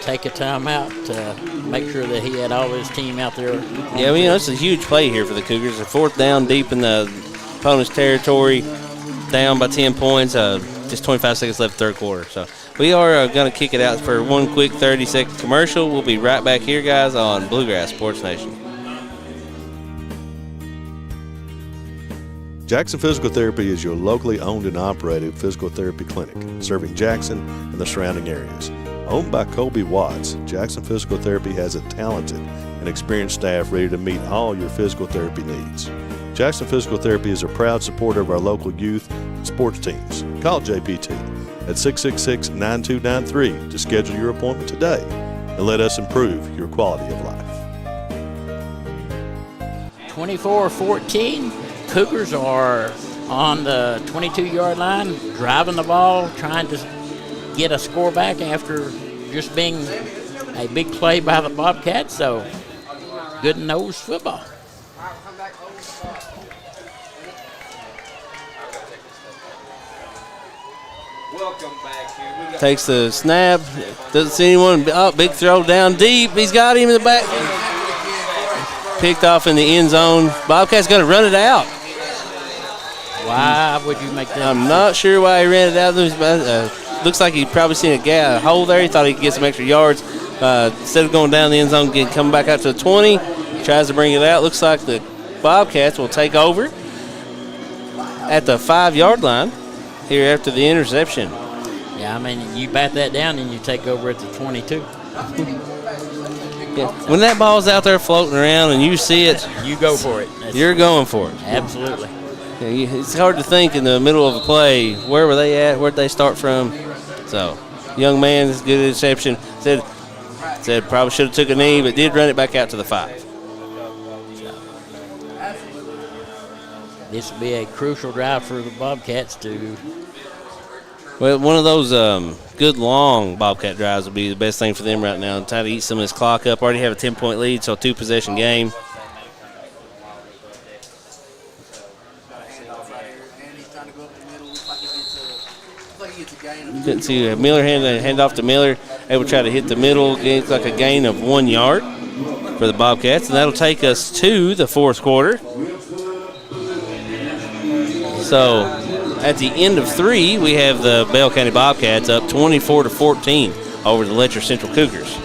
S9: take a timeout to make sure that he had all his team out there.
S10: Yeah, well, it's a huge play here for the Cougars. A 4th down deep in the opponent's territory, down by 10 points, just 25 seconds left 3rd quarter. So we are going to kick it out for one quick 30-second commercial. We'll be right back here, guys, on Bluegrass Sports Nation.
S13: Jackson Physical Therapy is your locally owned and operated physical therapy clinic, serving Jackson and the surrounding areas. Owned by Colby Watts, Jackson Physical Therapy has a talented and experienced staff ready to meet all your physical therapy needs. Jackson Physical Therapy is a proud supporter of our local youth and sports teams. Call JPT at 666-9293 to schedule your appointment today and let us improve your quality of life.
S9: 24-14. Cougars are on the 22-yard line, driving the ball, trying to get a score back after just being a big play by the Bobcats. So, good-nosed football.
S12: Welcome back here.
S10: Takes the snap. Doesn't see anyone. Oh, big throw down deep. He's got him in the back. Picked off in the end zone. Bobcat's going to run it out.
S9: Why would you make that?
S10: I'm not sure why he ran it out. Looks like he probably seen a hole there. He thought he could get some extra yards. Instead of going down the end zone, coming back out to the 20, tries to bring it out. Looks like the Bobcats will take over at the 5-yard line here after the interception.
S9: Yeah, I mean, you bat that down and you take over at the 22.
S10: Yeah. When that ball's out there floating around and you see it,
S9: you go for it.
S10: You're going for it.
S9: Absolutely.
S10: It's hard to think in the middle of a play, where were they at, where'd they start from? So, young man, this is a good interception. Said probably should have took a knee, but did run it back out to the 5.
S9: This will be a crucial drive for the Bobcats to.
S10: Well, one of those good long Bobcat drives will be the best thing for them right now. Try to eat some of this clock up. Already have a 10-point lead, so a 2-possession game. Didn't see Miller hand off to Miller. Able to try to hit the middle. It's like a gain of 1 yard for the Bobcats, and that'll take us to the 4th quarter. So at the end of 3, we have the Bell County Bobcats up 24-14 over the Letcher Central Cougars.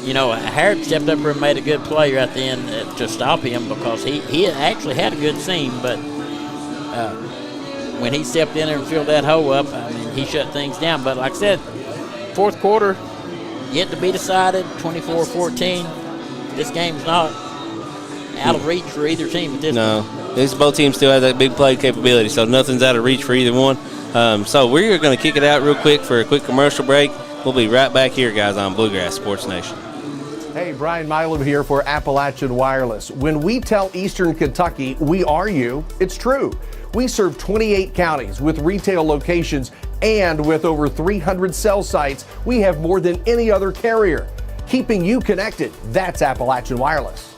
S9: You know, Harrod stepped up and made a good play right then to stop him because he actually had a good seam, but when he stepped in there and filled that hole up, I mean, he shut things down. But like I said, 4th quarter, yet to be decided, 24-14. This game's not out of reach for either team at this point.
S10: These both teams still have that big play capability, so nothing's out of reach for either one. So we're going to kick it out real quick for a quick commercial break. We'll be right back here, guys, on Bluegrass Sports Nation.
S14: Hey, Brian Milam here for Appalachian Wireless. When we tell Eastern Kentucky we are you, it's true. We serve 28 counties with retail locations, and with over 300 cell sites, we have more than any other carrier. Keeping you connected, that's Appalachian Wireless.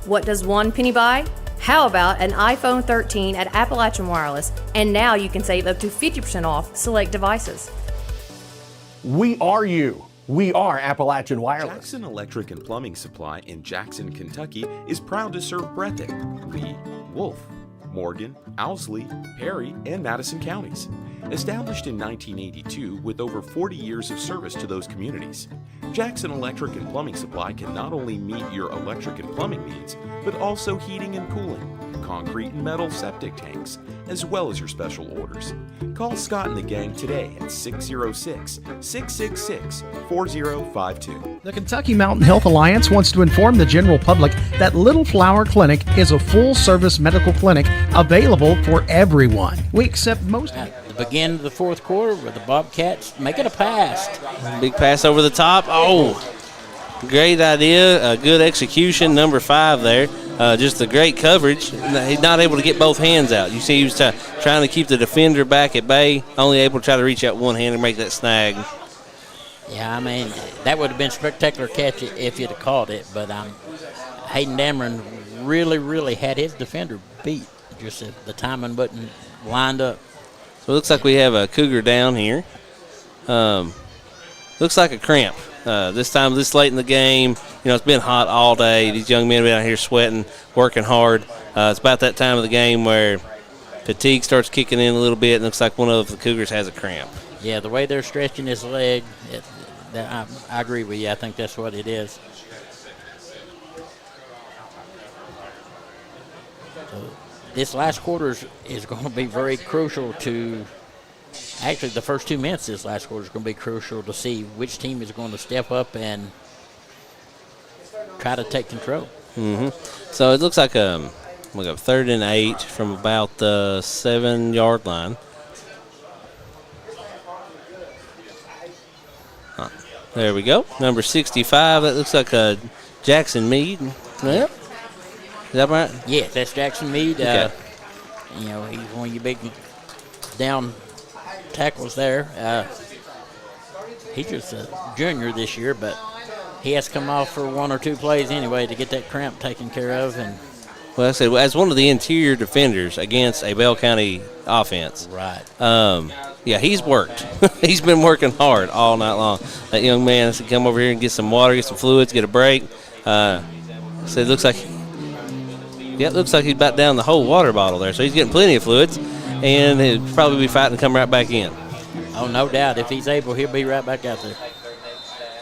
S15: What does one penny buy? How about an iPhone 13 at Appalachian Wireless? And now you can save up to 50% off select devices.
S14: We are you. We are Appalachian Wireless.
S16: Jackson Electric and Plumbing Supply in Jackson, Kentucky is proud to serve Breathitt, Lee, Wolf, Morgan, Owsley, Perry, and Madison counties. Established in 1982 with over 40 years of service to those communities, Jackson Electric and Plumbing Supply can not only meet your electric and plumbing needs, but also heating and cooling, concrete and metal septic tanks, as well as your special orders. Call Scott and the gang today at 606-666-4052.
S17: The Kentucky Mountain Health Alliance wants to inform the general public that Little Flower Clinic is a full-service medical clinic available for everyone. We accept most.
S9: The begin of the fourth quarter with the Bobcats making a pass.
S10: Big pass over the top. Oh, great idea. Good execution, number 5 there. Just a great coverage. He's not able to get both hands out. You see he was trying to keep the defender back at bay, only able to try to reach out one hand and make that snag.
S9: Yeah, I mean, that would have been a spectacular catch if you'd have caught it, but Hayden Dameron really had his defender beat. Just the timing wasn't lined up.
S10: So it looks like we have a Cougar down here. Looks like a cramp. This time, this late in the game, it's been hot all day. These young men have been out here sweating, working hard. It's about that time of the game where fatigue starts kicking in a little bit, and it looks like one of the Cougars has a cramp.
S9: Yeah, the way they're stretching his leg, I agree with you. I think that's what it is. So this last quarter is going to be very crucial to – actually, the first 2 minutes of this last quarter is going to be crucial to see which team is going to step up and try to take control.
S10: Mm-hmm. So it looks like a 3rd and 8 from about the 7-yard line. There we go. Number 65, that looks like Jackson Mead. Yep. Is that right?
S9: Yeah, that's Jackson Mead.
S10: Okay.
S9: He's one of your big down tackles there. He's just a junior this year, but he has to come off for 1 or 2 plays anyway to get that cramp taken care of. And
S10: well, I said, as one of the interior defenders against a Bell County offense.
S9: Right.
S10: Yeah, he's worked. He's been working hard all night long. That young man has to come over here and get some water, get some fluids, get a break. So it looks like he's about down the whole water bottle there. So he's getting plenty of fluids, and he'll probably be fighting to come right back in.
S9: Oh, no doubt. If he's able, he'll be right back out there.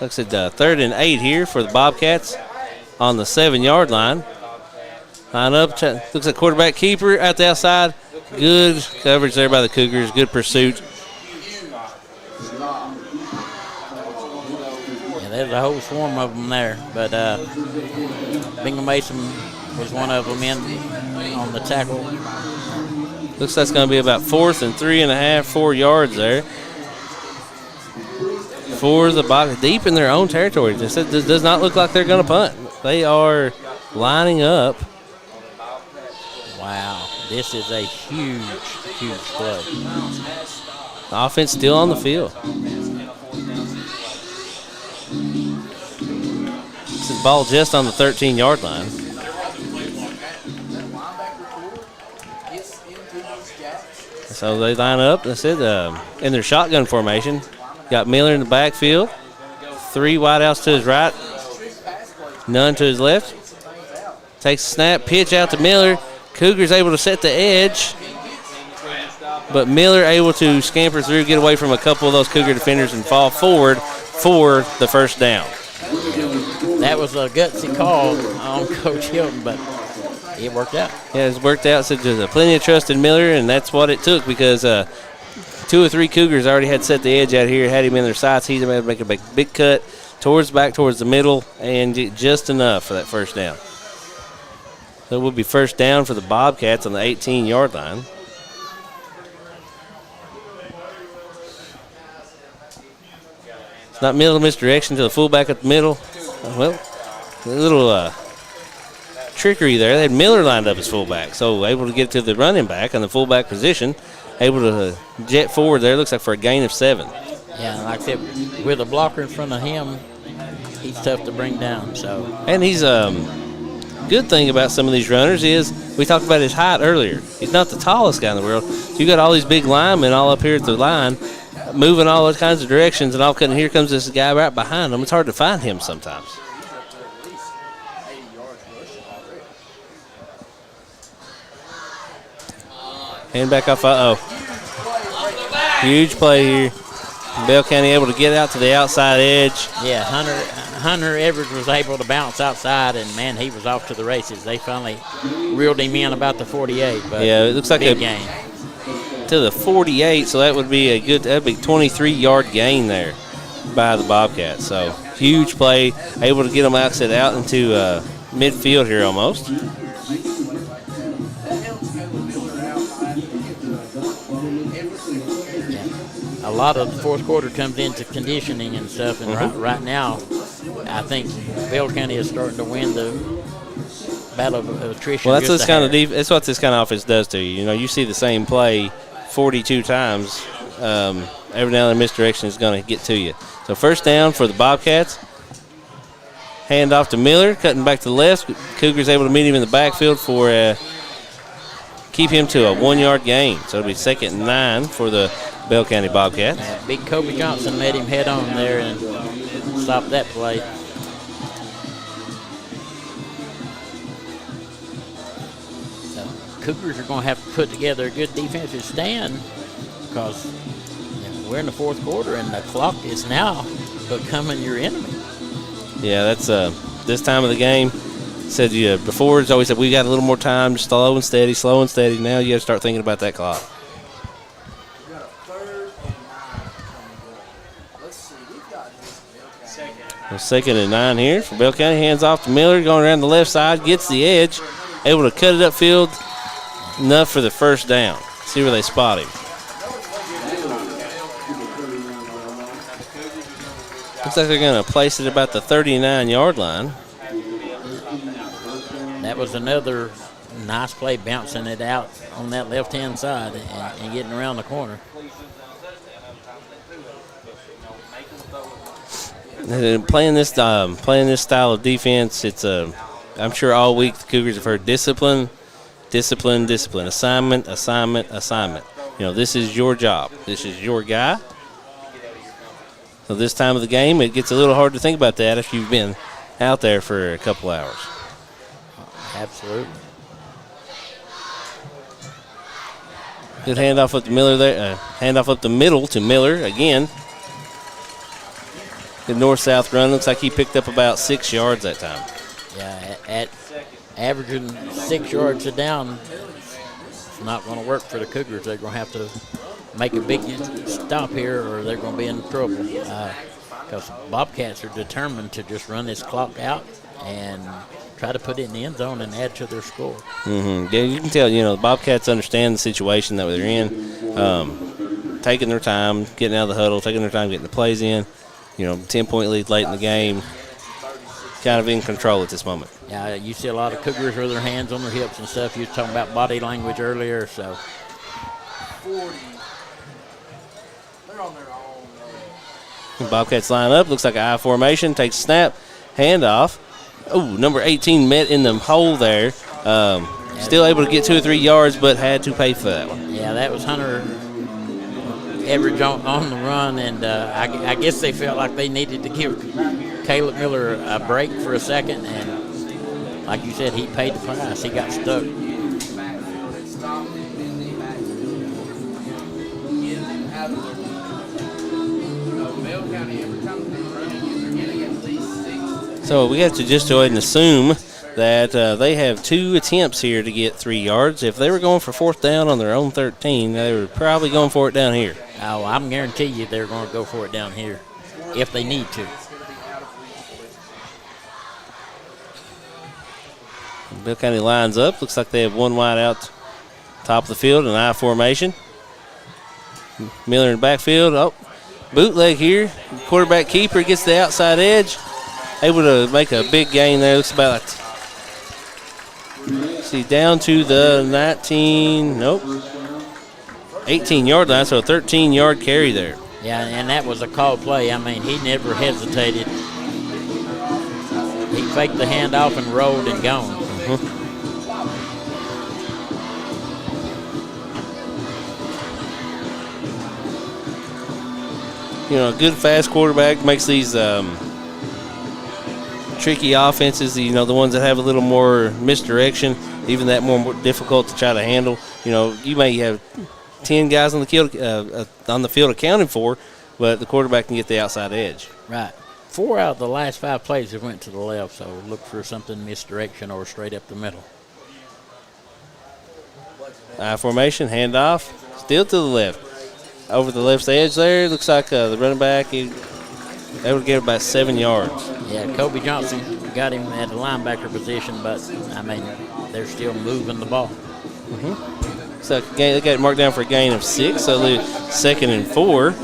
S10: Looks at 3rd and 8 here for the Bobcats on the 7-yard line. Line up. Looks like quarterback keeper out the outside. Good coverage there by the Cougars. Good pursuit.
S9: Yeah, there's a whole swarm of them there. But Bingham Mason was one of them in on the tackle.
S10: Looks like it's going to be about 4th and 3.5, 4 yards there. For the Bobcats, deep in their own territory. This does not look like they're going to punt. They are lining up.
S9: Wow, this is a huge play.
S10: The offense still on the field. This is ball just on the 13-yard line. So they line up. That's it. In their shotgun formation. Got Miller in the backfield. 3 wideouts to his right. None to his left. Takes a snap. Pitch out to Miller. Cougars able to set the edge. But Miller able to scamper through, get away from a couple of those Cougar defenders, and fall forward for the first down.
S9: That was a gutsy call on Coach Hilton, but it worked out.
S10: Yeah, it's worked out. So there's plenty of trust in Miller, and that's what it took because 2 or 3 Cougars already had set the edge out here, had him in their sights. He's able to make a big cut towards the middle and get just enough for that first down. So it will be first down for the Bobcats on the 18-yard line. It's not middle misdirection to the fullback at the middle. Well, a little trickery there. They had Miller lined up as fullback, so able to get to the running back on the fullback position. Able to jet forward there. Looks like for a gain of 7.
S9: Yeah, like I said, with a blocker in front of him, he's tough to bring down. So,
S10: and he's good thing about some of these runners is we talked about his height earlier. He's not the tallest guy in the world. So you got all these big linemen all up here at the line, moving all those kinds of directions, and all of a sudden here comes this guy right behind him. It's hard to find him sometimes. Hand back off. Huge play here. Bell County able to get out to the outside edge.
S9: Yeah, Hunter Edwards was able to bounce outside, and, man, he was off to the races. They finally reeled him in about the 48. But
S10: yeah, it looks like
S9: big gain.
S10: To the 48, so that would be a good 23-yard gain there by the Bobcats. So huge play, able to get them out into midfield here almost.
S9: a lot of the fourth quarter comes into conditioning and stuff, and right now, I think Bell County is starting to win the battle of attrition.
S10: Well, that's what this kind of offense does to you. You know, you see the same play 42 times. Every now and then misdirection is going to get to you. So first down for the Bobcats. Hand off to Miller, cutting back to the left. Cougars able to meet him in the backfield for keep him to a 1-yard gain. So it'll be 2nd and 9 for the Bell County Bobcats.
S9: Big Kobe Johnson made him head on there and stop that play. So Cougars are going to have to put together a good defensive stand because we're in the fourth quarter and the clock is now becoming your enemy.
S10: Yeah, that's this time of the game. Said before, it's always said we got a little more time, just slow and steady. Now you got to start thinking about that clock.
S12: We got a 3rd and 9 coming up. Let's see, we've got this Bell County.
S10: 2nd and 9 here for Bell County. Hands off to Miller, going around the left side, gets the edge, able to cut it upfield, enough for the first down. See where they spot him. Looks like they're going to place it about the 39-yard line.
S9: That was another nice play, bouncing it out on that left-hand side and getting around the corner.
S10: And playing this style of defense, it's I'm sure all week the Cougars have heard discipline, assignment. You know, this is your job. This is your guy. So this time of the game, it gets a little hard to think about that if you've been out there for a couple hours.
S9: Absolutely.
S10: Good handoff up to Miller there. Handoff up the middle to Miller again. Good north-south run. Looks like he picked up about 6 yards that time.
S9: Yeah, at averaging 6 yards a down, it's not going to work for the Cougars. They're going to have to make a big stop here or they're going to be in trouble. Because Bobcats are determined to just run this clock out and try to put it in the end zone and add to their score.
S10: Yeah, you can tell, the Bobcats understand the situation that they're in, taking their time, getting out of the huddle, taking their time getting the plays in. 10-point lead late in the game, kind of in control at this moment.
S9: Yeah, you see a lot of Cougars with their hands on their hips and stuff. You were talking about body language earlier, so.
S12: 40. They're on their own.
S10: Bobcats line up. Looks like an I formation. Takes snap. Handoff. Oh, number 18 met in the hole there. Still able to get 2 or 3 yards, but had to pay for that one.
S9: Yeah, that was Hunter Everidge on the run, and I guess they felt like they needed to give Caleb Miller a break for a second, and like you said, he paid the price. He got stuck.
S10: So we have to just go ahead and assume that they have 2 attempts here to get 3 yards. If they were going for 4th down on their own 13, they were probably going for it down here.
S9: Oh, I'm guarantee you they're going to go for it down here if they need to.
S10: Bell County lines up. Looks like they have 1 wide out top of the field, an I formation. Miller in the backfield. Oh, bootleg here. Quarterback keeper gets the outside edge. Able to make a big gain there. Looks about down to the 18-yard line, so a 13-yard carry there.
S9: Yeah, and that was a called play. I mean, he never hesitated. He faked the handoff and rolled and gone.
S10: A good fast quarterback makes these tricky offenses, the ones that have a little more misdirection, even that more difficult to try to handle. You may have 10 guys on the field accounted for, but the quarterback can get the outside edge.
S9: Right. 4 out of the last 5 plays have went to the left, so look for something misdirection or straight up the middle.
S10: I formation, handoff, still to the left. Over the left edge there, looks like the running back, they would get about 7 yards.
S9: Yeah, Kobe Johnson got him at the linebacker position, but, I mean, they're still moving the ball.
S10: So they got it marked down for a gain of 6, so they're 2nd and 4.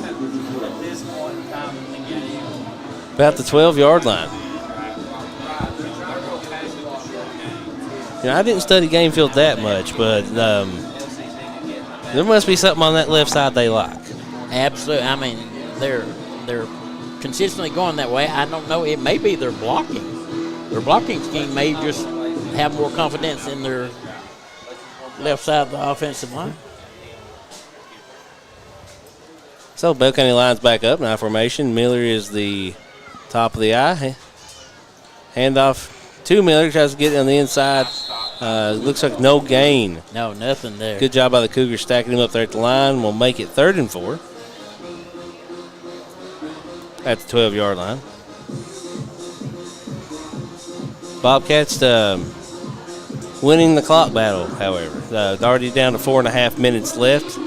S10: about the 12-yard line. I didn't study game field that much, but there must be something on that left side they like.
S9: Absolutely. I mean, they're consistently going that way. I don't know. It may be their blocking. Their blocking scheme may just have more confidence in their left side of the offensive line.
S10: So Bell County lines back up, now formation. Miller is the top of the eye. Handoff to Miller, tries to get on the inside. Looks like no gain.
S9: No, nothing there.
S10: Good job by the Cougars stacking him up there at the line. We'll make it 3rd and 4 at the 12-yard line. Bobcats winning the clock battle, however. Already down to 4.5 minutes left.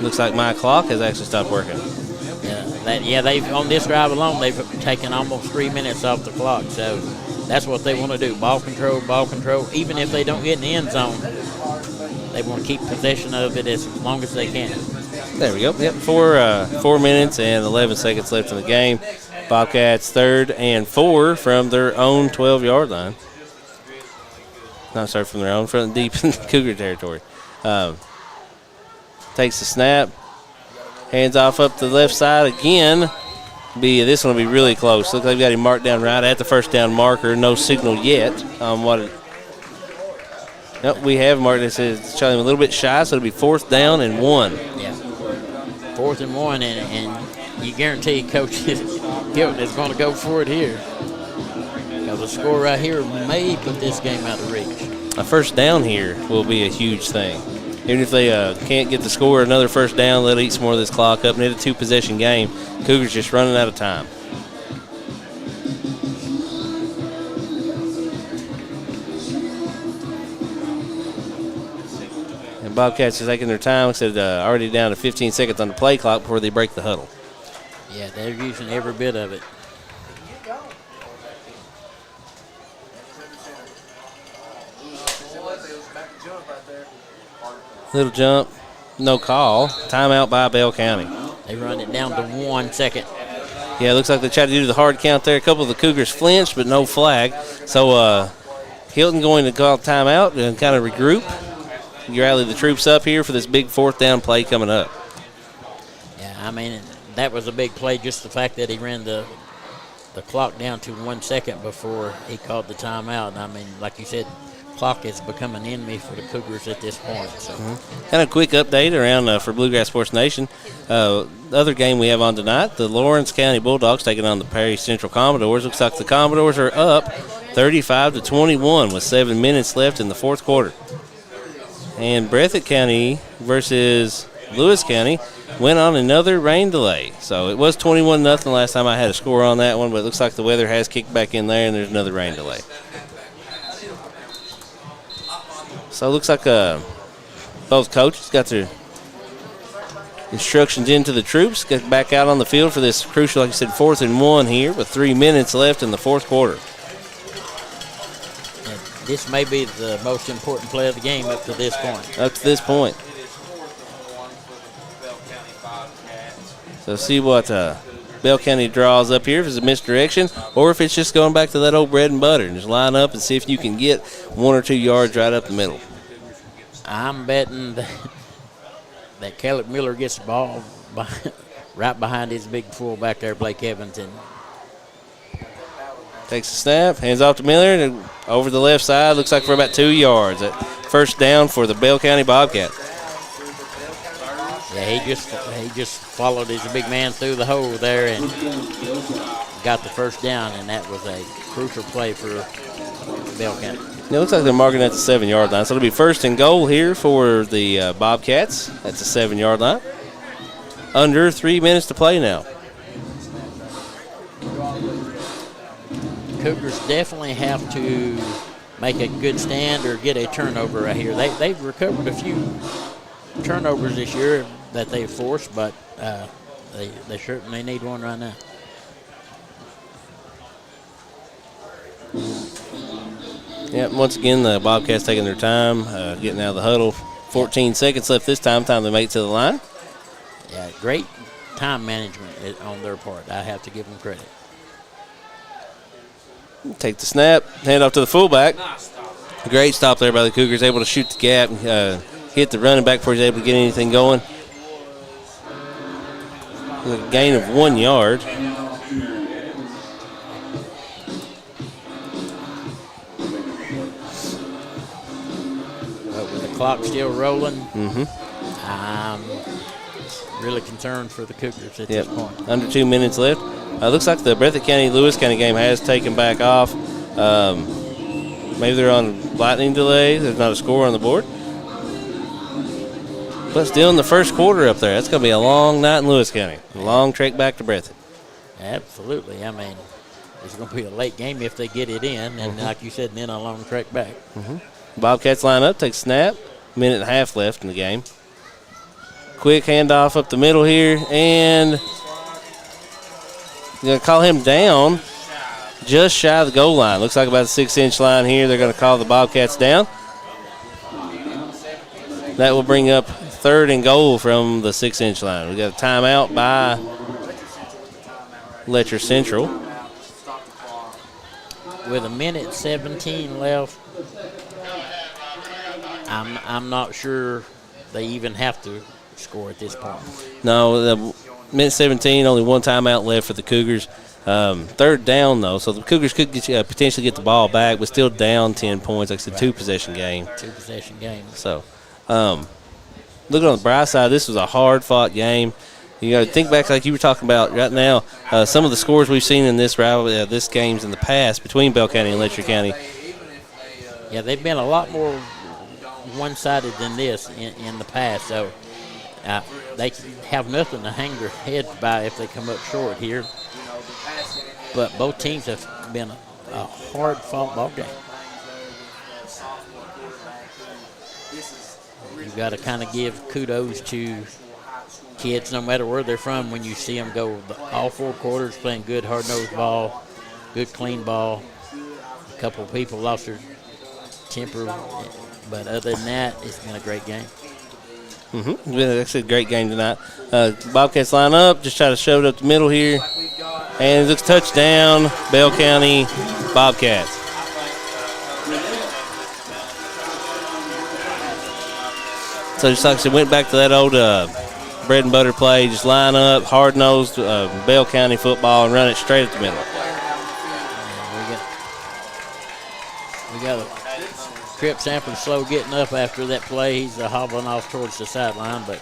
S10: Looks like my clock has actually stopped working.
S9: They've on this drive alone, they've taken almost 3 minutes off the clock. So that's what they want to do. Ball control. Even if they don't get in the end zone, they want to keep possession of it as long as they can.
S10: There we go. Yep, 4 minutes and 11 seconds left in the game. Bobcats 3rd and 4 from their own 12-yard line. From their own, from deep in the Cougar territory. Takes the snap. Hands off up to the left side again. This one will be really close. Looks like we got him marked down right at the first down marker. No signal yet on what it. Nope, we have marked. It says it's showing him a little bit shy, so it'll be 4th down and 1.
S9: Yeah, 4th and 1, and you guarantee Coach Hilton is going to go for it here. Because the score right here may put this game out of reach.
S10: A first down here will be a huge thing. Even if they can't get the score, another first down, they'll eat some more of this clock up. And it's a 2-possession game. Cougars just running out of time. And Bobcats are taking their time. Like I said, already down to 15 seconds on the play clock before they break the huddle.
S9: Yeah, they're using every bit of it.
S10: Little jump, no call. Timeout by Bell County.
S9: They run it down to 1 second.
S10: Yeah, it looks like they tried to do the hard count there. A couple of the Cougars flinched, but no flag. So Hilton going to call timeout and kind of regroup. Rally the troops up here for this big 4th down play coming up.
S9: Yeah, I mean, that was a big play, just the fact that he ran the clock down to 1 second before he called the timeout. I mean, like you said, clock has become an enemy for the Cougars at this point. So.
S10: Kind of a quick update around for Bluegrass Sports Nation. The other game we have on tonight, the Lawrence County Bulldogs taking on the Perry Central Commodores. Looks like the Commodores are up 35-21 with 7 minutes left in the 4th quarter. And Breathitt County versus Lewis County went on another rain delay. So it was 21-0 last time I had a score on that one, but it looks like the weather has kicked back in there and there's another rain delay. So it looks like both coaches got their instructions into the troops, get back out on the field for this crucial, like I said, 4th and 1 here with 3 minutes left in the 4th quarter.
S9: And this may be the most important play of the game up to this point.
S10: Up to this point. So see what Bell County draws up here, if it's a misdirection or if it's just going back to that old bread and butter and just line up and see if you can get 1 or 2 yards right up the middle.
S9: I'm betting that Caleb Miller gets the ball right behind his big fullback there, Blake Evans. And
S10: takes a snap, hands off to Miller, and over the left side, looks like for about 2 yards. That first down for the Bell County Bobcats.
S9: Yeah, he just followed his big man through the hole there and got the first down, and that was a crucial play for Bell County.
S10: It looks like they're marking at the 7-yard line, so it'll be 1st and goal here for the Bobcats. That's the 7-yard line. Under 3 minutes to play now.
S9: Cougars definitely have to make a good stand or get a turnover right here. They've recovered a few turnovers this year that they've forced, but they certainly need one right now.
S10: Yeah, once again, the Bobcats taking their time, getting out of the huddle. 14 seconds left this time to make it to the line.
S9: Yeah, great time management on their part. I have to give them credit.
S10: Take the snap, hand off to the fullback. Great stop there by the Cougars, able to shoot the gap, hit the running back before he's able to get anything going. A gain of 1 yard.
S9: But with the clock still rolling, I'm really concerned for the Cougars at this point.
S10: Under 2 minutes left. Looks like the Breathitt County-Lewis County game has taken back off. Maybe they're on lightning delay. There's not a score on the board. But still in the first quarter up there. That's going to be a long night in Lewis County. A long trek back to Breathitt.
S9: Absolutely. I mean, it's going to be a late game if they get it in. And like you said, then a long trek back.
S10: Bobcats line up, take snap. Minute and a half left in the game. Quick handoff up the middle here. And going to call him down just shy of the goal line. Looks like about the 6-inch line here. They're going to call the Bobcats down. That will bring up 3rd and goal from the 6-inch line. We got a timeout by Letcher Central.
S9: With 1:17 left, I'm not sure they even have to score at this point.
S10: No, the minute 17, only one timeout left for the Cougars. 3rd down, though, so the Cougars could potentially get the ball back, but still down 10 points. Like it's a two-possession game.
S9: Two-possession game.
S10: So, looking on the bright side, this was a hard-fought game. You know, think back like you were talking about right now. Some of the scores we've seen in this rivalry, this games in the past between Bell County and Letcher County.
S9: Yeah, they've been a lot more one-sided than this in the past. So they have nothing to hang their heads by if they come up short here. But both teams have been a hard-fought ball game. You've got to kind of give kudos to kids, no matter where they're from, when you see them go all 4 quarters playing good hard-nosed ball, good clean ball. A couple of people lost their temper, but other than that, it's been a great game.
S10: It's been actually a great game tonight. Bobcats line up, just try to shove it up the middle here. And it looks touchdown, Bell County Bobcats. So just like I said, went back to that old bread and butter play. Just line up, hard-nosed Bell County football and run it straight at the middle.
S9: We got a Crip Sanford slow getting up after that play. He's hobbling off towards the sideline, but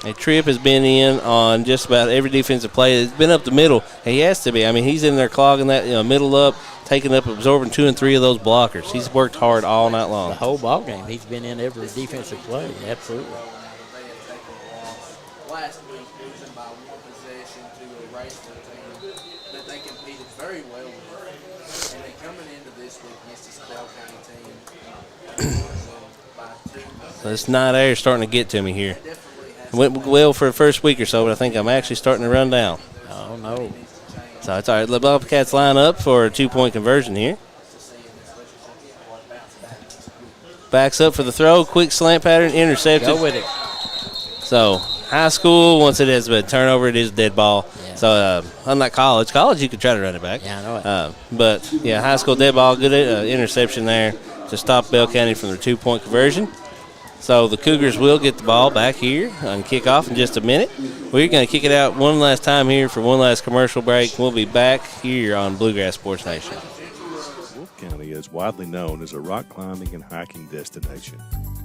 S10: a Tripp has been in on just about every defensive play. It's been up the middle. He has to be. I mean, he's in there clogging that middle up, taking up, absorbing 2 and 3 of those blockers. He's worked hard all night long.
S9: The whole ball game, he's been in every defensive play. Absolutely.
S12: Last week, losing by 1 possession to a Raceway team that they competed very well with. And then coming into this week against this Bell County team by 2.
S10: So this night air is starting to get to me here. It went well for the first week or so, but I think I'm actually starting to run down.
S9: Oh, no.
S10: So it's all right. The Bobcats line up for a 2-point conversion here. Backs up for the throw. Quick slant pattern, intercepted.
S9: Go with it.
S10: So high school, once it has been turnover, it is a dead ball. Yeah. So unlike college, you could try to run it back.
S9: Yeah, I know it.
S10: But, yeah, high school dead ball, good interception there to stop Bell County from their 2-point conversion. So the Cougars will get the ball back here on kickoff in just a minute. We're going to kick it out one last time here for one last commercial break. We'll be back here on Bluegrass Sports Nation.
S13: Wolfe County is widely known as a rock climbing and hiking destination,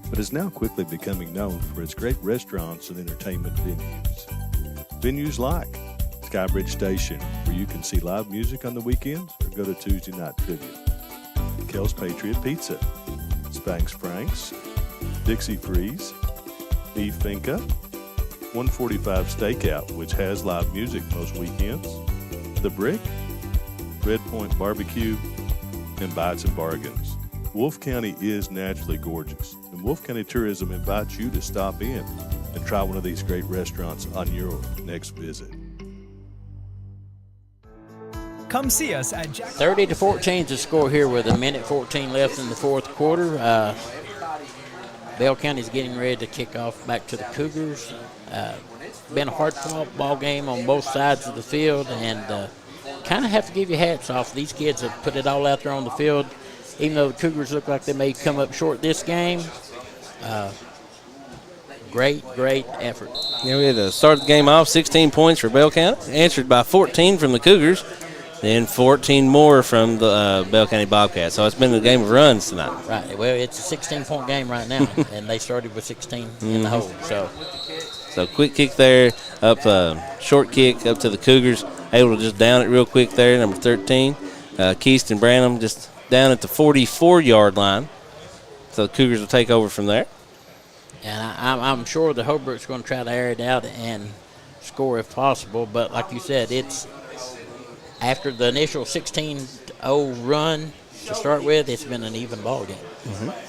S13: but is now quickly becoming known for its great restaurants and entertainment venues. Venues like Skybridge Station, where you can see live music on the weekends or go to Tuesday night trivia. Kel's Patriot Pizza, Spanx Frank's, Dixie Freeze, Beef Finca, 145 Stakeout, which has live music most weekends, The Brick, Red Point Barbecue, and Bites and Bargains. Wolfe County is naturally gorgeous, and Wolfe County Tourism invites you to stop in and try one of these great restaurants on your next visit.
S11: Come see us at
S9: 30-14 is the score here with 1:14 left in the fourth quarter. Bell County's getting ready to kick off back to the Cougars. Been a hard-fought ball game on both sides of the field, and kind of have to give you hats off. These kids have put it all out there on the field. Even though the Cougars look like they may come up short this game, great effort.
S10: Yeah, we had to start the game off 16 points for Bell County, answered by 14 from the Cougars, then 14 more from the Bell County Bobcats. So it's been a game of runs tonight.
S9: Right. Well, it's a 16-point game right now, and they started with 16 in the hole.
S10: So quick kick there, up short kick up to the Cougars, able to just down it real quick there, number 13. Keyston Branham just down at the 44-yard line. So the Cougars will take over from there.
S9: And I'm sure the Holbrook's going to try to air it out and score if possible. But like you said, it's after the initial 16-0 run to start with, it's been an even ball game.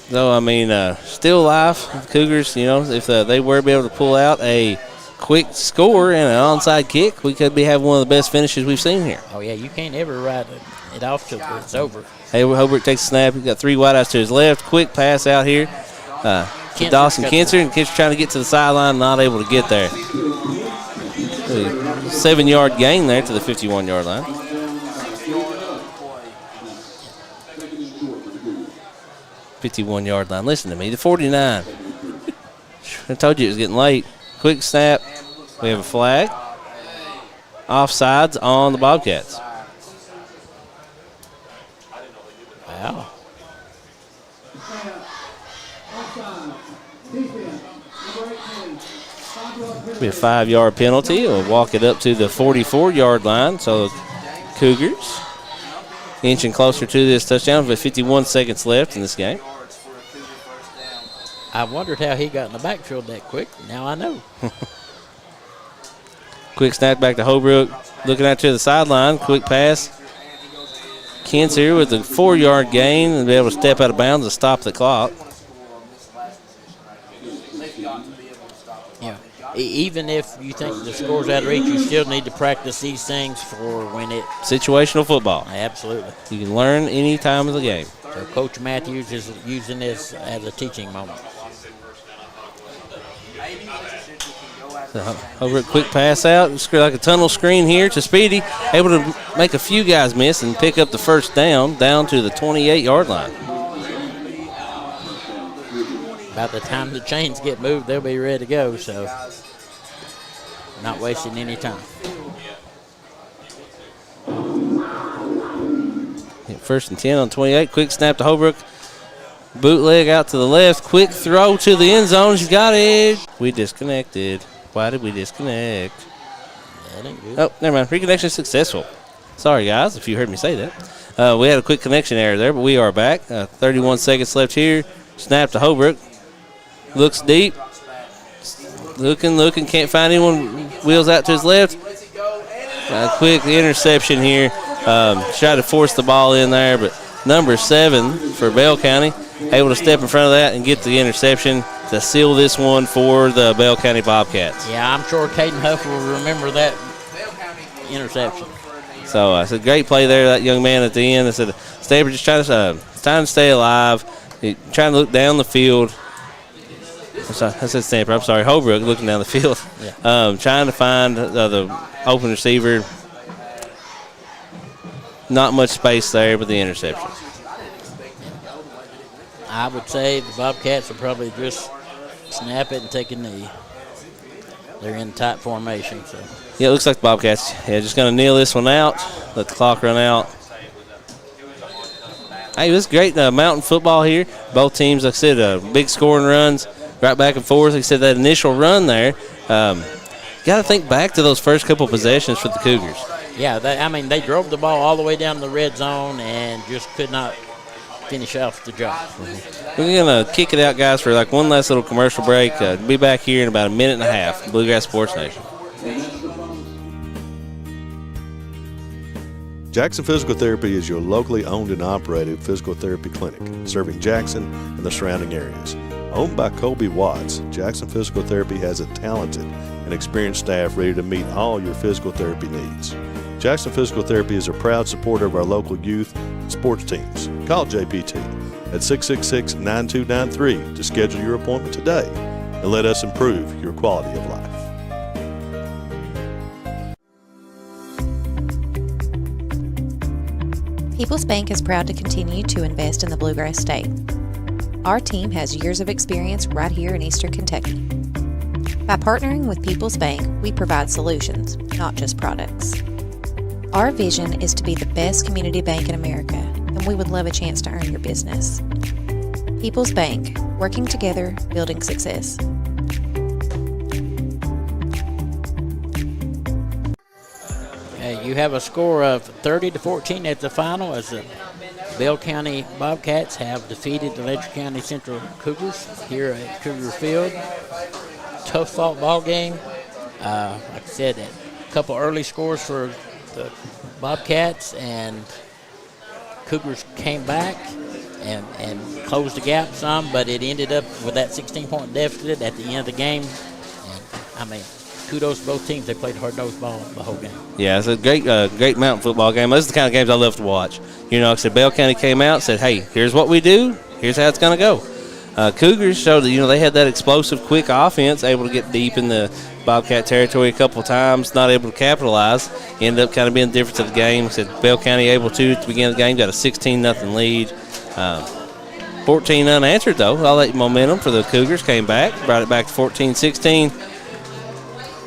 S10: So, I mean, still alive, the Cougars, you know, if they were to be able to pull out a quick score and an onside kick, we could be having one of the best finishes we've seen here.
S9: Oh, yeah, you can't ever ride it off till it's over.
S10: Hey, Holbrook takes a snap. He's got 3 wideouts to his left. Quick pass out here to Dawson Kinser. And Kinser trying to get to the sideline, not able to get there. 7-yard gain there to the 51-yard line. 51-yard line. Listen to me, the 49. I told you it was getting late. Quick snap. We have a flag. Offsides on the Bobcats.
S9: Wow.
S10: Be a 5-yard penalty. We'll walk it up to the 44-yard line. So Cougars inching closer to this touchdown with 51 seconds left in this game.
S9: I wondered how he got in the backfield that quick. Now I know.
S10: Quick snap back to Holbrook. Looking out to the sideline. Quick pass. Kinser with a 4-yard gain and be able to step out of bounds and stop the clock.
S9: Yeah. Even if you think the score's out of reach, you still need to practice these things for when it...
S10: Situational football.
S9: Absolutely.
S10: You can learn any time of the game.
S9: So Coach Matthews is using this as a teaching moment.
S10: Over a quick pass out, like a tunnel screen here to Speedy, able to make a few guys miss and pick up the first down to the 28-yard line.
S9: About the time the chains get moved, they'll be ready to go, so not wasting any time.
S10: First and 10 on 28, quick snap to Holbrook. Bootleg out to the left, quick throw to the end zone, she's got it. We disconnected. Why did we disconnect?
S9: That ain't good.
S10: Oh, never mind. Reconnection successful. Sorry, guys, if you heard me say that. We had a quick connection error there, but we are back. 31 seconds left here. Snap to Holbrook. Looks deep. Looking, can't find anyone. Wheels out to his left. Quick interception here. Tried to force the ball in there, but number 7 for Bell County able to step in front of that and get the interception to seal this one for the Bell County Bobcats.
S9: Yeah, I'm sure Caden Huff will remember that interception.
S10: So it's a great play there, that young man at the end. I said, Staber just trying to stay alive, trying to look down the field. I said Stamper, I'm sorry, Holbrook looking down the field,
S9: yeah.
S10: Trying to find the open receiver. Not much space there, but the interception.
S9: I would say the Bobcats will probably just snap it and take a knee. They're in tight formation. So.
S10: Yeah, it looks like the Bobcats. Yeah, just going to kneel this one out, let the clock run out. Hey, this is great mountain football here. Both teams, like I said, big scoring runs, right back and forth. Like I said, that initial run there, got to think back to those first couple possessions for the Cougars.
S9: Yeah, they drove the ball all the way down the red zone and just could not finish off the job.
S10: Mm-hmm. We're going to kick it out, guys, for like one last little commercial break. Be back here in about a minute and a half. Bluegrass Sports Nation.
S13: Jackson Physical Therapy is your locally owned and operated physical therapy clinic, serving Jackson and the surrounding areas. Owned by Colby Watts, Jackson Physical Therapy has a talented and experienced staff ready to meet all your physical therapy needs. Jackson Physical Therapy is a proud supporter of our local youth and sports teams. Call JPT at 666-9293 to schedule your appointment today and let us improve your quality of life.
S1: People's Bank is proud to continue to invest in the Bluegrass State. Our team has years of experience right here in Eastern Kentucky. By partnering with People's Bank, we provide solutions, not just products. Our vision is to be the best community bank in America, and we would love a chance to earn your business. People's Bank, working together, building success.
S9: You have a score of 30-14 at the final as the Bell County Bobcats have defeated the Letcher County Central Cougars here at Cougar Field. Tough fought ball game. Like I said, a couple early scores for the Bobcats, and Cougars came back and closed the gap some, but it ended up with that 16-point deficit at the end of the game. And, I mean, kudos to both teams. They played hard-nosed ball the whole game.
S10: Yeah, it's a great mountain football game. Those are the kind of games I love to watch. You know, like I said, Bell County came out and said, hey, here's what we do. Here's how it's going to go. Cougars showed that, they had that explosive, quick offense, able to get deep in the Bobcat territory a couple of times, not able to capitalize. Ended up kind of being the difference of the game. Said Bell County able to at the beginning of the game, got a 16-0 lead. 14 unanswered, though. All that momentum for the Cougars came back, brought it back to 14-16.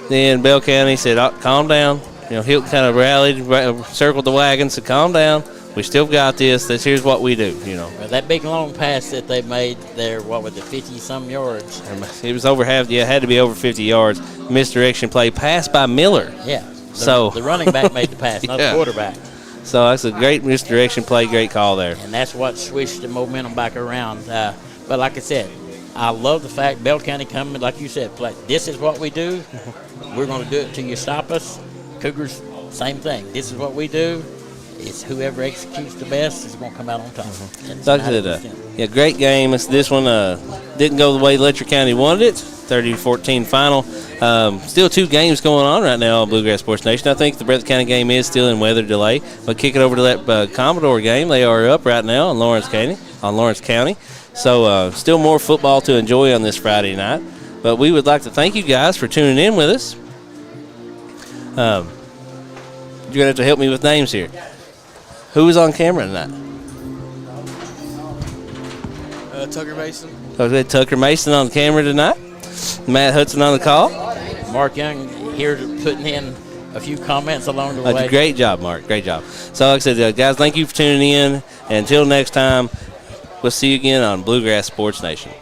S10: Then Bell County said, calm down. Hilton kind of rallied, circled the wagon, said, calm down. We still got this. Here's what we do,
S9: Well, that big long pass that they made there, 50-some yards?
S10: It was over half. Yeah, it had to be over 50 yards. Misdirection play, pass by Miller.
S9: Yeah. The running back made the pass, not the quarterback.
S10: So that's a great misdirection play, great call there.
S9: And that's what switched the momentum back around. But like I said, I love the fact Bell County coming, like you said, this is what we do. We're going to do it till you stop us. Cougars, same thing. This is what we do. It's whoever executes the best is going to come out on top.
S10: So like I said, great game. This one didn't go the way Letcher County wanted it. 30-14 final. Still 2 games going on right now on Bluegrass Sports Nation. I think the Breathitt County game is still in weather delay. But kick it over to that Commodore game. They are up right now on Lawrence County. So still more football to enjoy on this Friday night. But we would like to thank you guys for tuning in with us. You're going to have to help me with names here. Who was on camera tonight?
S12: Tucker Mason.
S10: Okay, Tucker Mason on camera tonight. Matt Hudson on the call.
S9: Mark Young here putting in a few comments along the way.
S10: Great job, Mark. Great job. So like I said, guys, thank you for tuning in. And until next time, we'll see you again on Bluegrass Sports Nation.